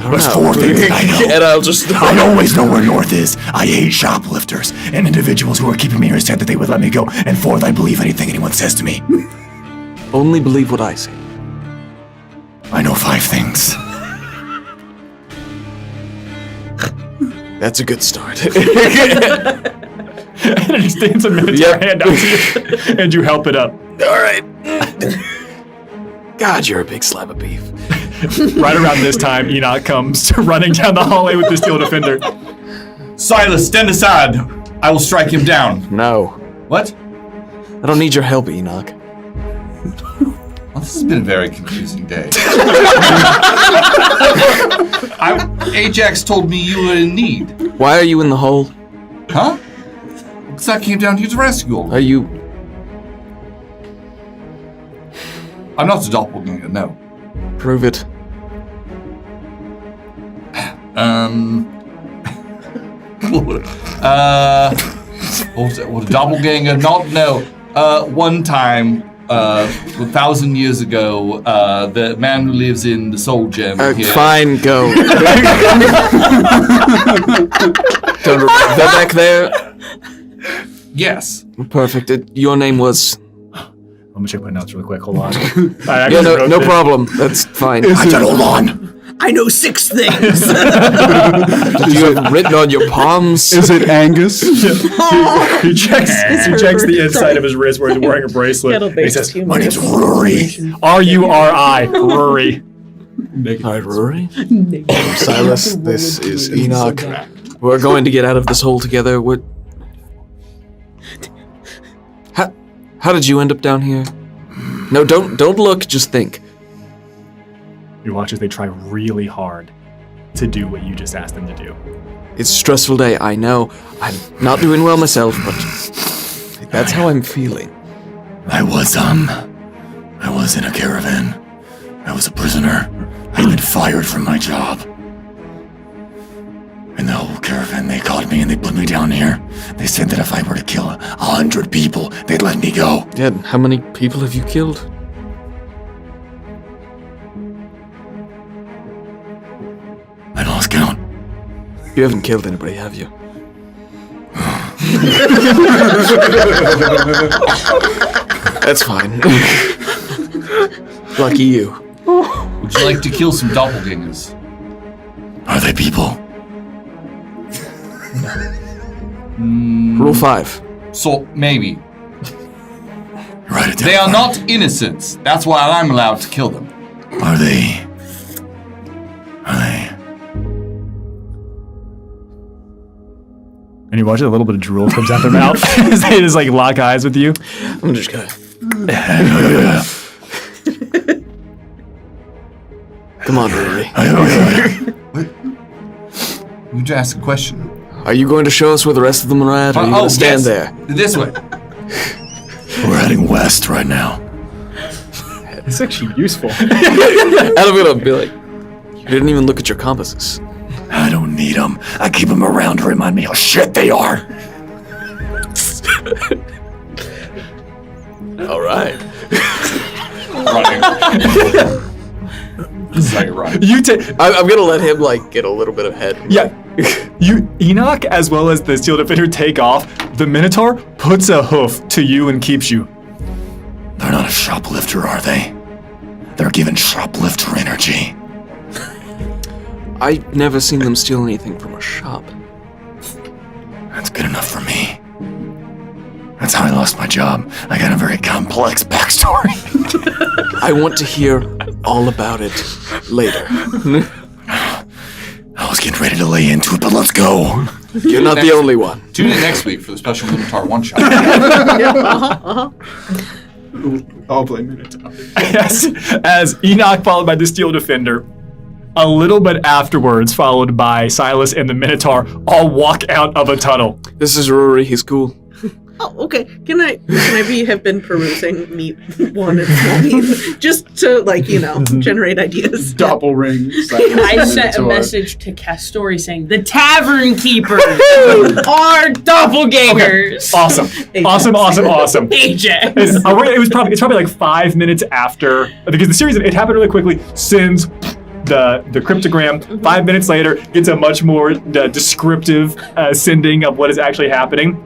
What's four things that I know? And I'll just. I always know where north is. I hate shoplifters and individuals who are keeping me here said that they would let me go. And fourth, I believe anything anyone says to me. Only believe what I say. I know 5 things. That's a good start. and he stands a minute, your hand out to you, and you help it up. All right. God, you're a big slab of beef. Right around this time, Enoch comes running down the hallway with the Steel Defender. Silas, stand aside. I will strike him down. No. What? I don't need your help, Enoch. Well, this has been a very confusing day. Ajax told me you were in need. Why are you in the hole? Huh? Because I came down here to rescue you. Are you... I'm not a doppelganger, no. Prove it. What a doppelganger? No. One time, 1,000 years ago, the man who lives in the Soul Gem here. Fine, go. Don't remember back there? Yes. Perfect. Your name was... Let me check my notes really quick. Hold on. Yeah, no problem. That's fine. I said, hold on. I know 6 things. Do you have written on your palms? Is it Angus? He checks the inside of his wrist where he's wearing a bracelet. He says, My name's Rory. R-U-R-I, Rory. Hi, Rory. Silas, this is Enoch. We're going to get out of this hole together. How did you end up down here? No, don't look, just think. You watch as they try really hard to do what you just asked them to do. It's a stressful day, I know. I'm not doing well myself, but that's how I'm feeling. I was in a caravan. I was a prisoner. I'd been fired from my job. And the whole caravan, they caught me and they put me down here. They said that if I were to kill 100 people, they'd let me go. Yeah, how many people have you killed? I lost count. You haven't killed anybody, have you? That's fine. Lucky you. Would you like to kill some doppelgangers? Are they people? Rule 5. So, maybe. Write it down. They are not innocents. That's why I'm allowed to kill them. Are they? And you watch a little bit of drool comes out their mouth as they just like lock eyes with you. I'm just gonna... Come on, Rory. What? You just asked a question. Are you going to show us where the rest of them are at, or are you going to stand there? This way. We're heading west right now. It's actually useful. And I'm gonna be like, you didn't even look at your compasses. I don't need them. I keep them around to remind me how shit they are. All right. Running. So you're right. You take. I'm gonna let him like get a little bit ahead. Yeah. You, Enoch, as well as the Steel Defender, take off. The Minotaur puts a hoof to you and keeps you. They're not a shoplifter, are they? They're giving shoplifter energy. I've never seen them steal anything from a shop. That's good enough for me. That's how I lost my job. I got a very complex backstory. I want to hear all about it later. I was getting ready to lay into it, but let's go. You're not the only one. Tune in next week for the special Minotaur one-shot. I'll play Minotaur. Yes. As Enoch, followed by the Steel Defender, a little bit afterwards, followed by Silas and the Minotaur, all walk out of a tunnel. This is Rory. He's cool. Oh, okay. Can I have been perusing Meat 1 and Small Meat just to, like, generate ideas? Doppelring. I sent a message to Castori saying, the tavern keepers are doppelgangers. Awesome. Awesome. Ajax. It's probably like 5 minutes after, because the series, it happened really quickly, sends the cryptogram. 5 minutes later, gets a much more descriptive sending of what is actually happening.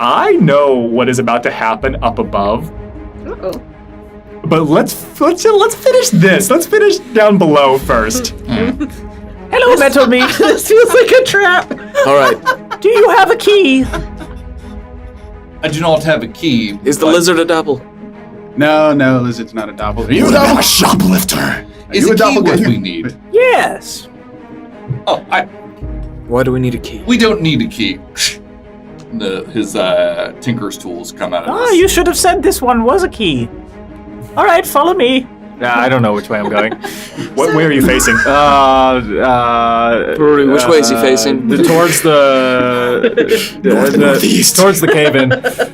I know what is about to happen up above. Uh-oh. But let's finish this. Let's finish down below first. Hello, Metal Meat. This feels like a trap. All right. Do you have a key? I do not have a key. Is the lizard a double? No, lizard's not a doppelganger. Are you a I'm a doppelganger? shoplifter. Is you a a key what doppelganger? we need? Yes. Oh, Why do we need a key? we don't need a key. His tinker's tools come out of Oh, this. you should have said this one was a key. All right, follow me. I don't know which way I'm going. What way are you facing? Rory, which way is he facing? Towards the Northeast. Towards the cave-in.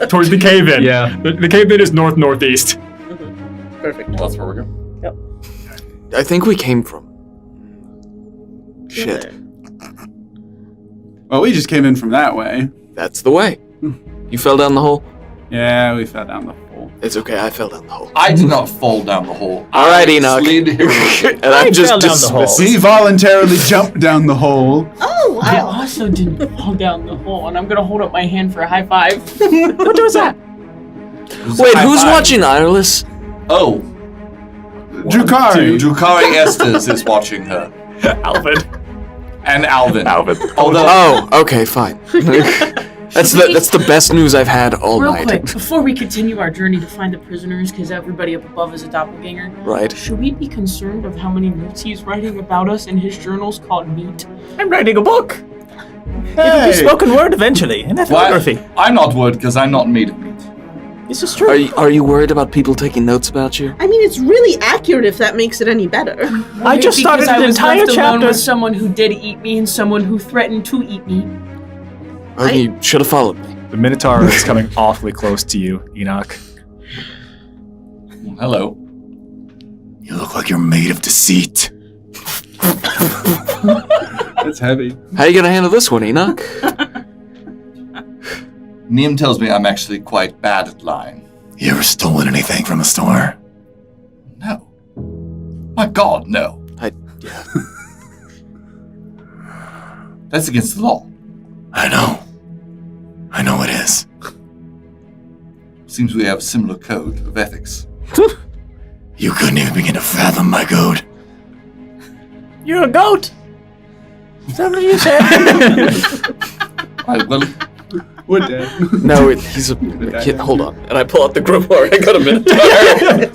Towards the cave-in. Yeah. The cave-in is northeast. Perfect. That's where we're going. I think we came from. Shit. Well, we just came in from that way. That's the way. You fell down the hole? Yeah, we fell down the hole. It's okay, I fell down the hole. I did not fall down the hole. All right, I Enoch. slid heroically. And I'm just fell down the hole. dismissed. We voluntarily jumped down the hole. Oh, I wow. also didn't fall down the hole, and I'm gonna hold up my hand for a high five. What was that? Wait, High who's five. watching Ireless? Oh, Drukari. Drukari Estes is watching her. Alvin. And Alvin. Alvin. Although, Oh, okay, fine. That's the best news I've had all Real night. quick, before we continue our journey to find the prisoners, because everybody up above is a doppelganger, Right. should we be concerned of how many notes he's writing about us in his journals called Meat? I'm writing a book. It'll Hey. be spoken word eventually, an ethnography. I'm not worried because I'm not made of meat. This is true. Are you worried about people taking notes about you? I mean, it's really accurate if that makes it any better. I just started Because I an was entire left alone chapter. with someone who did eat me and someone who threatened to eat me. Oh, you should have followed me. The Minotaur is coming awfully close to you, Enoch. Hello. You look like you're made of deceit. That's heavy. How you gonna handle this one, Enoch? Neem tells me I'm actually quite bad at lying. You ever stolen anything from a store? No. My God, no. Yeah. That's against the law. I know. I know it is. Seems we have a similar code of ethics. You couldn't even begin to fathom my code. You're a goat. Is that what you said? Well, We're dead. No, he's a kid. Hold on. And I pull out the grimoire. I got a minute.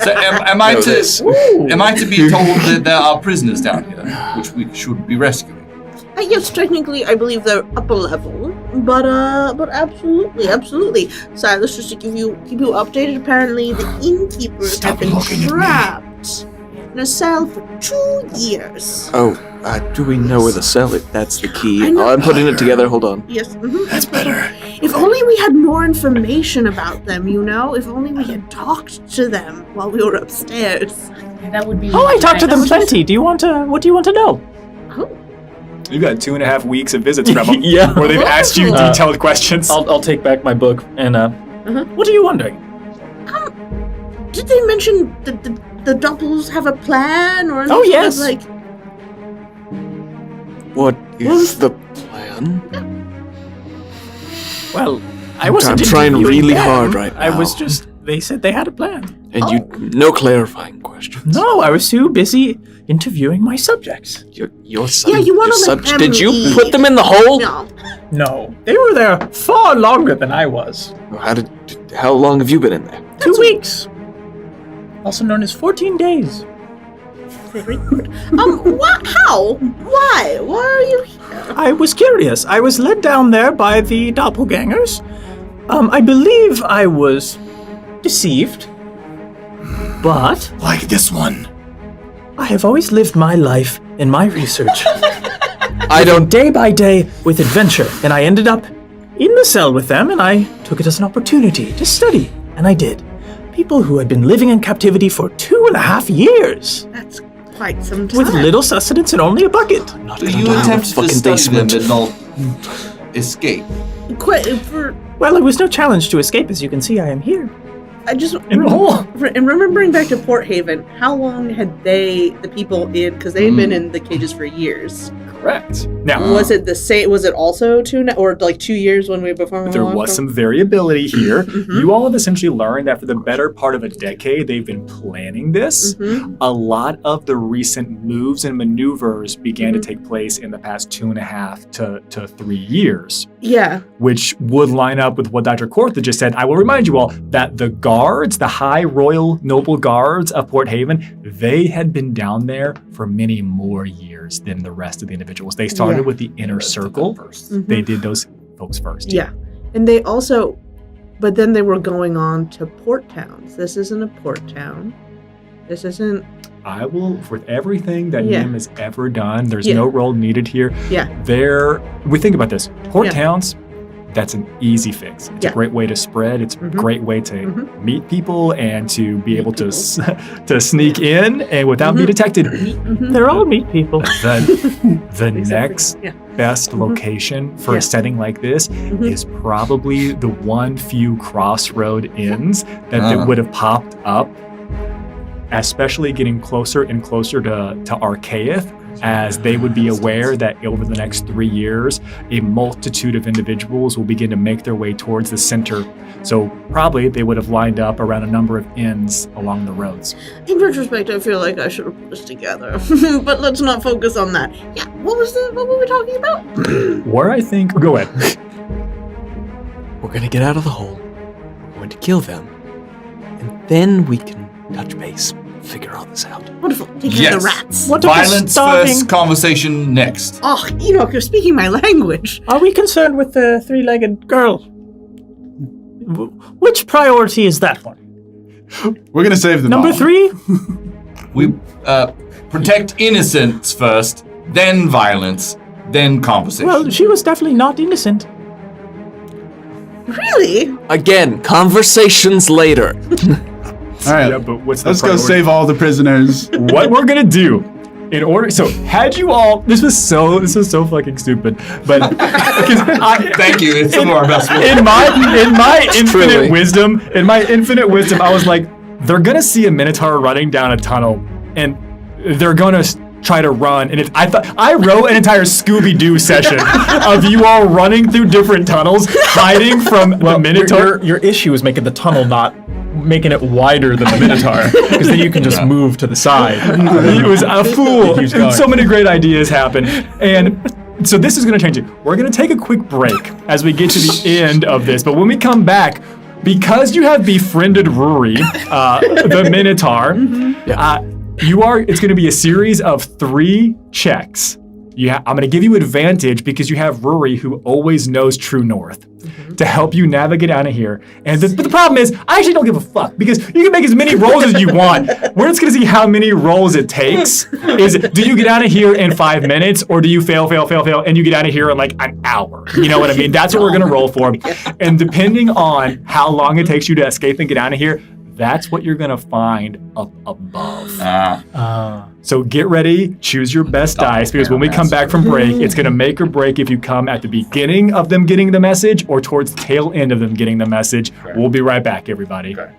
so am I Know to this. am I to be told that there are prisoners down here, which we should be rescuing? Yes, technically, I believe they're upper level, but absolutely. Silas, just to keep you updated, apparently the innkeepers Stop have been looking at me. trapped in a cell for 2 years. Oh, do we know where the cell is? That's the key. I know. Oh, I'm putting it together. Hold on. Yes. That's better. If only we had more information about them, If only we had talked to them while we were upstairs. Yeah, that would be. Oh, I talked to them nice. plenty. What do you want to know? Oh, You've got 2.5 weeks of visits from them. Yeah. Where they've asked you Uh, detailed questions. I'll take back my book and what are you wondering? did they mention the the Doppels have a plan or Oh, yes. like What is the plan? Well, I wasn't I'm trying interviewing really them. hard right now. I was just, they said they had a plan. And no clarifying questions. No, I was too busy interviewing my subjects. Your you want to let them Did you eat. put them in the hole? No. No, they were there far longer than I was. How long have you been in there? 2 weeks. Also known as 14 days. What? How? Why? Why are you here? I was curious. I was led down there by the doppelgangers. I believe I was deceived. But Like this one. I have always lived my life in my research. I don't. Day by day with adventure, and I ended up in the cell with them, and I took it as an opportunity to study, and I did. People who had been living in captivity for 2.5 years, That's quite some time. with little sustenance and only a bucket. Not Do gonna you die in a attempt to fucking study them basement. and not escape? Well, it was no challenge to escape, as you can see. I am here. I just In the hole. And remembering back to Port Haven, how long had the people in? Because they had been in the cages for years. Correct. Now, Was it the same? Was it also 2 years when we before? there was some variability here. You all have essentially learned that for the better part of a decade, they've been planning this. A lot of the recent moves and maneuvers began to take place in the past 2.5 to 3 years, Yeah. which would line up with what Dr. Kortha just said. I will remind you all that the guards, the high royal noble guards of Port Haven, they had been down there for many more years than the rest of the individuals. They started with the inner circle. They did those folks first. Yeah. And they also, but then they were going on to port towns. This isn't a port town. This isn't. I will, with everything that Yeah. Nim has ever done, there's Yeah. no role needed here. Yeah. We think about this. Port Yeah. towns, that's an easy fix. It's Yeah. a great way to spread. It's a great way to meet people and to be able to to sneak in and without being detected. They're all meat people. The next Yeah. best location for a setting like this is probably the few crossroad inns that would have popped up, especially getting closer and closer to Archaeith, as they would be aware that over the next 3 years, a multitude of individuals will begin to make their way towards the center. So probably they would have lined up around a number of inns along the roads. In retrospect, I feel like I should have put this together. But let's not focus on that. Yeah. What were we talking about? Where I think, go ahead. We're gonna get out of the hole. We're going to kill them. And then we can touch base. Figure all this out. Wonderful. Take care of the rats. What about Violence starving? first, conversation next. Oh, you're speaking my language. Are we concerned with the three-legged girl? Which priority is that one? We're gonna save them. Number all. 3? We protect innocence first, then violence, then conversation. Well, she was definitely not innocent. Really? Again, conversations later. All right. Yeah, but what's the Let's go priority? save all the prisoners. What we're gonna do in order, so had you all, this was so fucking stupid, but Thank you. It's some of our best work. in my infinite truly. wisdom, I was like, they're gonna see a Minotaur running down a tunnel, and they're gonna try to run. And I wrote an entire Scooby-Doo session of you all running through different tunnels, hiding from the Minotaur. Your issue is making the tunnel not making it wider than the Minotaur, because then you can just move to the side. He was a fool. Keeps going. So many great ideas happen. And so this is going to change it. We're going to take a quick break as we get to the end of this. But when we come back, because you have befriended Ruri, the Minotaur, it's going to be a series of 3 checks. I'm going to give you advantage because you have Ruri, who always knows true north, to help you navigate out of here. And but the problem is, I actually don't give a fuck because you can make as many rolls as you want. We're just going to see how many rolls it takes. Do you get out of here in 5 minutes, or do you fail, and you get out of here in like an hour? You know what I mean? That's what we're going to roll for. And depending on how long it takes you to escape and get out of here, that's what you're going to find up above. So get ready, choose your best dice, because when we come back from break, it's going to make or break if you come at the beginning of them getting the message or towards the tail end of them getting the message. We'll be right back, everybody. Okay.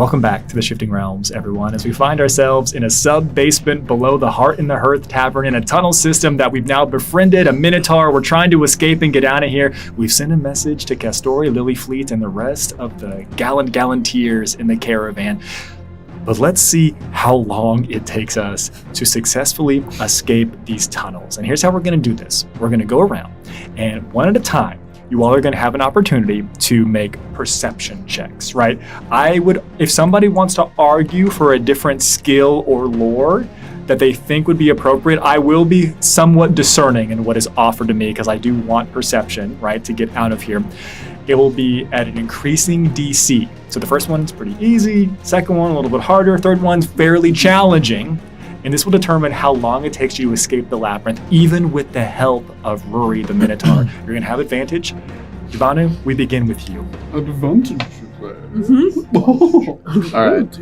Welcome back to the Shifting Realms, everyone, as we find ourselves in a sub-basement below the Heart in the Hearth Tavern in a tunnel system that we've now befriended, a Minotaur. We're trying to escape and get out of here. We've sent a message to Castori, Lilyfleet, and the rest of the Gallanteers in the caravan. But let's see how long it takes us to successfully escape these tunnels. And here's how we're going to do this. We're going to go around, and one at a time, you all are going to have an opportunity to make perception checks, right? If somebody wants to argue for a different skill or lore that they think would be appropriate, I will be somewhat discerning in what is offered to me because I do want perception, right, to get out of here. It will be at an increasing DC. So the first one's pretty easy, second one a little bit harder, third one's fairly challenging. And this will determine how long it takes you to escape the labyrinth, even with the help of Rory the Minotaur. You're going to have advantage. Jibanu, we begin with you. Advantage. All right.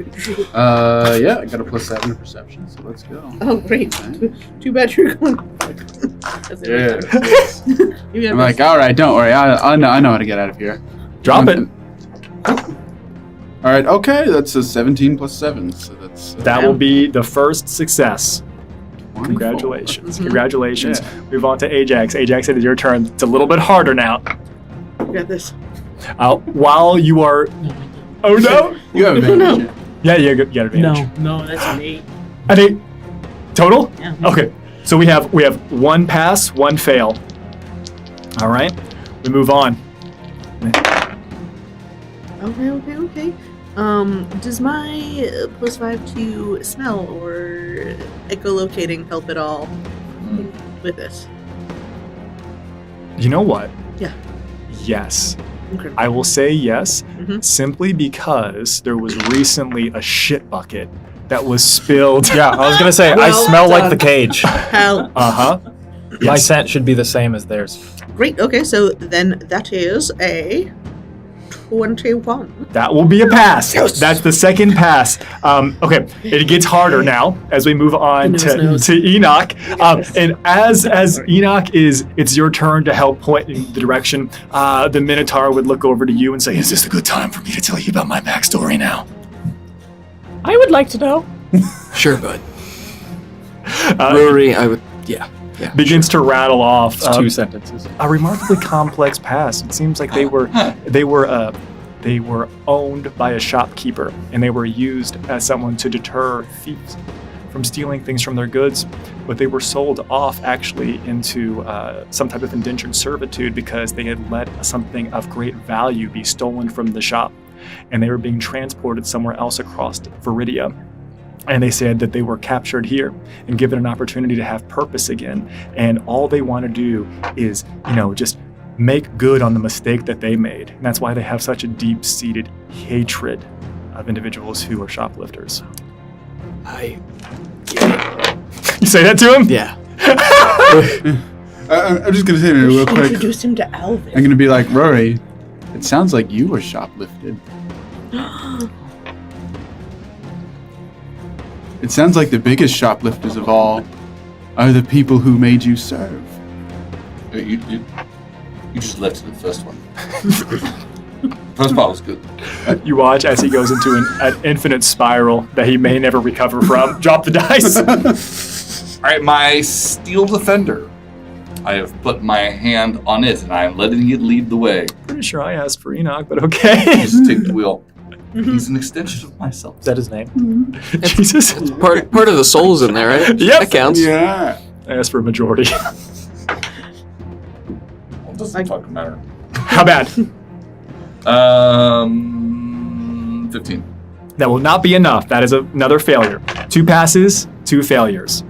Yeah, I got a +7 to perception, so let's go. Oh, great. Okay. Too bad you're going. Yeah. I'm like, all right, don't worry. I know how to get out of here. Drop it. All right, okay, that's a 17 + 7, so that's... That will be the first success. 24. Congratulations. Congratulations. Move on to Ajax. Ajax, it is your turn. It's a little bit harder now. You got this. While you are... Oh, no. You have advantage. Yeah, you get advantage. No, that's an 8. An 8 total? Yeah. Okay. So we have one pass, one fail. All right. We move on. Okay. Does my +5 to smell or echolocating help at all with this? You know what? Yeah. Yes. Okay. I will say yes, Mhm. simply because there was recently a shit bucket that was spilled. Yeah, I was gonna say, I Well smell like done. the cage. Hell. Uh-huh. My Yes. scent should be the same as theirs. Great. Okay, so then that is a 21. That will be a pass. Yes. That's the second pass. Okay, it gets harder now as we move on to Enoch. And as Enoch it's your turn to help point in the direction. The Minotaur would look over to you and say, Is this a good time for me to tell you about my backstory now? I would like to know. Sure, bud. Rory, I would. Yeah. begins to rattle off It's 2 sentences. a remarkably complex past. It seems like they were owned by a shopkeeper, and they were used as someone to deter thieves from stealing things from their goods. But they were sold off actually into some type of indentured servitude because they had let something of great value be stolen from the shop, and they were being transported somewhere else across Viridia. And they said that they were captured here and given an opportunity to have purpose again. And all they want to do is, just make good on the mistake that they made. And that's why they have such a deep-seated hatred of individuals who are shoplifters. You say that to him? Yeah. I'm just going to say real quick. Introduce him to Alvin. I'm going to be like, Rory, it sounds like you were shoplifted. It sounds like the biggest shoplifters of all are the people who made you serve. You just left it in the first one. First part was good. You watch as he goes into an infinite spiral that he may never recover from. Drop the dice. All right, my steel defender. I have put my hand on it, and I am letting it lead the way. Pretty sure I asked for Enoch, but okay. Just take the wheel. He's an extension of myself. Is that his name? Jesus. Part of the soul's in there, right? Yep. That counts. Yeah. I asked for a majority. Well, it doesn't fucking matter. How bad? 15. That will not be enough. That is another failure. 2 passes, 2 failures.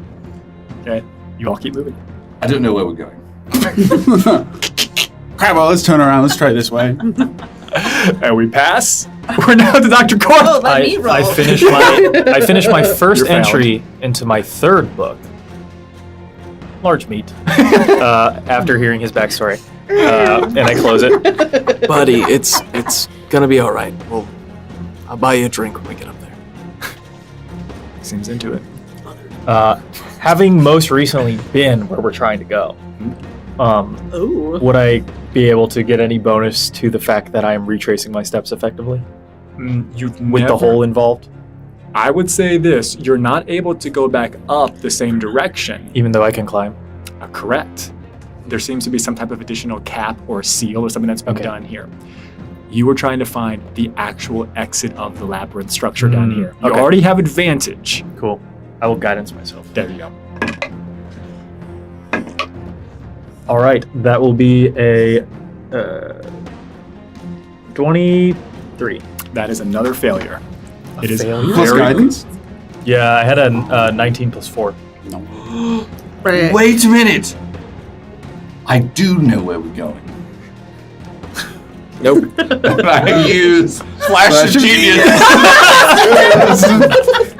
Okay, you all keep moving. I don't know where we're going. Crap, well, let's turn around. Let's try it this way. And we pass. We're now to Dr. Corp. Oh, let me roll. I finished my first You're entry into my 3rd book, Large Meat, after hearing his backstory, and I close it. Buddy, it's gonna be all right. I'll buy you a drink when we get up there. Seems into it. Having most recently been where we're trying to go, Ooh. would I be able to get any bonus to the fact that I am retracing my steps effectively? You've with the never- hole involved, I would say this: you're not able to go back up the same direction. even though I can climb. Correct. There seems to be some type of additional cap or seal or something that's been Okay. done here. You were trying to find the actual exit of the labyrinth structure down here. You okay. already have advantage. Cool. I will guidance myself. There you go. All right, that will be a 23. That is another failure. It is failure? Plus very- guidance? Yeah, I had a 19 plus 4. Wait a minute. I do know where we're going. Nope. I use Flash of Genius.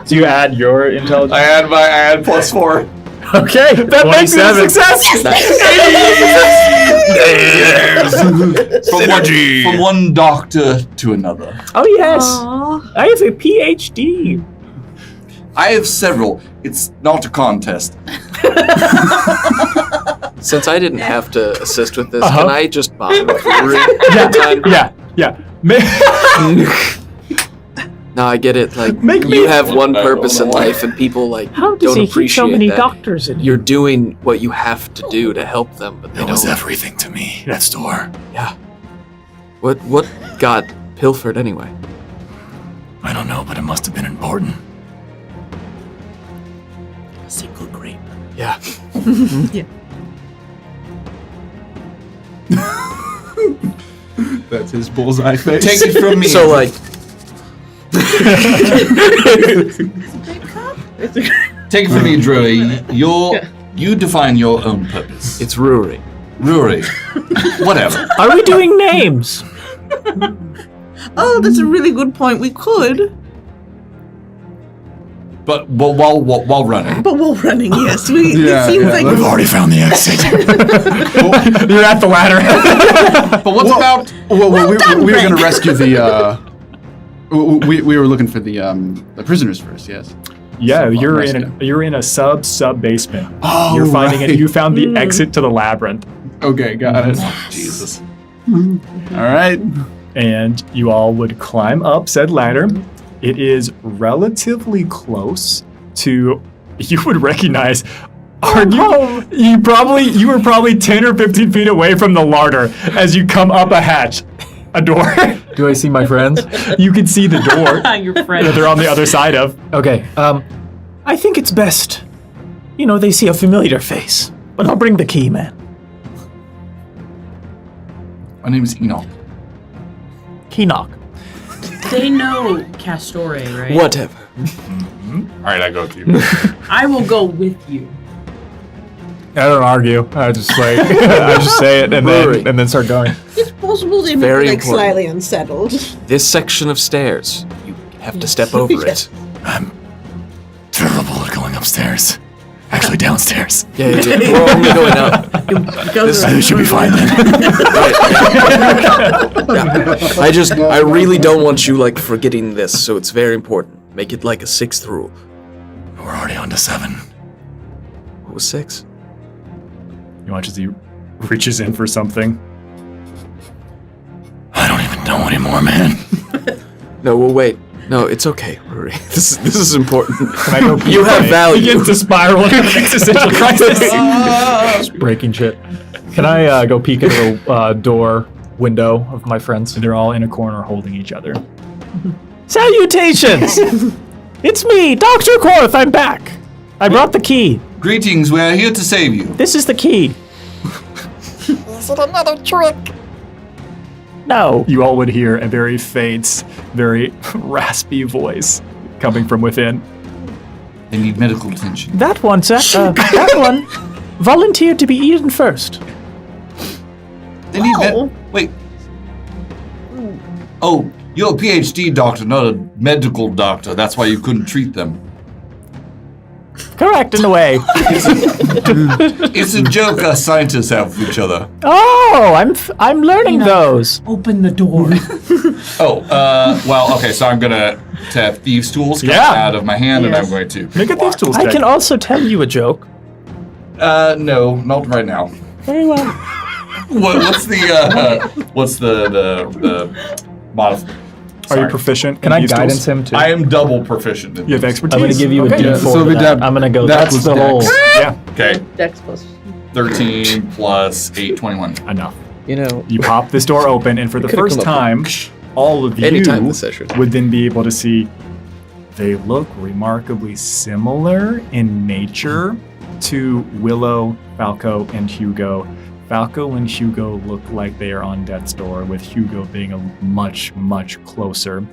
Do you add your intelligence? I add plus 4. Okay, that makes it a 27. success. From one doctor to another. Oh yes, Aw. I have a PhD. I have several. It's not a contest. Since I didn't have to assist with this, Uh-huh. can I just bother with Yeah. No, I get it. Like Make me- you have one purpose in life, and people like How does don't he keep appreciate so many that. doctors in here? You're doing what you have to do to help them, but they It was don't. everything to me, that store. What got pilfered anyway? I don't know, but it must have been important. A single grape. Yeah. That's his bullseye face. Take it from me. So like, Take it from me, Drury. You define your own purpose. it's Ruri. Rury. Whatever. Are we doing names? Oh, that's a really good point. We could, But while running. but we're running. Yes, we. Yeah, it seems yeah, like We've already found the exit. You're at the ladder. But what about Well, we were going to rescue the. We were looking for the prisoners first. Yes. Yeah, So, you're in a sub basement. Oh, You're finding it. right. You found the exit to the labyrinth, Okay, got it. Jesus? All right. and you all would climb up said ladder. It is relatively close to. You would recognize. You were probably 10 or 15 feet away from the larder as you come up a hatch, a door. Do I see my friends? You can see the door Your that friend. they're on the other side of. Okay. I think it's best. You know, they see a familiar face. But I'll bring the key, man. My name is Enoch. Key knock. They know Castore, right? Whatever. All right, I go with you. I will go with you. I don't argue. I just like I just say it and Rory. then start going. it's possible they may Very be like important. slightly unsettled. This section of stairs, you have to step over it. I'm terrible at going upstairs. Actually, downstairs. Yeah, we're only going up. Goes It should be fine then. I really don't want you like forgetting this, so it's very important. Make it like a 6th rule. We're already on to 7. What was 6? You watch as he reaches in for something. I don't even know anymore, man. No, we'll wait. No, it's okay, Rory. This is important. Can I go? You have value. Begins to spiral into existential crisis. Just breaking shit. Can I go peek into the door window of my friends? They're all in a corner holding each other. Salutations! It's me, Dr. Korth. I'm back. I brought the key. Greetings, we are here to save you. This is the key. Is it another trick? No. You all would hear a very faint, very raspy voice coming from within. They need medical attention. That one, that one volunteered to be eaten first. They need Oh. wait. Oh, you're a PhD doctor, not a medical doctor. That's why you couldn't treat them. Correct, in a way. It's a joke us scientists have with each other. Oh, I'm learning those. Open the door. Well, okay, so I'm gonna have thieves' tools come Yeah. out of my hand, and I'm going to. Make a thieves tools I check. can also tell you a joke. No, not right now. Very well. What's the modif- Are you proficient? Can in I these guidance tools? him too? I am double proficient in You have this. expertise. I'm going to give you Okay. a D4 So for we that. did- I'm going to go, that that's was the dex. whole... Yeah, Okay, Dex plus. 13 plus 8, 21. enough. You know, You pop this door open, and for the could've first come up time, all of you anytime this session. would then be able to see they look remarkably similar in nature to Willow, Falco, and Hugo. Falco and Hugo look like they are on death's door, with Hugo being a much, much closer.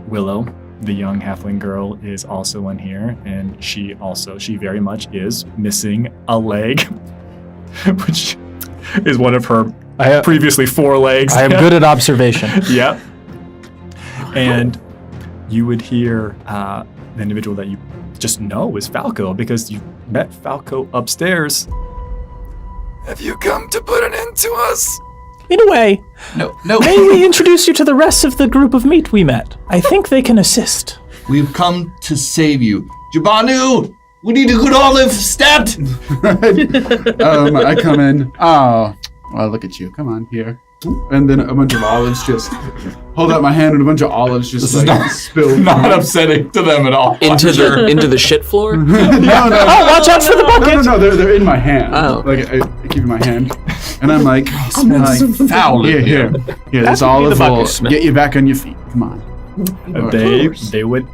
Willow, the young halfling girl, is also in here, and she very much is missing a leg, which is one of her previously 4 legs. I am good at observation. Yep. And you would hear the individual that you just know is Falco, because you met Falco upstairs. Have you come to put an end to us? In a way, No. may we introduce you to the rest of the group of meat we met? I think they can assist. We've come to save you. Jabanu, we need a good olive stat. I come in. Oh, well, look at you. Come on, here. And then a bunch of olives just hold out my hand, and a bunch of olives just spilled. Not upsetting to them at all. Into the shit floor? No. Oh, watch out for the bucket! No, they're in my hand. Oh. Like I keep in my hand, and I'm like, Foul. here. This olive bucket will smell. get you back on your feet. Come on. They would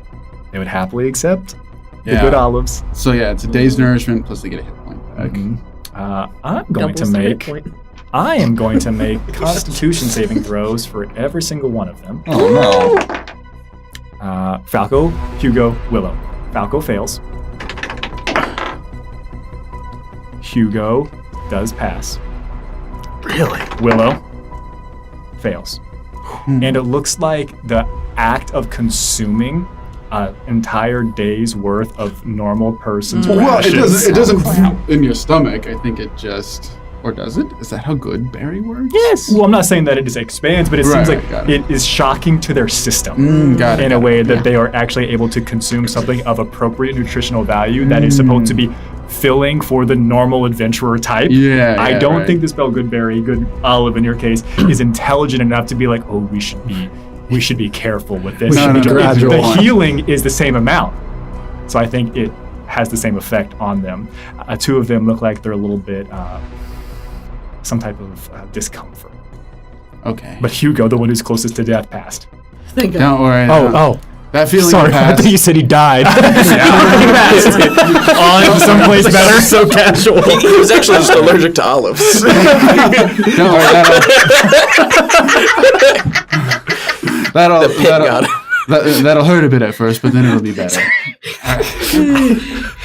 happily accept the Yeah. good olives. So yeah, it's a day's nourishment plus they get a hit point back. I'm going to Doubles the hit make. point. I am going to make Constitution saving throws for every single one of them. Oh no. Falco, Hugo, Willow. Falco fails. Hugo does pass. Really? Willow fails. And it looks like the act of consuming an entire day's worth of normal person's Well, rations. it doesn't in your stomach. I think it just, or does it? Is that how good berry works? Yes. Well, I'm not saying that it just expands, but it seems Right, like got it is shocking to their system Got it. in a way that they are actually able to consume something of appropriate nutritional value that is supposed to be filling for the normal adventurer type. Yeah, I yeah, don't right. think this good olive in your case is intelligent enough to be like, oh, we should be careful with this. No, gradual. The healing is the same amount, so I think it has the same effect on them. 2 of them look like they're a little bit some type of discomfort. Okay. But Hugo, the one who's closest to death, passed. Thank God. Don't worry. Oh. That feeling Sorry, I passed. thought you said he died. On to someplace better. So casual. He was actually just allergic to olives. Don't worry. That'll hurt a bit at first, but then it'll be better.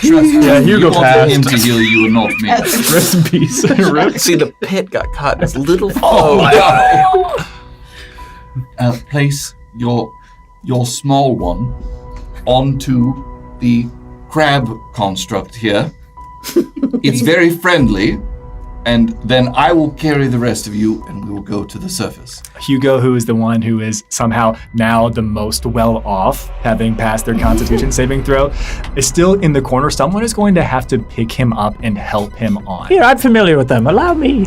Yeah, Hugo You wanted him passed. to heal you and not me. Rest in peace. See, the pit got caught in his little Place your small one onto the crab construct here. It's very friendly, and then I will carry the rest of you, and we will go to the surface. Hugo, who is the one who is somehow now the most well off, having passed their Constitution saving throw, is still in the corner. Someone is going to have to pick him up and help him on. Here, I'm familiar with them. Allow me. You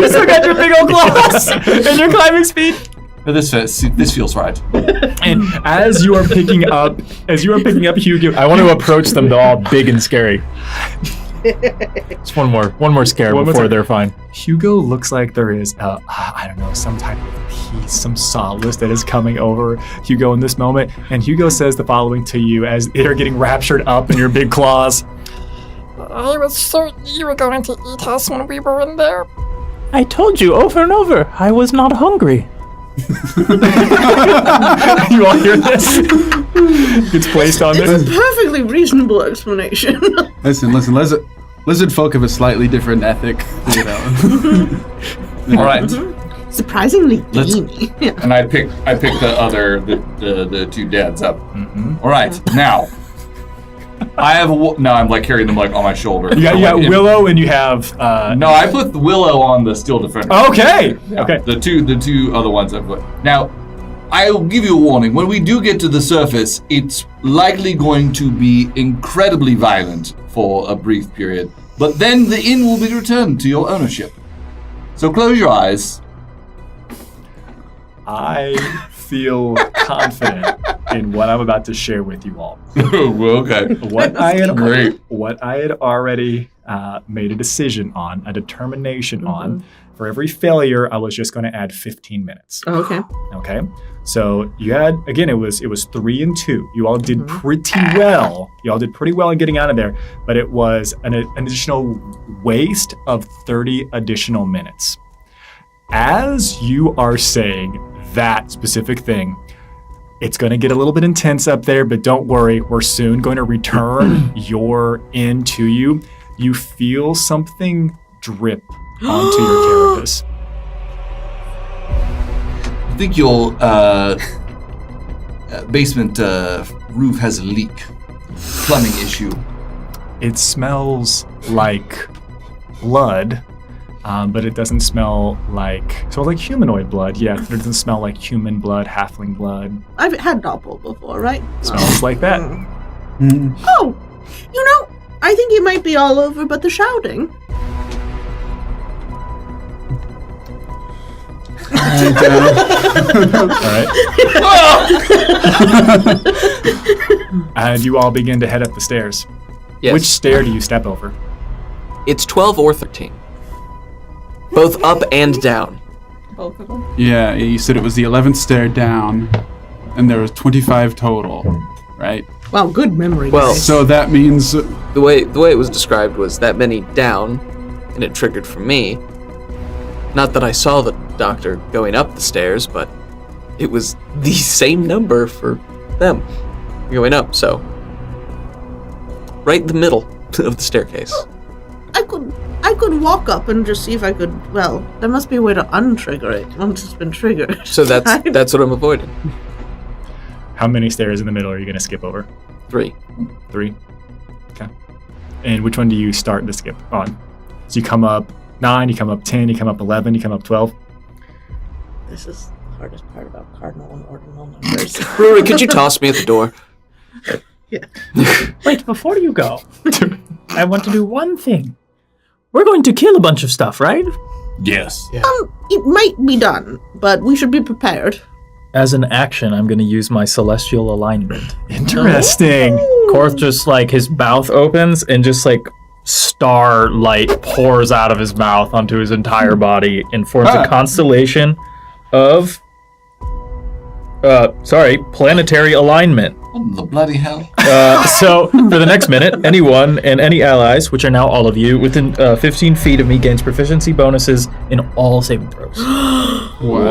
still got your big old claws and your climbing speed. But this feels right. And as you are picking up Hugo, I want to approach them. They're all big and scary. Just one more scare One more before time. they're fine. Hugo looks like there is, some type of peace, some solace that is coming over Hugo in this moment. And Hugo says the following to you as they are getting raptured up in your big claws. I was certain you were going to eat us when we were in there. I told you over and over, I was not hungry. You all hear this? It's placed on It's this. a perfectly reasonable explanation. Listen. Lizard folk have a slightly different ethic. You know. All right. Surprisingly Let's- gamey. And I pick the 2 dads up. All right, now I have I'm like carrying them like on my shoulder. You got Willow and you have. No, I put the Willow on the Steel Defender. Okay. Yeah, Okay. The two other ones I put. Now, I'll give you a warning. When we do get to the surface, it's likely going to be incredibly violent for a brief period. But then the inn will be returned to your ownership. So close your eyes. I feel confident in what I'm about to share with you all. Okay. What I had Great. already made a decision on, a determination on. For every failure, I was just going to add 15 minutes. Oh, okay. Okay. So you had, again, it was 3 and 2. You all did pretty well. You all did pretty well in getting out of there, but it was an additional waste of 30 additional minutes. As you are saying that specific thing, it's going to get a little bit intense up there, but don't worry. We're soon going to return your into you. You feel something drip onto your carapace. I think your basement roof has a leak. Plumbing issue. It smells like blood, but it doesn't smell like humanoid blood. Yeah, it doesn't smell like human blood, halfling blood. I've had doppel before, right? Smells like that. Oh, I think he might be all over, but the shouting. And, All right. And you all begin to head up the stairs. Yes. Which stair do you step over? It's 12 or 13. Both up and down. Both of them. yeah, you said it was the 11th stair down, and there was 25 total, right? Wow, good memory. Well, guys. So that means The way it was described was that many down, and it triggered for me. Not that I saw the doctor going up the stairs, but it was the same number for them going up, so right in the middle of the staircase. I could walk up and just see if I could. Well, there must be a way to untrigger it once it's been triggered. So that's what I'm avoiding. How many stairs in the middle are you going to skip over? 3. 3. Okay. And which one do you start to skip on? So you come up 9, you come up 10, you come up 11, you come up 12. This is the hardest part about cardinal and ordinal numbers. Rory, could you toss me at the door? Wait, before you go, I want to do one thing. We're going to kill a bunch of stuff, right? Yes. It might be done, but we should be prepared. As an action, I'm going to use my celestial alignment. Interesting. Korth just his mouth opens and just star light pours out of his mouth onto his entire body and forms a constellation of planetary alignment. What the bloody hell? So for the next minute, anyone and any allies, which are now all of you, within 15 feet of me gains proficiency bonuses in all saving throws. Wow.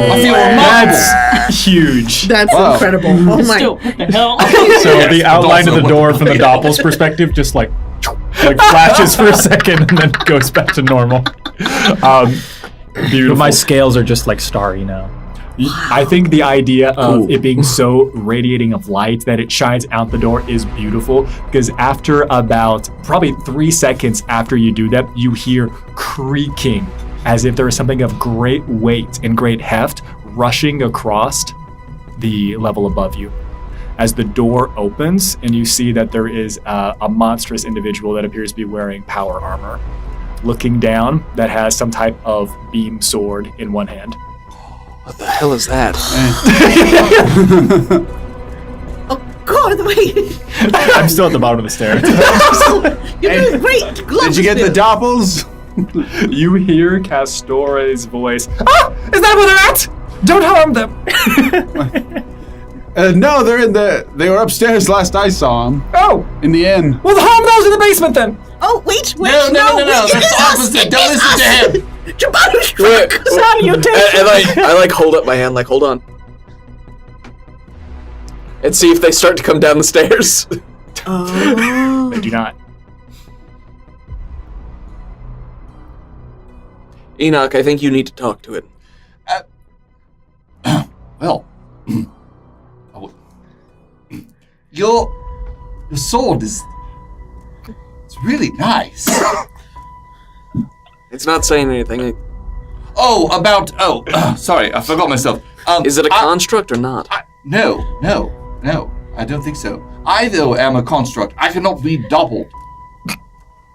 I feel remarkable. That's huge. That's incredible. Oh my! Still, what the hell? So the outline of also the door from the Doppel's perspective just flashes for a second and then goes back to normal. Beautiful. But my scales are just starry now. I think the idea of it being so radiating of light that it shines out the door is beautiful, because after about probably 3 seconds after you do that, you hear creaking as if there is something of great weight and great heft rushing across the level above you. As the door opens and you see that there is a monstrous individual that appears to be wearing power armor, looking down, that has some type of beam sword in one hand. What the hell is that? God, wait! I'm still at the bottom of the stairs. You're doing great. did you get the doppels? You hear Castore's voice. Ah! Is that where they're at? Don't harm them. No, they were upstairs last I saw them. Oh, In the inn. well, harm those in the basement then. Oh, wait! No, It that's is the opposite. Don't listen to him. Jabatu Wait, struck! and I hold up my hand hold on. And see if they start to come down the stairs. Oh. They do not. Enoch, I think you need to talk to it. Well, your sword is it's really nice. It's not saying anything. Sorry, I forgot myself. Is it a construct or not? No, I don't think so. I, though, am a construct. I cannot be doubled.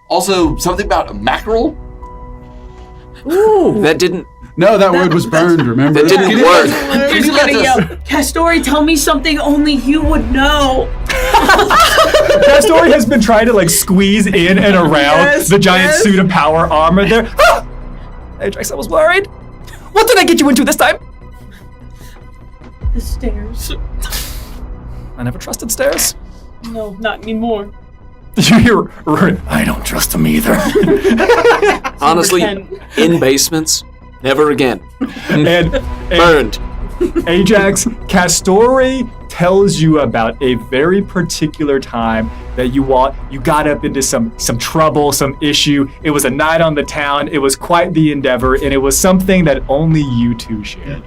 Also, something about a mackerel? Ooh. That didn't No, that word was burned, remember? It didn't work. You're just gonna yell, Castori, tell me something only you would know. Castori has been trying to like squeeze in and around the giant suit of power armor there. Ajax, I was worried. What did I get you into this time? The stairs. I never trusted stairs. No, not anymore. You hear, I don't trust him either. Honestly, in basements, never again. and Burned. Ajax, Castori tells you about a very particular time that you got up into some trouble, some issue. It was a night on the town. It was quite the endeavor, and it was something that only you two shared.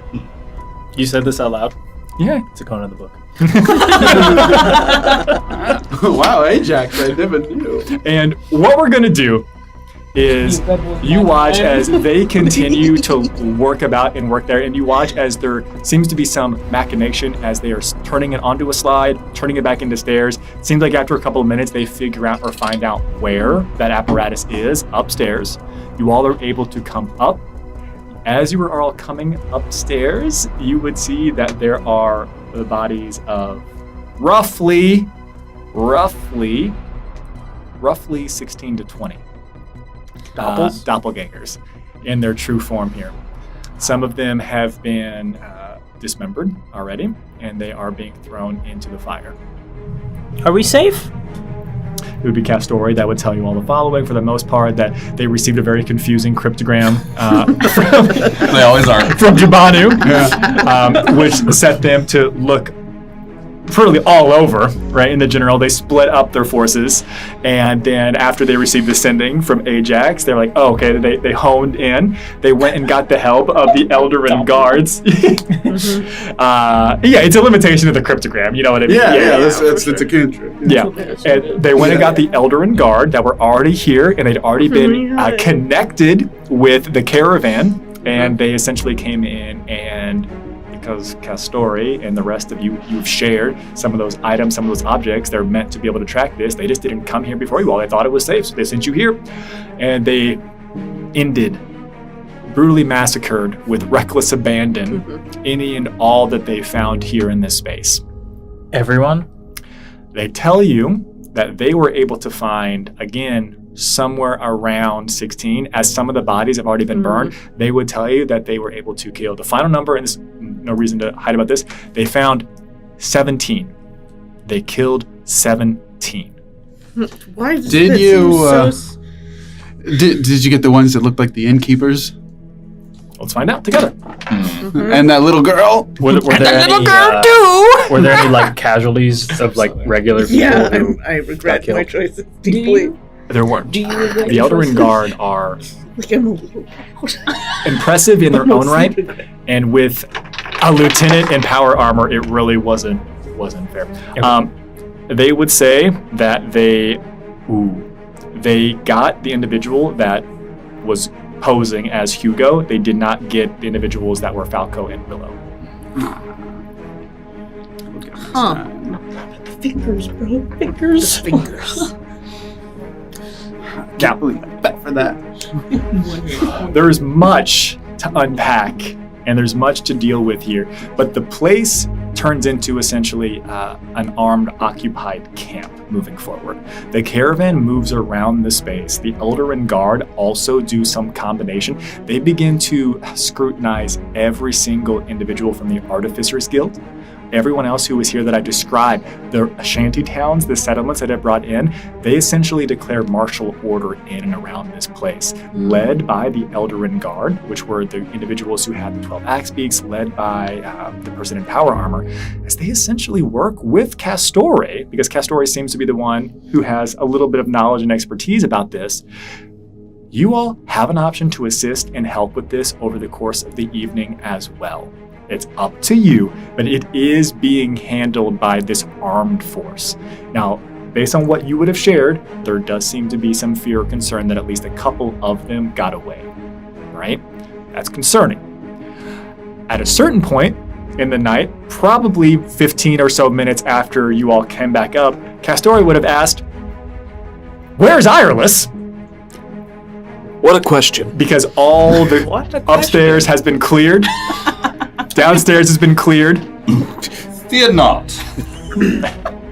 You said this out loud? Yeah. It's a Conan the book. Wow, Ajax, I never knew. And what we're going to do is you watch as they continue to work about and work there, and you watch as there seems to be some machination as they are turning it onto a slide, turning it back into stairs. It seems like after a couple of minutes, they figure out or find out where that apparatus is upstairs. You all are able to come up. As you are all coming upstairs, you would see that there are the bodies of roughly 16 to 20 doppelgangers in their true form here. Some of them have been dismembered already, and they are being thrown into the fire. Are we safe? It would be Castori that would tell you all the following. For the most part, that they received a very confusing cryptogram They always are. from Jabanu, which set them to look pretty all over, right? In the general, they split up their forces, and then after they received the sending from Ajax, they're like, oh, okay, they honed in. They went and got the help of the Eldarin guards. Yeah, it's a limitation of the cryptogram, you know what I mean? Yeah, that's a cantrip. Yeah, and they went and got the Eldarin guard that were already here, and they'd already been connected with the caravan, and they essentially came in and because Castori and the rest of you've shared some of those items, some of those objects, they're meant to be able to track this. They just didn't come here before you all. They thought it was safe, so they sent you here. And they brutally massacred with reckless abandon any and all that they found here in this space. Everyone? They tell you that they were able to find, again, somewhere around 16, as some of the bodies have already been burned. They would tell you that they were able to kill. The final number, and there's no reason to hide about this, they found 17. They killed 17. Why does Did that you seem so did you get the ones that looked like the innkeepers? Let's find out together. And that little girl? Were there any, were there any like casualties of like regular people? Yeah, who I regret got my killed? choices deeply. There weren't. Do you regret The your Eldarin choices? Guard are Like I'm a little proud. impressive in their own Mostly right, regret. and with a lieutenant in power armor, it really wasn't fair. They would say that they got the individual that was posing as Hugo. They did not get the individuals that were Falco and Willow. Huh. Fingers, bro. Fingers. Fingers. Can't believe I bet for that. There is much to unpack, and there's much to deal with here, but the place turns into essentially an armed, occupied camp moving forward. The caravan moves around the space. The Eldarin Guard also do some combination. They begin to scrutinize every single individual from the Artificers Guild. Everyone else who was here that I described, the shanty towns, the settlements that I brought in, they essentially declared martial order in and around this place, led by the Eldarin Guard, which were the individuals who had the 12 axe beaks, led by the person in power armor, as they essentially work with Castori, because Castori seems to be the one who has a little bit of knowledge and expertise about this. You all have an option to assist and help with this over the course of the evening as well. It's up to you, but it is being handled by this armed force. Now, based on what you would have shared, there does seem to be some fear or concern that at least a couple of them got away, right? That's concerning. At a certain point in the night, probably 15 or so minutes after you all came back up, Castori would have asked, "Where's Ireless?" What a question. Because all the upstairs has been cleared. Downstairs has been cleared. Fear not.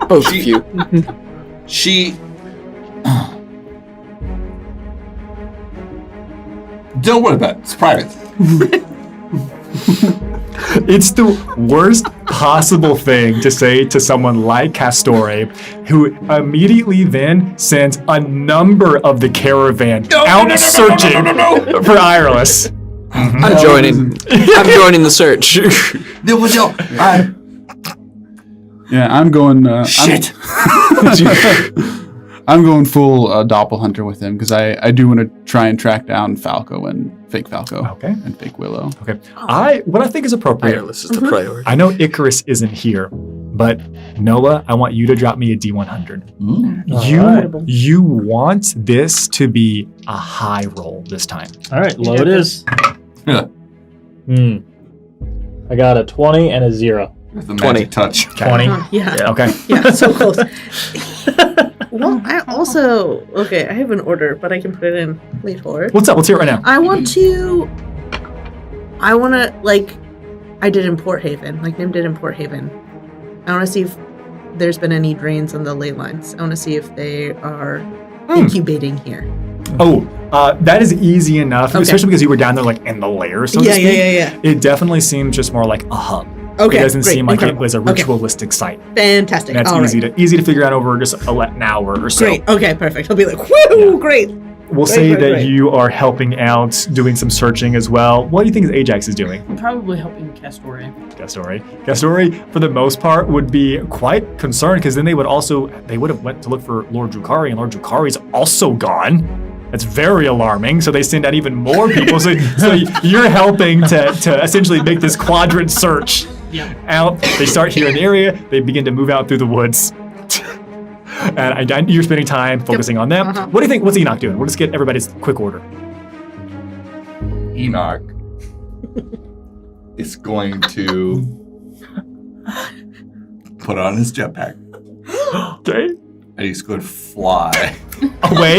Both of you. She... Don't worry about it. It's private. It's the worst possible thing to say to someone like Castore, who immediately then sends a number of the caravan out searching for Irelis. I'm joining. I'm joining the search. Yeah, I'm going. Shit. I'm going full doppelhunter with him because I do want to try and track down Falco and fake Falco. Okay. And fake Willow. Okay. What I think is appropriate. Irelis is the priority. I know Icarus isn't here, but Noah, I want you to drop me a D100. You want this to be a high roll this time. All right, low it is. Yeah. I got a 20 and a 0. With the magic touch. 20. Yeah. Okay. Yeah, so close. Well, I also... Okay, I have an order, but I can put it in late forward. What's up? Let's hear it right now. I want to, like, I did in Port Haven. Like, Nim did in Port Haven. I want to see if there's been any drains on the ley lines. I want to see if they are incubating here. Oh, that is easy enough, Okay. especially because you were down there, like, in the layer, so to speak. Yeah. It definitely seems just more like a hub. Okay, It doesn't great, seem like incredible. it was a Okay. ritualistic site. Fantastic. And that's All easy right. to figure out over just an hour or so. Great. Okay, perfect. He'll be like, whoo, great. We'll Great, say great, that great. you are helping out, doing some searching as well. What do you think Ajax is doing? I'm probably helping Castore. Castore, for the most part, would be quite concerned because then they would have went to look for Lord Drukari, and Lord Drukari's also gone. That's very alarming. So they send out even more people. so you're helping to essentially make this quadrant search out. They start here in the area. They begin to move out through the woods. And you're spending time focusing on them. Uh-huh. What do you think? What's Enoch doing? We'll just get everybody's quick order. Enoch is going to put on his jetpack. Okay. And he's going to fly Away.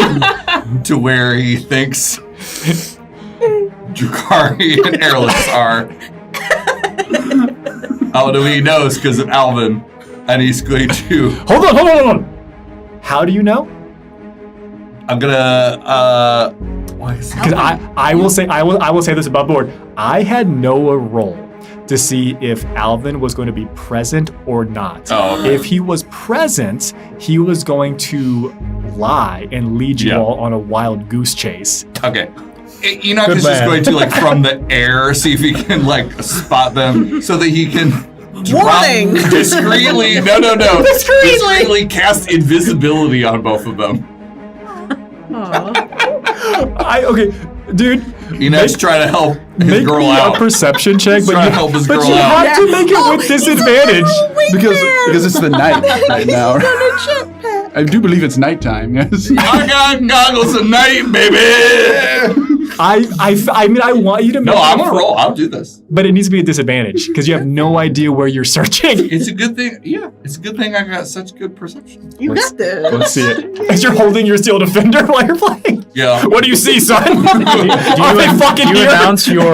to where he thinks Drukari and Airless are. How do he knows? Because of Alvin. And he's going to... Hold on. How do you know? I'm gonna Because I will say this above board. I had Noah roll to see if Alvin was going to be present or not. Oh, okay. If he was present, he was going to lie and lead you all on a wild goose chase. Okay. Enoch is just going to, like, from the air, see if he can, like, spot them so that he can drop discreetly. No. Discreetly cast invisibility on both of them. Okay, dude. Enoch's trying to help his girl out. Make me a perception check, but Trying you to help his but girl you out. have to make it with disadvantage. Because it's the night right now. I do believe it's nighttime, yes. I got goggles at night, baby. I mean, I want you to make No, I'm it gonna roll. I'll do this. But it needs to be a disadvantage because you have no idea where you're searching. It's a good thing. Yeah, it's a good thing I got such good perception. You got this. Let's see it. As you're holding your steel defender while you're playing. Yeah. What do you see, son? Do you announce you're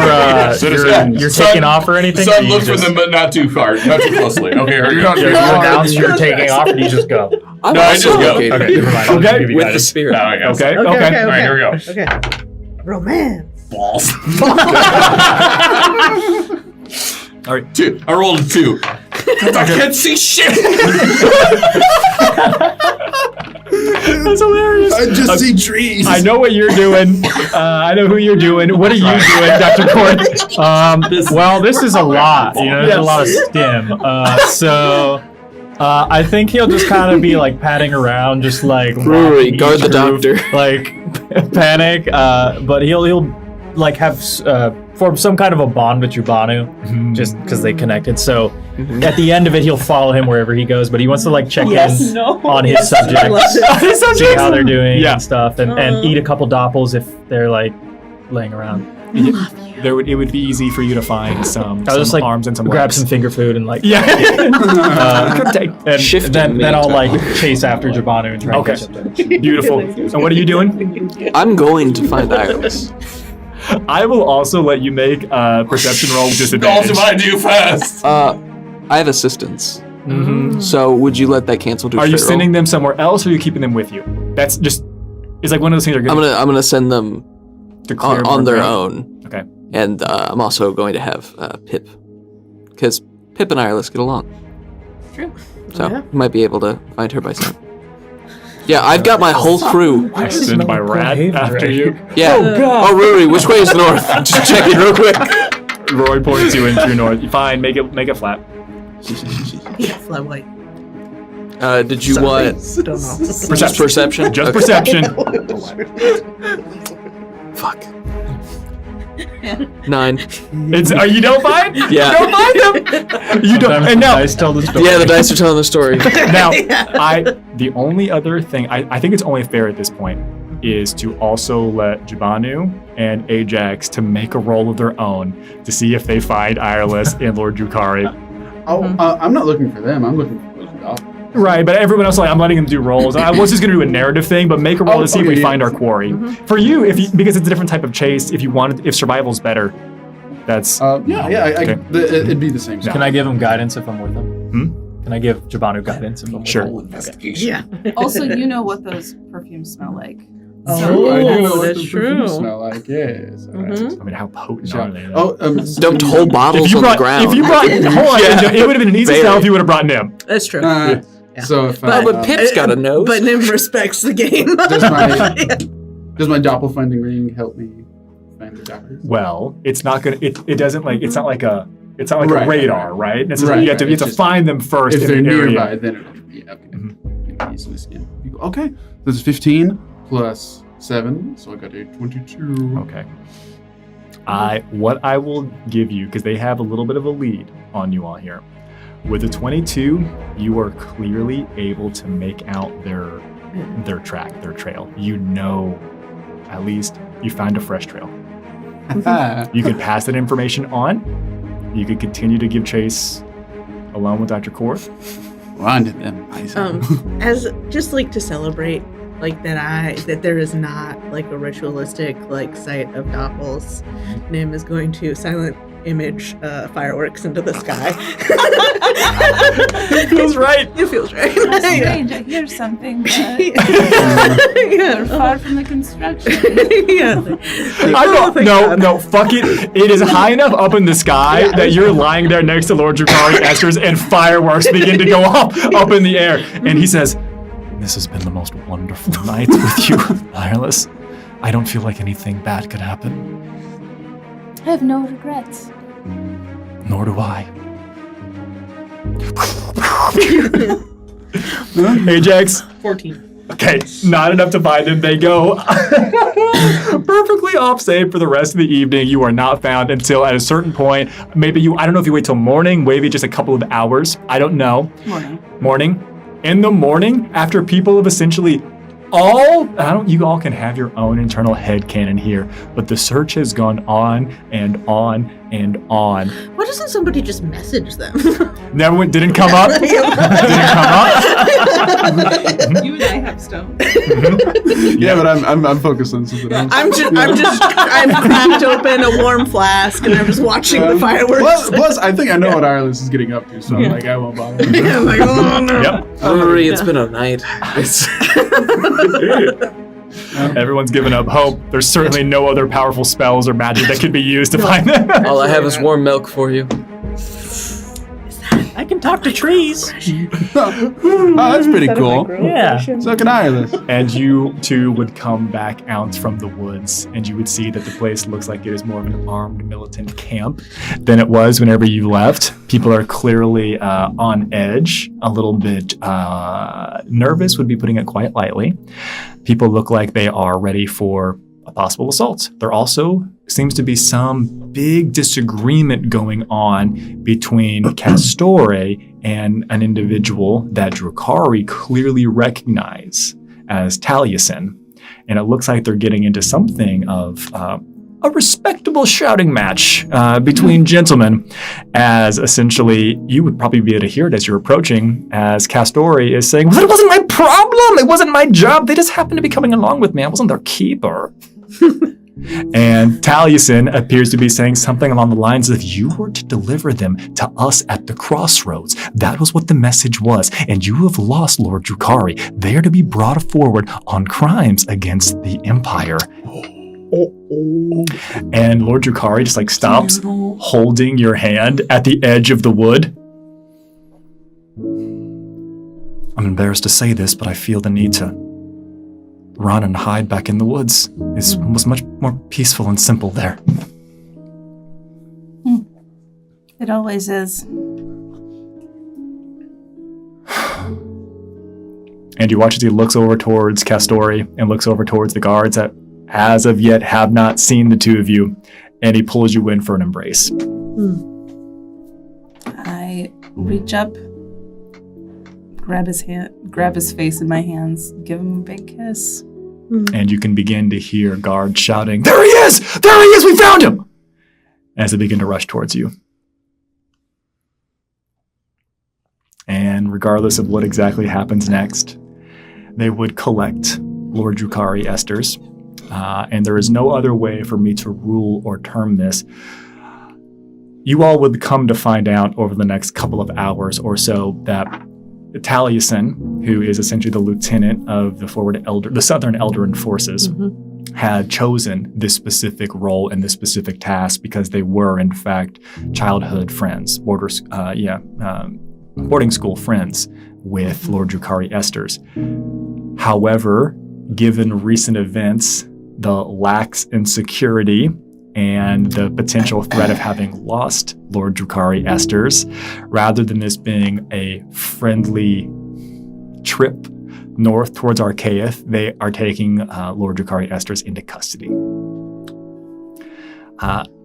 taking off or anything? Son, look for them, but not too far, not too closely. Okay, you're not. You announce you're taking off, or do you just go? No, I just go. Okay, never mind. I'll Okay. give you With the guidance. spirit. Okay. All right, here we go. Okay. Romance. Balls. All right. 2. I rolled a 2. I can't see shit. That's hilarious. I just see trees. I know what you're doing. I know who you're doing. What are you doing, Dr. Court? Well, this is a lot. There's a lot of stim. I think he'll just kind of be like patting around, just like Brewery, walking guard each the group, doctor. like panic. But he'll like have form some kind of a bond with Jubanu, just because they connected. So at the end of it, he'll follow him wherever he goes. But he wants to like check in on his subjects, see how they're doing and stuff, and eat a couple doppels if they're like laying around. It would be easy for you to find some I'll just like arms and some grab legs. some finger food and like Yeah. and Shifting then me I'll to- like chase after Jabanu and try Okay. and catch up to him. Beautiful. And what are you doing? I'm going to find Iris. I will also let you make a perception roll with disadvantage. Also, what I do first. I have assistance. Mhm. So would you let that cancel to a Are you straight roll? sending them somewhere else, or are you keeping them with you? That's just. It's like one of those things you're I'm going gonna send them to clear more on their ground. own. Okay. And I'm also going to have Pip, because Pip and Iris get along. True. So Yeah. you might be able to find her by sound. Yeah, I've got my whole crew. I send my rat after you. Yeah. Oh, Rory, which way is north? Just check it real quick. Roy points you into north. Fine, make it flat. Yeah, flat white. Did you want Don't know. just perception? Just Okay. perception. Fuck. 9. You don't find? Yeah. You don't find them. You don't. Sometimes And the now, dice tell the story. Yeah, the dice are telling the story. now, the only other thing I think it's only fair at this point is to also let Jabanu and Ajax to make a roll of their own to see if they find Iris and Lord Drukari. Oh, I'm not looking for them. I'm looking for those dogs. Right, but everyone else, I'm letting them do rolls. I was just going to do a narrative thing, but make a roll to see if we find our quarry. For you, because it's a different type of chase, if survival's better, that's It'd be the same. Can I give him guidance if I'm with him? Hmm? Can I give Jabanu guidance if I'm with Sure. him? Investigation. Yeah. Also, you know what those perfumes smell like. I do know what that's the true. perfumes smell like. Yes. Mhm. I mean, how potent Sure. are they? though? Dumped whole bottles on the ground. If you brought, hold on, Yeah. it would have been an easy Very. sell if you would have brought Nim. That's true. Yeah. So if Oh, but Pip's got a nose. But Nim respects the game. does my doppelfinding ring help me find the doctors? Well, it's not gonna. It doesn't like. It's not like a. It's not like Right, a radar, right? It's just, Right, you have to, right. you have to find them first If in they're the area. nearby, then it'll be okay. Easily scan. Okay, this is 15 plus 7, so I got a 22. Okay. What I will give you, because they have a little bit of a lead on you all here. With a 22, you are clearly able to make out their track, their trail. You know, at least you found a fresh trail. You could pass that information on. You could continue to give chase alone with Dr. Korth. Wanted them. As just like to celebrate, like that there is not like a ritualistic like sight of Doppels. Nim is going to silent image fireworks into the sky. It feels right. It feels right. That's strange. I hear something, but Yeah. we're far from the construction. Yeah. No, fuck it. It is high enough up in the sky that you're lying there next to Lord Drukari Esters and fireworks begin to go up in the air. And he says, "This has been the most wonderful night with you, Iris. I don't feel like anything bad could happen. I have no regrets. Nor do I." Ajax. 14. Okay, not enough to find him. They go perfectly off save for the rest of the evening. You are not found until at a certain point. Maybe I don't know if you wait till morning, maybe just a couple of hours. I don't know. Morning. In the morning, after people have essentially you all can have your own internal headcanon here, but the search has gone on and on and on. Why doesn't somebody just message them? Didn't come up. Didn't come up. You and I have stone. Yeah, but I'm focused on something else. I've cracked open a warm flask and I'm just watching the fireworks. Plus, I think I know what Ireland is getting up to, so I'm like, I won't bother. Yeah, I'm like, oh no. Yep. Rory, it's been a night. It's Everyone's given up hope. There's certainly no other powerful spells or magic that could be used to find them. all I have is warm milk for you. I can talk to trees. Oh, that's pretty cool. Yeah. So can Ireland. And you two would come back out from the woods, and you would see that the place looks like it is more of an armed militant camp than it was whenever you left. People are clearly on edge, a little bit nervous, would be putting it quite lightly. People look like they are ready for a possible assault. There also seems to be some big disagreement going on between Castore and an individual that Drukari clearly recognize as Taliesin. And it looks like they're getting into something of a respectable shouting match between gentlemen, as essentially you would probably be able to hear it as you're approaching, as Castori is saying, well, it wasn't my problem, it wasn't my job, they just happened to be coming along with me, I wasn't their keeper. And Taliesin appears to be saying something along the lines of, you were to deliver them to us at the crossroads. That was what the message was. And you have lost Lord Drukari. They are to be brought forward on crimes against the Empire. And Lord Drukari just like stops holding your hand at the edge of the wood. I'm embarrassed to say this, but I feel the need to run and hide back in the woods. It was much more peaceful and simple there. It always is. And you watch as he looks over towards Castori and looks over towards the guards that as of yet have not seen the two of you, and he pulls you in for an embrace. I reach up, grab his face in my hands, give him a big kiss. And you can begin to hear guards shouting, there he is! There he is! We found him! As they begin to rush towards you. And regardless of what exactly happens next, they would collect Lord Drukari Esters. And there is no other way for me to rule or term this. You all would come to find out over the next couple of hours or so that Taliesin, who is essentially the lieutenant of the Southern Eldarin forces, had chosen this specific role and this specific task because they were, in fact, childhood friends, boarding school friends with Lord Drukari Esters. However, given recent events, the lax in security and the potential threat of having lost Lord Drukari Esters, rather than this being a friendly trip north towards Archaeith, they are taking Lord Drukari Esters into custody.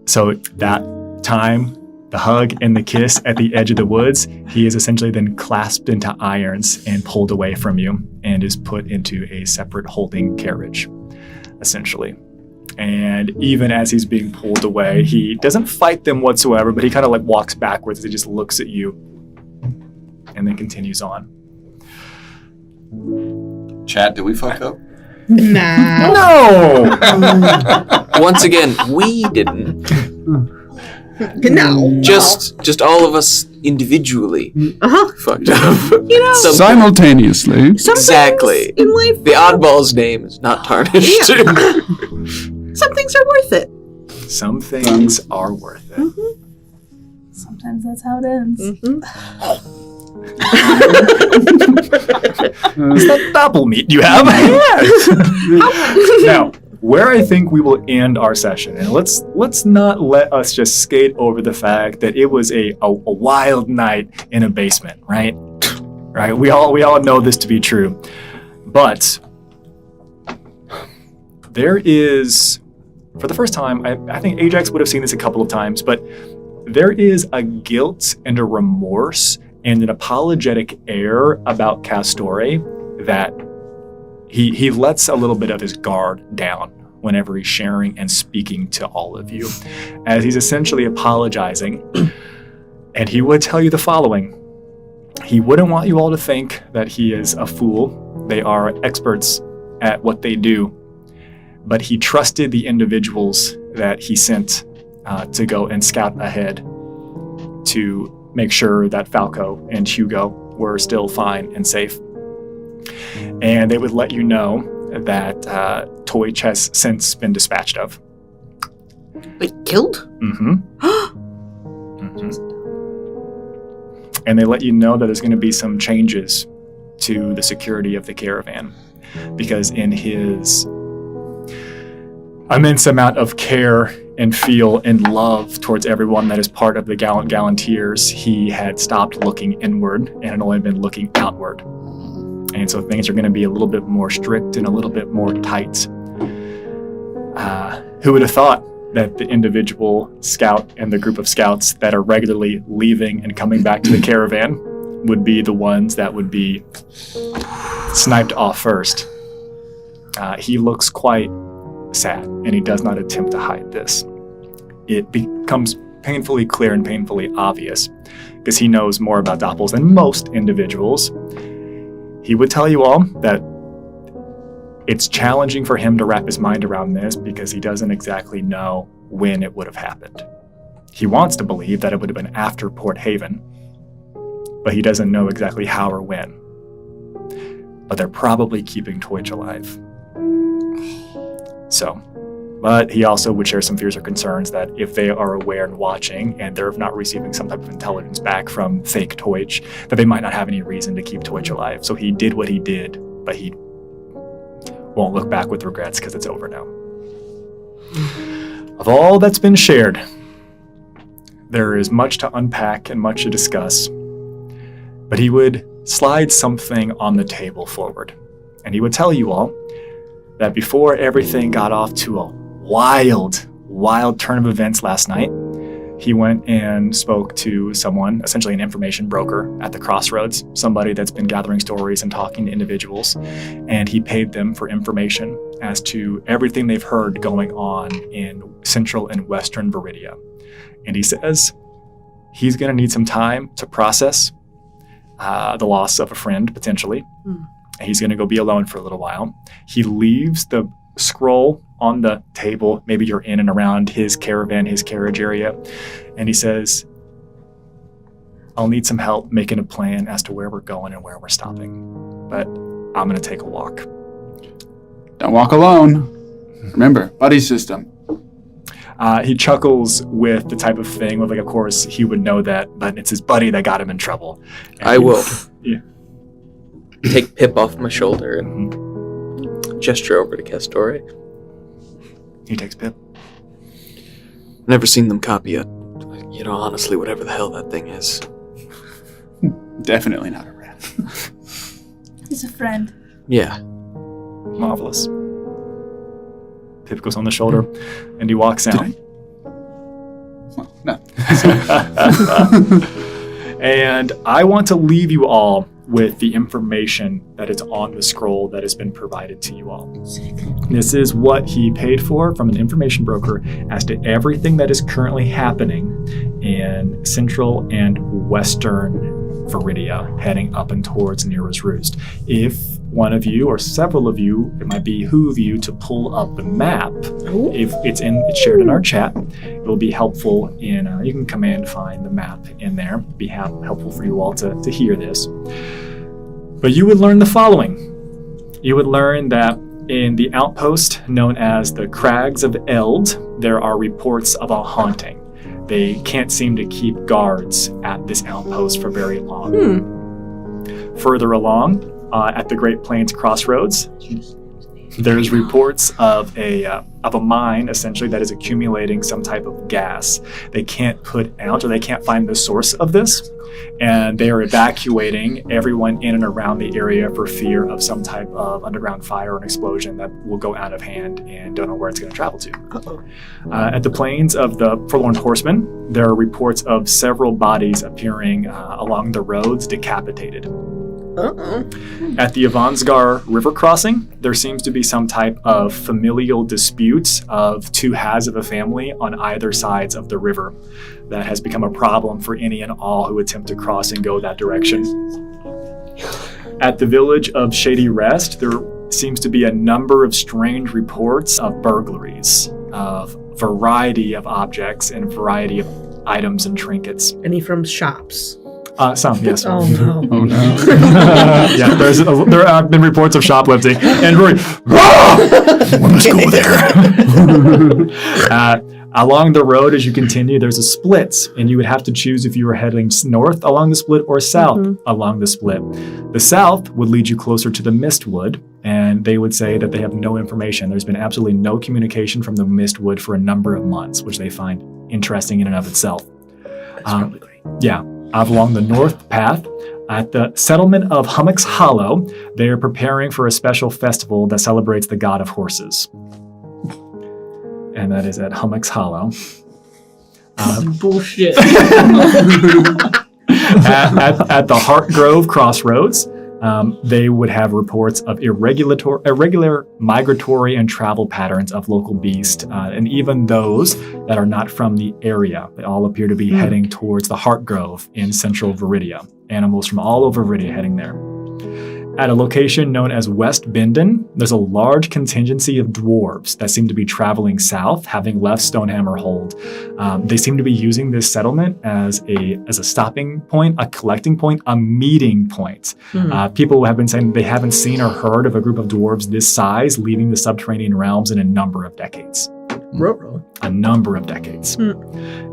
So that time, the hug and the kiss at the edge of the woods, he is essentially then clasped into irons and pulled away from you and is put into a separate holding carriage, essentially. And even as he's being pulled away, he doesn't fight them whatsoever, but he kind of like walks backwards. He just looks at you and then continues on. Chat, did we fuck up? Nah. No! Once again, we didn't. No. Just all of us individually fucked up. Simultaneously. Exactly. In life, The oddball's name is not tarnished. some things are worth it. Some things are worth it. Sometimes that's how it ends. Is that double meat you have? Now, where I think we will end our session, and let's not let us just skate over the fact that it was a wild night in a basement, right? Right? We all know this to be true. But there is, for the first time, I think Ajax would have seen this a couple of times, but there is a guilt and a remorse and an apologetic air about Castori that he lets a little bit of his guard down whenever he's sharing and speaking to all of you, as he's essentially apologizing. And he would tell you the following. He wouldn't want you all to think that he is a fool. They are experts at what they do. But he trusted the individuals that he sent to go and scout ahead to make sure that Falco and Hugo were still fine and safe. And they would let you know that Toych has since been dispatched of. Wait, killed? And they let you know that there's going to be some changes to the security of the caravan, because in his immense amount of care and feel and love towards everyone that is part of the Gallant Gallanteers, he had stopped looking inward and had only been looking outward. And so things are going to be a little bit more strict and a little bit more tight. Who would have thought that the individual scout and the group of scouts that are regularly leaving and coming back to the caravan would be the ones that would be sniped off first? He looks quite sad, and he does not attempt to hide this. It becomes painfully clear and painfully obvious, because he knows more about doppels than most individuals. He would tell you all that it's challenging for him to wrap his mind around this because he doesn't exactly know when it would have happened. He wants to believe that it would have been after Port Haven, but he doesn't know exactly how or when. But they're probably keeping Twitch alive. But he also would share some fears or concerns that if they are aware and watching and they're not receiving some type of intelligence back from fake Twitch, that they might not have any reason to keep Twitch alive. So he did what he did, but he won't look back with regrets because it's over now. Of all that's been shared, there is much to unpack and much to discuss, but he would slide something on the table forward, and he would tell you all that before everything got off to a wild turn of events last night, he went and spoke to someone, essentially an information broker at the Crossroads, somebody that's been gathering stories and talking to individuals, and he paid them for information as to everything they've heard going on in Central and Western Viridia. And he says he's going to need some time to process the loss of a friend, potentially. And he's going to go be alone for a little while. He leaves the scroll on the table. Maybe you're in and around his caravan, his carriage area. And he says, I'll need some help making a plan as to where we're going and where we're stopping. But I'm going to take a walk. Don't walk alone. Remember, buddy system. He chuckles with the type of thing where, like, of course, he would know that, but it's his buddy that got him in trouble. And I will take Pip off my shoulder and gesture over to Castore. He takes Pip. Never seen them copy it. You know, honestly, whatever the hell that thing is. Definitely not a rat. He's a friend. Yeah. Marvelous. Pip goes on the shoulder, and he walks out. Well, no. And I want to leave you all with the information that is on the scroll that has been provided to you all. This is what he paid for from an information broker as to everything that is currently happening in Central and Western Viridia, heading up and towards Nero's Roost. If one of you or several of you, it might behoove you to pull up the map. If it's shared in our chat, it will be helpful in, you can command find the map in there. It'd be helpful for you all to hear this. But you would learn the following. You would learn that in the outpost known as the Crags of Eld, there are reports of a haunting. They can't seem to keep guards at this outpost for very long. Further along, at the Great Plains Crossroads, there's reports of a mine, essentially, that is accumulating some type of gas. They can't put out, or they can't find the source of this, and they are evacuating everyone in and around the area for fear of some type of underground fire or an explosion that will go out of hand and don't know where it's going to travel to. At the plains of the Forlorn Horsemen, there are reports of several bodies appearing along the roads decapitated. At the Avansgar River crossing, there seems to be some type of familial disputes of two halves of a family on either sides of the river that has become a problem for any and all who attempt to cross and go that direction. At the village of Shady Rest, there seems to be a number of strange reports of burglaries, of variety of objects and variety of items and trinkets. Any from shops? Some, yes. Oh no! Oh no! Yeah, there have been reports of shoplifting, and Rory, let's go there. Along the road, as you continue, there's a split, and you would have to choose if you were heading north along the split or south along the split. The south would lead you closer to the Mistwood, and they would say that they have no information. There's been absolutely no communication from the Mistwood for a number of months, which they find interesting in and of itself. That's probably great. Yeah. Along the north path, at the settlement of Hummock's Hollow, they are preparing for a special festival that celebrates the god of horses. And that is at Hummock's Hollow. Bullshit. At the Heart Grove Crossroads, They would have reports of irregular migratory and travel patterns of local beasts, and even those that are not from the area. They all appear to be heading towards the Heart Grove in central Viridia. Animals from all over Viridia heading there. At a location known as West Bindon, there's a large contingency of dwarves that seem to be traveling south, having left Stonehammer Hold. They seem to be using this settlement as a stopping point, a collecting point, a meeting point. People have been saying they haven't seen or heard of a group of dwarves this size leaving the subterranean realms in a number of decades. A number of decades.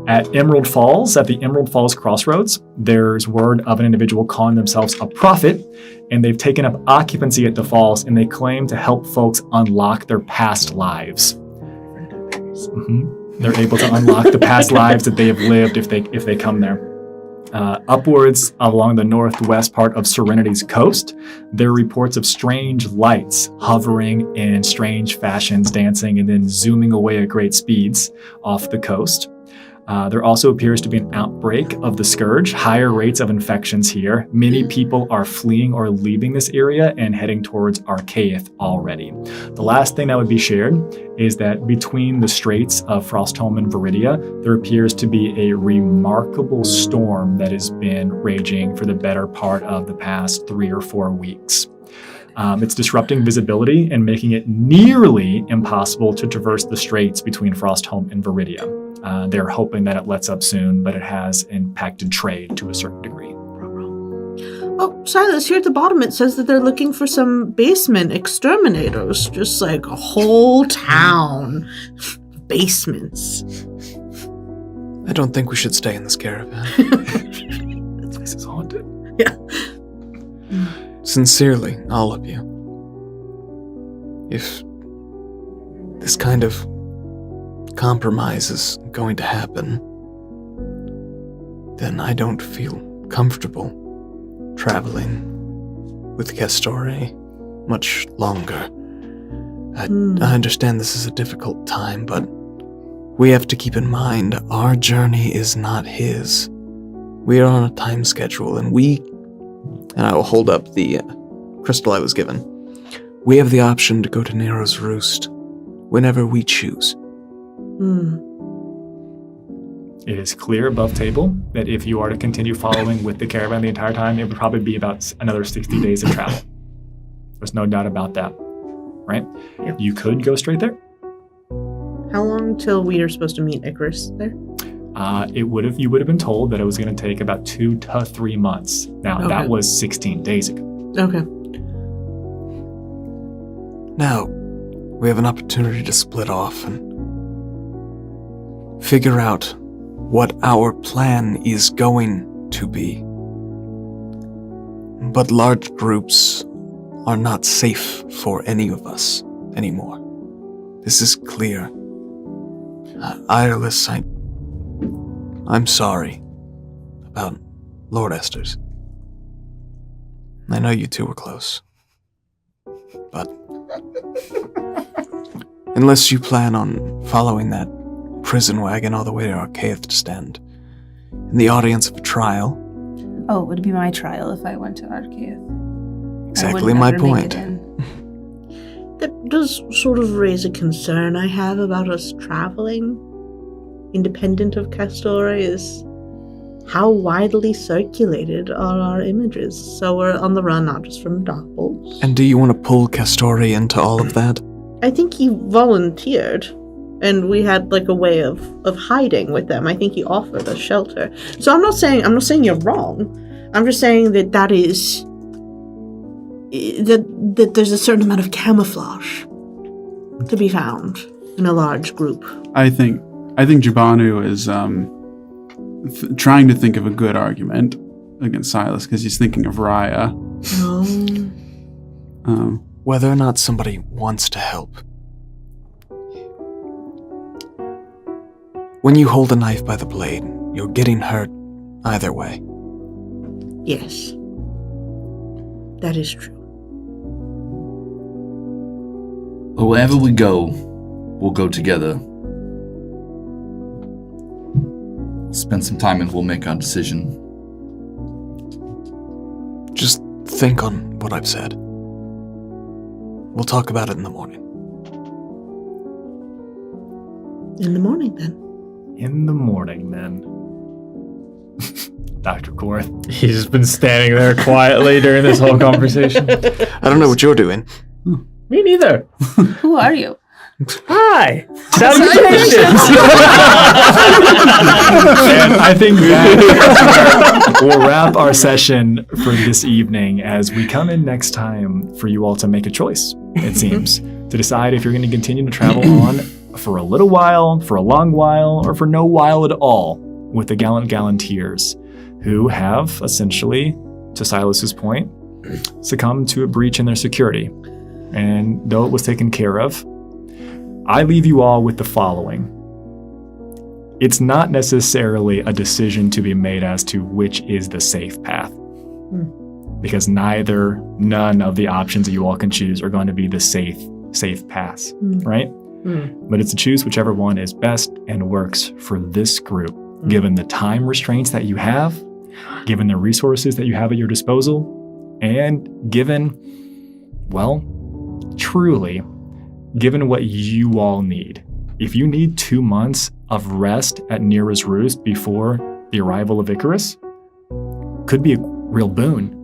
At the Emerald Falls crossroads, there's word of an individual calling themselves a prophet, and they've taken up occupancy at the falls, and they claim to help folks unlock their past lives. They're able to unlock the past lives that they have lived if they come there. Upwards along the northwest part of Serenity's coast, there are reports of strange lights hovering in strange fashions, dancing and then zooming away at great speeds off the coast. There also appears to be an outbreak of the Scourge, higher rates of infections here. Many people are fleeing or leaving this area and heading towards Archaeith already. The last thing that would be shared is that between the straits of Frostholm and Viridia, there appears to be a remarkable storm that has been raging for the better part of the past 3 or 4 weeks. It's disrupting visibility and making it nearly impossible to traverse the straits between Frostholm and Viridia. They're hoping that it lets up soon, but it has impacted trade to a certain degree. Oh, Silas, here at the bottom it says that they're looking for some basement exterminators. Just like a whole town. Basements. I don't think we should stay in this caravan. This place is haunted. Yeah. Sincerely, all of you. If this kind of compromise is going to happen, then I don't feel comfortable traveling with Castore much longer. I understand this is a difficult time, but we have to keep in mind our journey is not his. We are on a time schedule, and I will hold up the crystal I was given. We have the option to go to Nero's Roost whenever we choose. It is clear above table that if you are to continue following with the caravan the entire time, it would probably be about another 60 days of travel. There's no doubt about that, right? Yep. You could go straight there. How long till we are supposed to meet Icarus there? You would have been told that it was going to take about 2 to 3 months. Now, that was 16 days ago. Okay. Now, we have an opportunity to split off and figure out what our plan is going to be. But large groups are not safe for any of us anymore. This is clear. Ireless, I'm sorry about Lord Esther's. I know you two were close. But unless you plan on following that prison wagon all the way to Archaeith to stand in the audience of a trial. Oh, it would be my trial if I went to Archaeith. Exactly my point. That does sort of raise a concern I have about us traveling independent of Castore is how widely circulated are our images. So we're on the run not just from doppels. And do you want to pull Castore into all of that? I think he volunteered. And we had like a way of hiding with them. I think he offered us shelter. So I'm not saying you're wrong. I'm just saying that is that there's a certain amount of camouflage to be found in a large group. I think Jabanu is trying to think of a good argument against Silas because he's thinking of Raya. Whether or not somebody wants to help. When you hold a knife by the blade, you're getting hurt either way. Yes. That is true. Wherever we go, we'll go together. Spend some time and we'll make our decision. Just think on what I've said. We'll talk about it in the morning. In the morning, then. In the morning, then. Dr. Korth. He's just been standing there quietly during this whole conversation. I don't know what you're doing. Me neither. Who are you? Hi. Salutations. And I think that we'll wrap our session for this evening as we come in next time for you all to make a choice, it seems, to decide if you're going to continue to travel on for a little while, for a long while, or for no while at all with the gallant Gallanteers, who have essentially, to Silas's point, succumbed to a breach in their security. And though it was taken care of, I leave you all with the following. It's not necessarily a decision to be made as to which is the safe path. Because none of the options that you all can choose are going to be the safe paths, right? But it's to choose whichever one is best and works for this group, given the time restraints that you have, given the resources that you have at your disposal, and given, well, truly, given what you all need. If you need 2 months of rest at Neera's Roost before the arrival of Icarus, could be a real boon.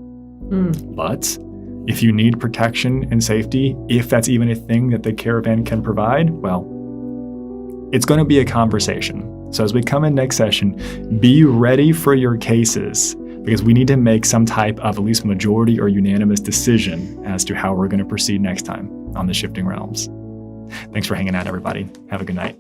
But if you need protection and safety, if that's even a thing that the caravan can provide, well, it's going to be a conversation. So as we come in next session, be ready for your cases, because we need to make some type of at least majority or unanimous decision as to how we're going to proceed next time on the Shifting Realms. Thanks for hanging out, everybody. Have a good night.